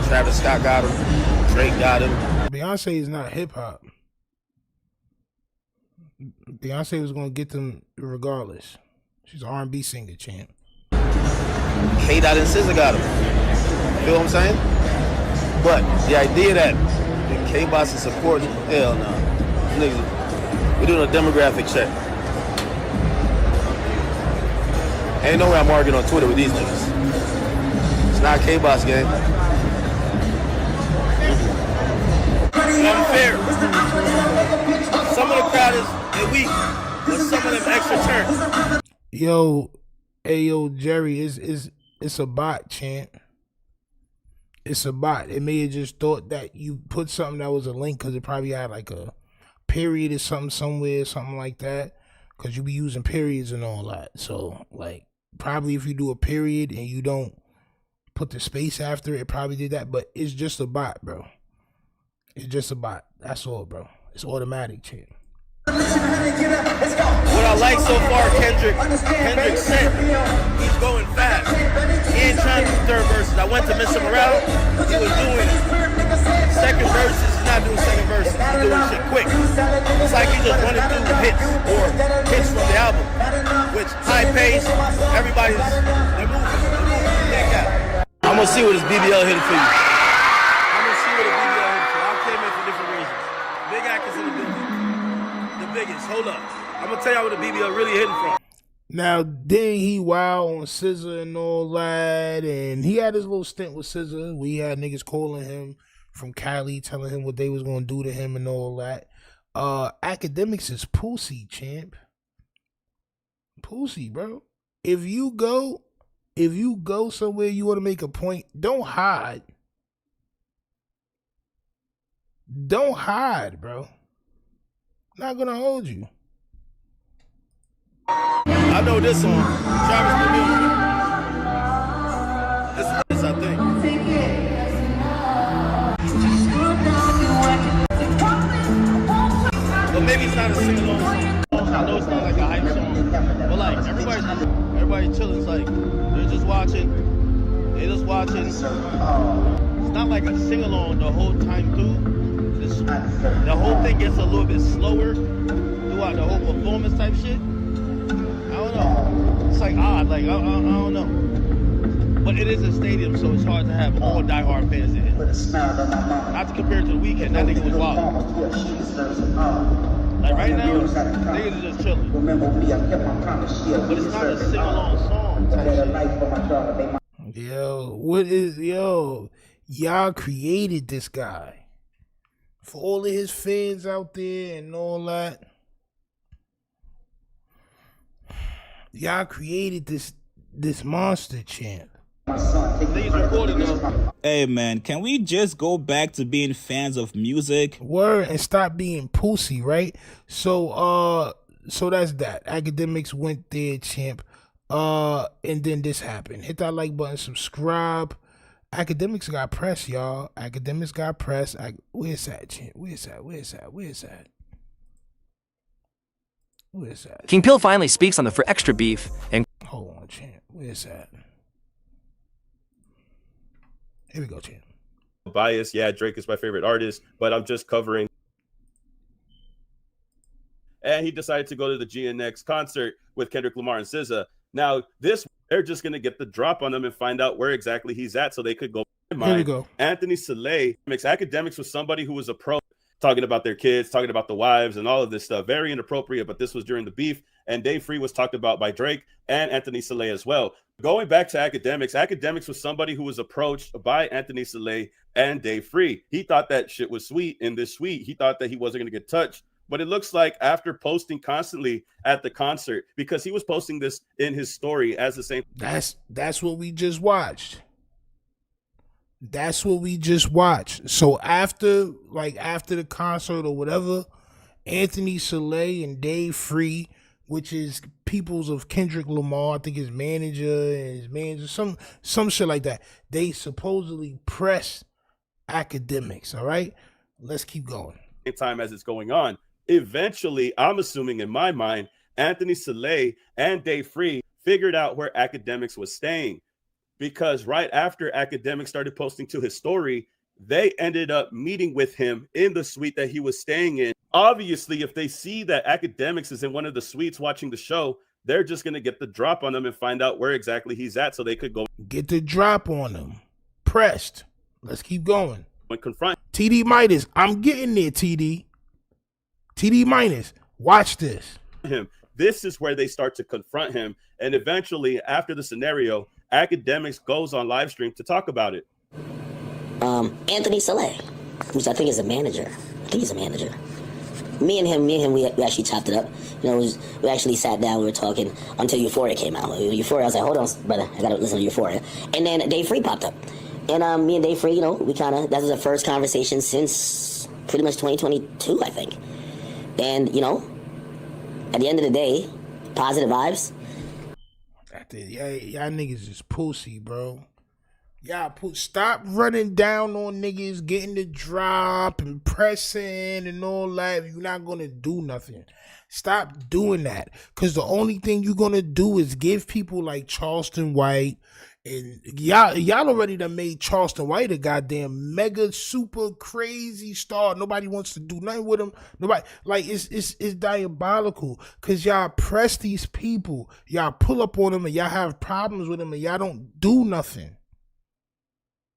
Travis Scott got him. Drake got him. Beyonce is not hip-hop. Beyonce was going to get them regardless. She's an R&B singer, champ. K-Dot and SZA got him. You know what I'm saying? But the idea that the K-Bots is supporting, hell no. Niggas, we're doing a demographic check. Ain't no way I'm arguing on Twitter with these niggas. It's not K-Bots game. It's unfair. Some of the crowd is weak, but some of them extra turn. Yo, Jerry, it's a bot, champ. It's a bot. It may have just thought that you put something that was a link because it probably had like a period or something somewhere, something like that. Because you be using periods and all that. So, like, probably if you do a period and you don't put the space after it probably did that. But it's just a bot, bro. It's just a bot. That's all, bro. It's automatic, champ. What I like so far, Kendrick said he's going fast. He ain't trying to do third verses. I went to miss him around. He was doing it. Second verses, he's not doing second verses. He's doing shit quick. It's like he's just running through hits or hits from the album, which high pace. Everybody's they're moving. I'm gonna see what this BBL hitting for you. I'm gonna see what a BBL hitting for. I came in for different reasons. Big Act is in the building. Biggest. Hold up. I'm gonna tell y'all what the BBL really hitting from. Now, then he wild on SZA and all that, and he had his little stint with SZA. We had niggas calling him from Cali, telling him what they was gonna do to him and all that. Akademiks is pussy, champ. Pussy, bro. If you go somewhere you want to make a point, don't hide. Don't hide, bro. Not gonna hold you. I know this song, Travis Patel. This I think. But maybe it's not a sing-along song. I know it's not like a hype song. But like everybody chilling. It's like they're just watching. They just watching. It's not like a sing-along the whole time through. The whole thing gets a little bit slower throughout the whole performance type shit. I don't know. It's like odd. Like I don't know. But it is a stadium, so it's hard to have all diehard fans in it. Not to compare it to the weekend. That nigga was wild. Like right now, niggas are just chilling. But it's not a sing-along song type shit. Y'all created this guy. For all of his fans out there and all that. Y'all created this monster champ. Hey man, can we just go back to being fans of music? Word, and stop being pussy, right? So that's that. Akademiks went there, champ. And then this happened. Hit that like button, subscribe. Akademiks got press, y'all. Akademiks got press. Where's that, champ? Where's that? King Pill finally speaks on the For Extra beef and hold on, champ. Where's that? Here we go, champ. Bias, yeah, Drake is my favorite artist, but I'm just covering. And he decided to go to the GNX concert with Kendrick Lamar and SZA. Now, they're just going to get the drop on him and find out where exactly he's at so they could go. Here we go. Anthony Saleh makes Akademiks was somebody who was a pro, talking about their kids, talking about the wives and all of this stuff. Very inappropriate, but this was during the beef. And Dave Free was talked about by Drake and Anthony Saleh as well. Going back to Akademiks was somebody who was approached by Anthony Saleh and Dave Free. He thought that shit was sweet in this suite. He thought that he wasn't going to get touched. But it looks like after posting constantly at the concert, because he was posting this in his story as the same. That's what we just watched. So after the concert or whatever, Anthony Saleh and Dave Free, which is peoples of Kendrick Lamar, I think his manager, some shit like that, they supposedly pressed Akademiks. All right, let's keep going. Time as it's going on. Eventually, I'm assuming in my mind, Anthony Saleh and Dave Free figured out where Akademiks was staying, because right after Akademiks started posting to his story, they ended up meeting with him in the suite that he was staying in. Obviously, if they see that Akademiks is in one of the suites watching the show, they're just going to get the drop on him and find out where exactly he's at so they could go. Get the drop on him. Pressed. Let's keep going. And confront. TD Minus. I'm getting there, TD. TD Minus. Watch this. This is where they start to confront him. And eventually, after the scenario, Akademiks goes on live stream to talk about it. Anthony Saleh, which I think is a manager. Me and him, we actually chopped it up. You know, we actually sat down, we were talking until Euphoria came out. Euphoria, I was like, hold on, brother, I gotta listen to Euphoria. And then Dave Free popped up. And me and Dave Free, you know, that was the first conversation since pretty much 2022, I think. And, you know, at the end of the day, positive vibes. Y'all niggas is pussy, bro. Stop running down on niggas, getting the drop and pressing and all that. You're not gonna do nothing. Stop doing that. Cause the only thing you're gonna do is give people like Charleston White, and y'all already done made Charleston White a goddamn mega super crazy star. Nobody wants to do nothing with him. Nobody, like, it's diabolical. Cause y'all press these people, y'all pull up on them, and y'all have problems with them, and y'all don't do nothing.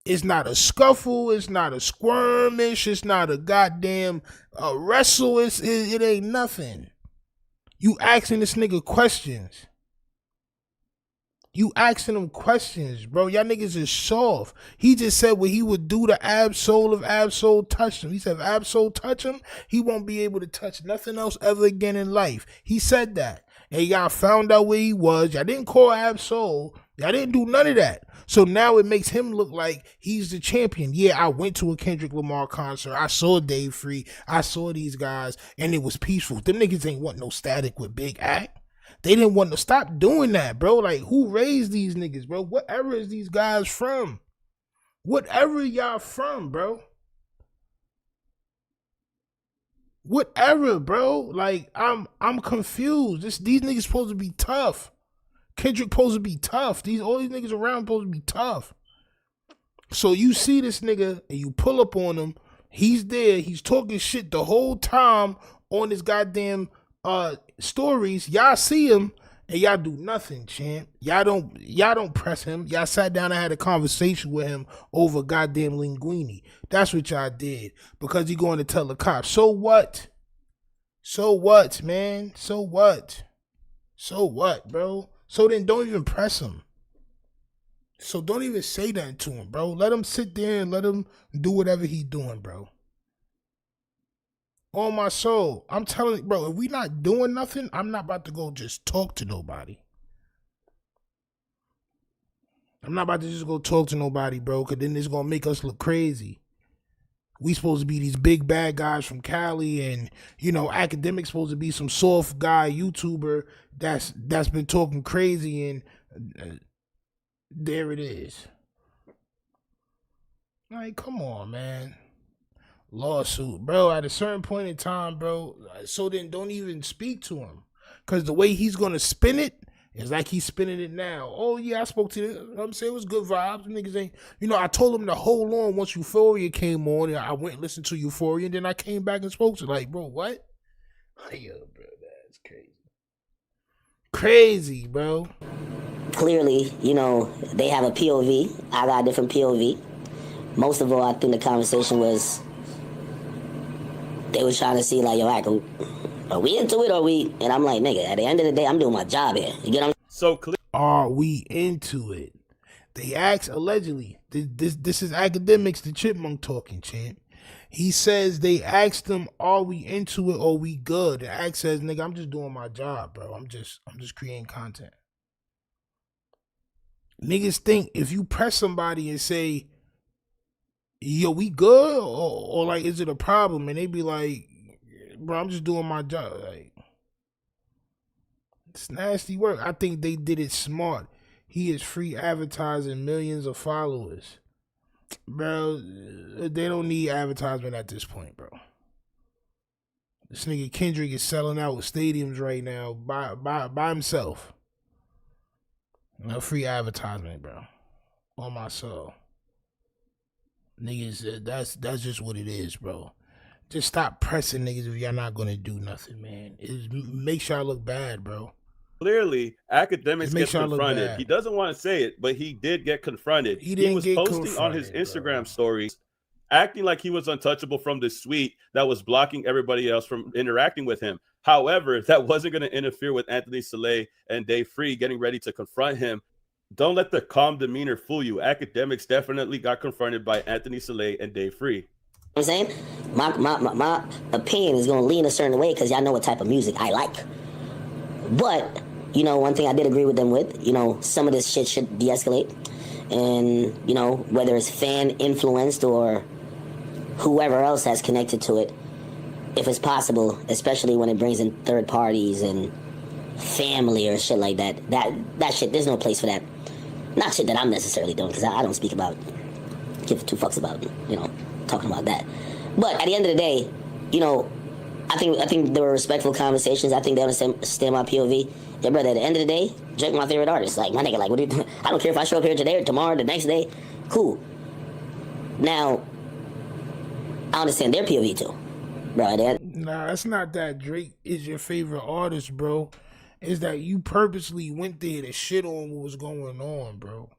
It's not a scuffle. It's not a skirmish. It's not a goddamn wrestle. It ain't nothing. You asking this nigga questions. You asking him questions, bro. Y'all niggas is soft. He just said what he would do to Ab-Soul if Ab-Soul touched him. He said if Ab-Soul touch him, he won't be able to touch nothing else ever again in life. He said that. And y'all found out where he was. Y'all didn't call Ab-Soul. Y'all didn't do none of that. So now it makes him look like he's the champion. Yeah, I went to a Kendrick Lamar concert. I saw Dave Free. I saw these guys, and it was peaceful. Them niggas ain't want no static with Big Act. They didn't want to stop doing that, bro. Like, who raised these niggas, bro? What era is these guys from? What era y'all from, bro? What era, bro? Like, I'm confused. These niggas supposed to be tough. Kendrick supposed to be tough. All these niggas around supposed to be tough. So you see this nigga and you pull up on him. He's there. He's talking shit the whole time on his goddamn stories. Y'all see him and y'all do nothing, champ. Y'all don't press him. Y'all sat down and had a conversation with him over goddamn linguini. That's what y'all did because he going to tell the cops. So what? So what, man? So what? So what, bro? So then don't even press him. So don't even say that to him, bro. Let him sit there and let him do whatever he doing, bro. On my soul. I'm telling you, bro, if we not doing nothing, I'm not about to go just talk to nobody. I'm not about to just go talk to nobody, bro, because then it's going to make us look crazy. We supposed to be these big bad guys from Cali, and Akademiks supposed to be some soft guy YouTuber that's been talking crazy, and there it is. Like, come on, man. Lawsuit, bro. At a certain point in time, bro. So then don't even speak to him, because the way he's gonna spin it is like he's spinning it now. Oh yeah, I spoke to them. I'm saying it was good vibes. Niggas ain't. I told him to hold on once Euphoria came on. And I went and listened to Euphoria, and then I came back and spoke to like, bro, what? Yo, bro, that's crazy. Crazy, bro. Clearly, they have a POV. I got a different POV. Most of all, I think the conversation was they were trying to see like, yo, are we into it or we? And I'm like, nigga, at the end of the day, I'm doing my job here. You get what I'm so clear? Are we into it? They asked allegedly. This is Akademiks, the chipmunk talking, champ. He says they asked him, are we into it or we good? And Ak says, nigga, I'm just doing my job, bro. I'm just creating content. Niggas think if you press somebody and say, yo, we good? Or like, is it a problem? And they be like, bro, I'm just doing my job. Like, it's nasty work. I think they did it smart. He is free advertising millions of followers. Bro, they don't need advertisement at this point, bro. This nigga Kendrick is selling out stadiums right now by himself. No free advertisement, bro. On my soul. Niggas, that's just what it is, bro. Just stop pressing niggas if y'all not gonna do nothing, man. It makes y'all look bad, bro. Clearly, Akademiks gets confronted. He doesn't want to say it, but he did get confronted. He was posting on his Instagram stories, acting like he was untouchable from the suite that was blocking everybody else from interacting with him. However, that wasn't going to interfere with Anthony Soleil and Dave Free getting ready to confront him. Don't let the calm demeanor fool you. Akademiks definitely got confronted by Anthony Soleil and Dave Free. saying? My opinion is going to lean a certain way because y'all know what type of music I like. But, one thing I did agree with them with, some of this shit should de-escalate. And, whether it's fan influenced or whoever else has connected to it, if it's possible, especially when it brings in third parties and family or shit like that, that shit, there's no place for that. Not shit that I'm necessarily doing, because I don't give two fucks about, talking about that. But at the end of the day, I think there were respectful conversations. I think they understand my POV. Yeah, brother, at the end of the day, Drake my favorite artist. Like, my nigga, like, what do you do? I don't care if I show up here today or tomorrow, the next day. Cool. Now, I understand their POV too. Bro, nah, it's not that Drake is your favorite artist, bro. It's that you purposely went there to shit on what was going on, bro.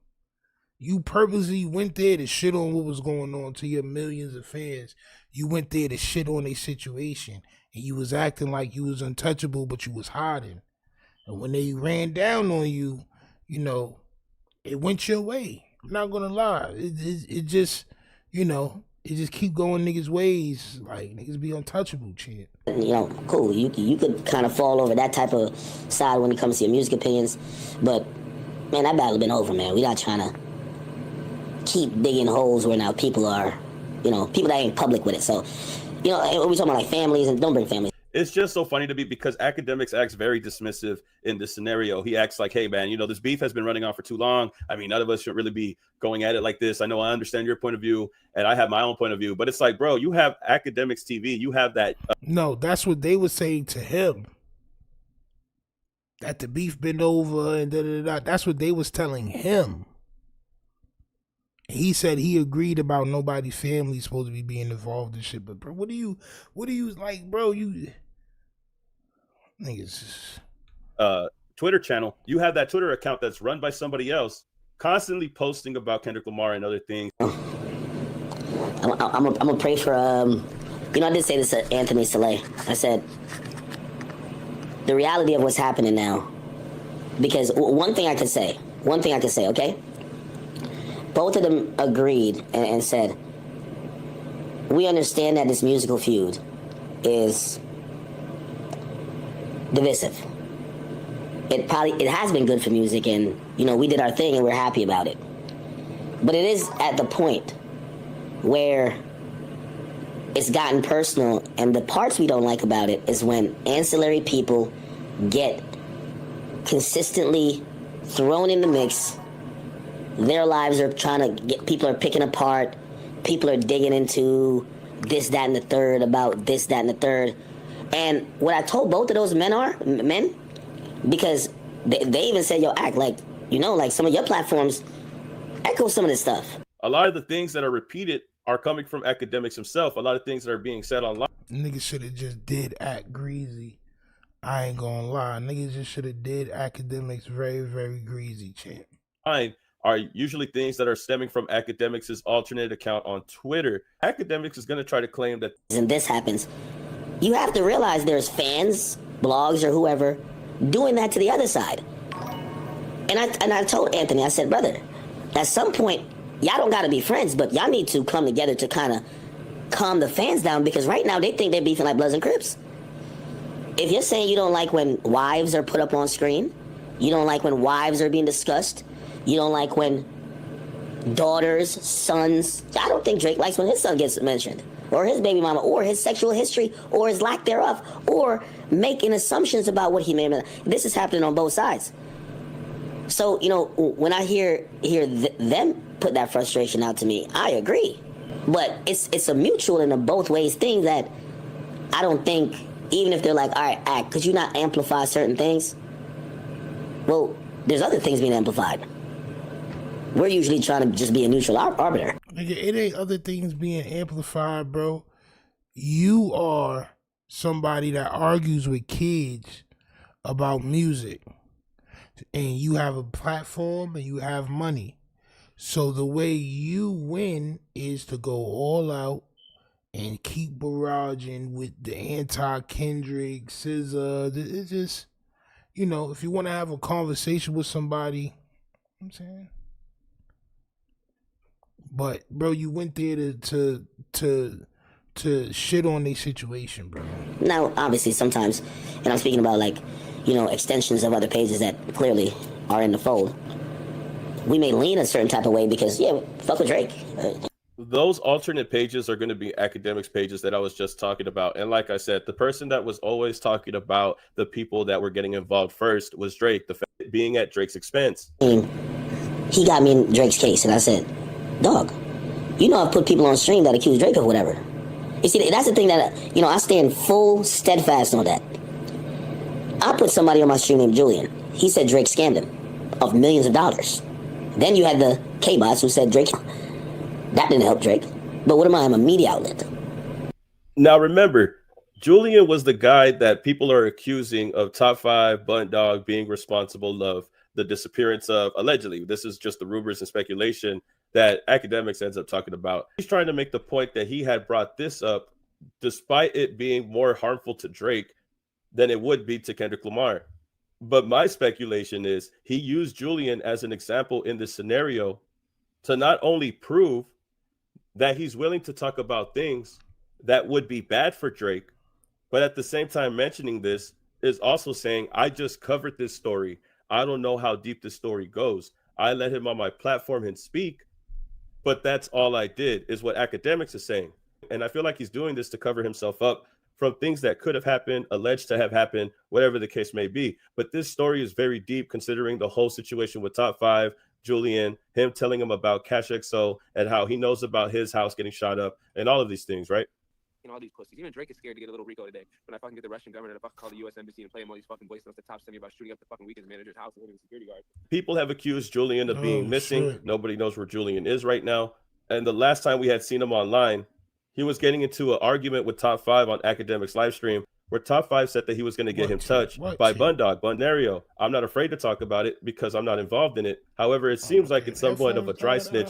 You purposely went there to shit on what was going on to your millions of fans. You went there to shit on a situation. And you was acting like you was untouchable, but you was hiding. And when they ran down on you, it went your way. I'm not gonna lie. It just, you know, it just keep going niggas' ways. Like niggas be untouchable, shit. You know, cool. You could kind of fall over that type of side when it comes to your music opinions, but man, that battle been over, man. We not trying to keep digging holes where now people are, you know, people that ain't public with it. So, you know, we talking about like families, and don't bring families. It's just so funny to me because Akademiks acts very dismissive in this scenario. He acts like, hey, man, you know, this beef has been running on for too long. I mean, none of us should really be going at it like this. I know I understand your point of view and I have my own point of view, but it's like, bro, you have Akademiks TV. You have that. No, that's what they were saying to him. That the beef been over and da-da-da-da. That's what they was telling him. He said he agreed about nobody's family supposed to be being involved in shit. But bro, what do you like, bro? You niggas. Twitter channel. You have that Twitter account that's run by somebody else, constantly posting about Kendrick Lamar and other things. I'm gonna pray for you know, I did say this to Anthony Saleh. I said the reality of what's happening now, because one thing I could say, okay? Both of them agreed and said, we understand that this musical feud is divisive. It has been good for music, and you know, we did our thing and we're happy about it. But it is at the point where it's gotten personal, and the parts we don't like about it is when ancillary people get consistently thrown in the mix. Their lives are people are picking apart, people are digging into this, that, and the third about this, that, and the third. And what I told both of those men, because they even said, yo, act like, you know, like some of your platforms echo some of this stuff. A lot of the things that are repeated are coming from Akademiks himself. A lot of things that are being said online. Niggas should have just did act greasy. I ain't gonna lie. Niggas just should have did Akademiks very, very greasy, champ. Are usually things that are stemming from Akademiks' alternate account on Twitter. Akademiks is going to try to claim that. And this happens. You have to realize there's fans, blogs, or whoever doing that to the other side. And I told Anthony, I said, brother, at some point, y'all don't got to be friends, but y'all need to come together to kind of calm the fans down, because right now they think they're beefing like Bloods and Crips. If you're saying you don't like when wives are put up on screen, you don't like when wives are being discussed, you don't like when daughters, sons, I don't think Drake likes when his son gets mentioned, or his baby mama, or his sexual history, or his lack thereof, or making assumptions about what he may have. This is happening on both sides. So, you know, when I hear them put that frustration out to me, I agree. But it's a mutual in a both ways thing that I don't think, even if they're like, all right, act, could you not amplify certain things? Well, there's other things being amplified. We're usually trying to just be a neutral arbiter. Nigga, it ain't other things being amplified, bro. You are somebody that argues with kids about music, and you have a platform and you have money. So the way you win is to go all out and keep barraging with the anti-Kendrick, SZA. It's just, you know, if you want to have a conversation with somebody, you know what I'm saying? But bro, you went there to shit on their situation, bro. Now, obviously, sometimes, and I'm speaking about like, you know, extensions of other pages that clearly are in the fold. We may lean a certain type of way because, yeah, fuck with Drake. Those alternate pages are going to be Akademiks pages that I was just talking about. And like I said, the person that was always talking about the people that were getting involved first was Drake, the fact being at Drake's expense. He got me in Drake's case, and I said, dog, you know I've put people on stream that accuse Drake of whatever. You see, that's the thing that, you know, I stand full steadfast on that. I put somebody on my stream named Julian. He said Drake scammed him of millions of dollars. Then you had the K-bots who said Drake. That didn't help Drake. But what am I? I'm a media outlet. Now remember, Julian was the guy that people are accusing of Top 5 Bun Dog being responsible of the disappearance of, allegedly, this is just the rumors and speculation that Akademiks ends up talking about. He's trying to make the point that he had brought this up despite it being more harmful to Drake than it would be to Kendrick Lamar. But my speculation is he used Julian as an example in this scenario to not only prove that he's willing to talk about things that would be bad for Drake, but at the same time mentioning this is also saying, I just covered this story. I don't know how deep this story goes. I let him on my platform and speak, but that's all I did, is what Akademiks is saying. And I feel like he's doing this to cover himself up from things that could have happened, alleged to have happened, whatever the case may be. But this story is very deep considering the whole situation with Top 5, Julian, him telling him about Cash XO and how he knows about his house getting shot up and all of these things, right? And all these pussies. Even Drake is scared to get a little Rico today. When I fucking get the Russian government, if I call the U.S. Embassy and play him all these fucking voice notes, the top send me about shooting up the fucking weekend manager's house and hitting security guards. People have accused Julian of being missing. Shit. Nobody knows where Julian is right now. And the last time we had seen him online, he was getting into an argument with Top 5 on Akademiks live stream, where Top 5 said that he was going to get him touched by Bundog, Bundario. I'm not afraid to talk about it because I'm not involved in it. However, it seems like it's somewhat of a dry snitch,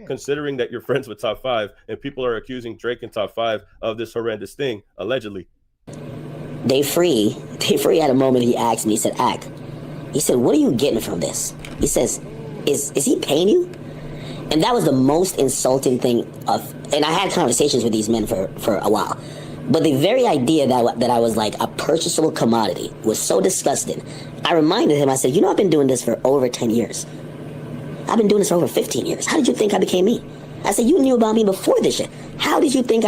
considering that you're friends with Top 5 and people are accusing Drake and Top 5 of this horrendous thing, allegedly. Day Free had a moment he asked me, he said, he said, what are you getting from this? He says, is he paying you? And that was the most insulting thing and I had conversations with these men for a while. But the very idea that I was like a purchasable commodity was so disgusting. I reminded him, I said, I've been doing this for over 10 years. I've been doing this for over 15 years. How did you think I became me? I said, you knew about me before this shit. How did you think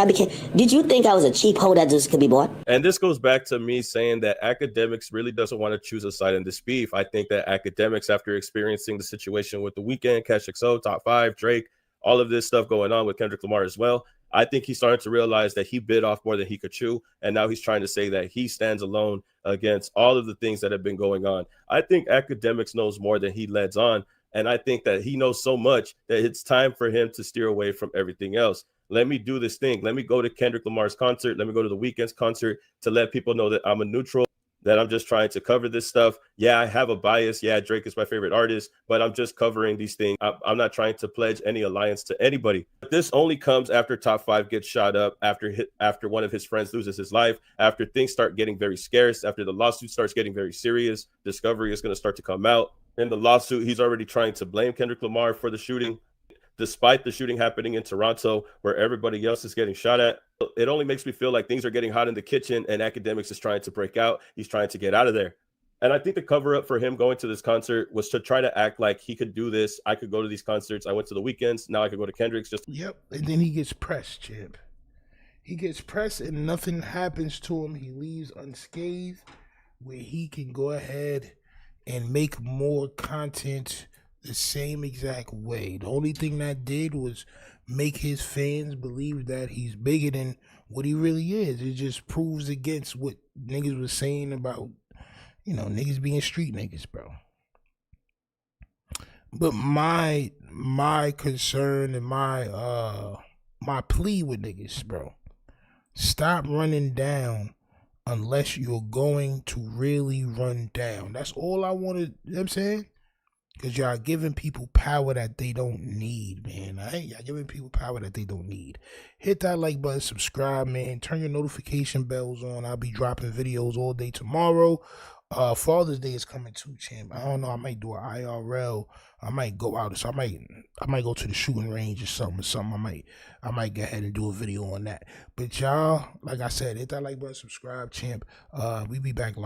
did you think I was a cheap hoe that just could be bought? And this goes back to me saying that Akademiks really doesn't want to choose a side in this beef. I think that Akademiks, after experiencing the situation with The Weeknd, Cash XO, Top 5, Drake, all of this stuff going on with Kendrick Lamar as well, I think he's starting to realize that he bit off more than he could chew. And now he's trying to say that he stands alone against all of the things that have been going on. I think Akademiks knows more than he lets on. And I think that he knows so much that it's time for him to steer away from everything else. Let me do this thing. Let me go to Kendrick Lamar's concert. Let me go to The Weeknd's concert to let people know that I'm a neutral, that I'm just trying to cover this stuff. Yeah, I have a bias. Yeah, Drake is my favorite artist, but I'm just covering these things. I'm not trying to pledge any alliance to anybody. This only comes after Top 5 gets shot up, after one of his friends loses his life, after things start getting very scarce, after the lawsuit starts getting very serious. Discovery is going to start to come out. In the lawsuit, he's already trying to blame Kendrick Lamar for the shooting, despite the shooting happening in Toronto, where everybody else is getting shot at. It only makes me feel like things are getting hot in the kitchen and Akademiks is trying to break out. He's trying to get out of there. And I think the cover up for him going to this concert was to try to act like he could do this. I could go to these concerts. I went to The Weeknd's. Now I could go to Kendrick's. Yep. And then he gets pressed, Chip. He gets pressed and nothing happens to him. He leaves unscathed, where he can go ahead and make more content the same exact way. The only thing that did was make his fans believe that he's bigger than what he really is. It just proves against what niggas was saying about, niggas being street niggas, bro. But my concern and my plea with niggas, bro, stop running down unless you're going to really run down. That's all I wanted, you know what I'm saying? Because y'all giving people power that they don't need, man. Y'all giving people power that they don't need. Hit that like button, subscribe, man. Turn your notification bells on. I'll be dropping videos all day tomorrow. Father's Day is coming too, champ. I don't know. I might do an IRL. I might go out. So I might go to the shooting range or something. I might go ahead and do a video on that. But y'all, like I said, hit that like button, subscribe, champ. We be back live.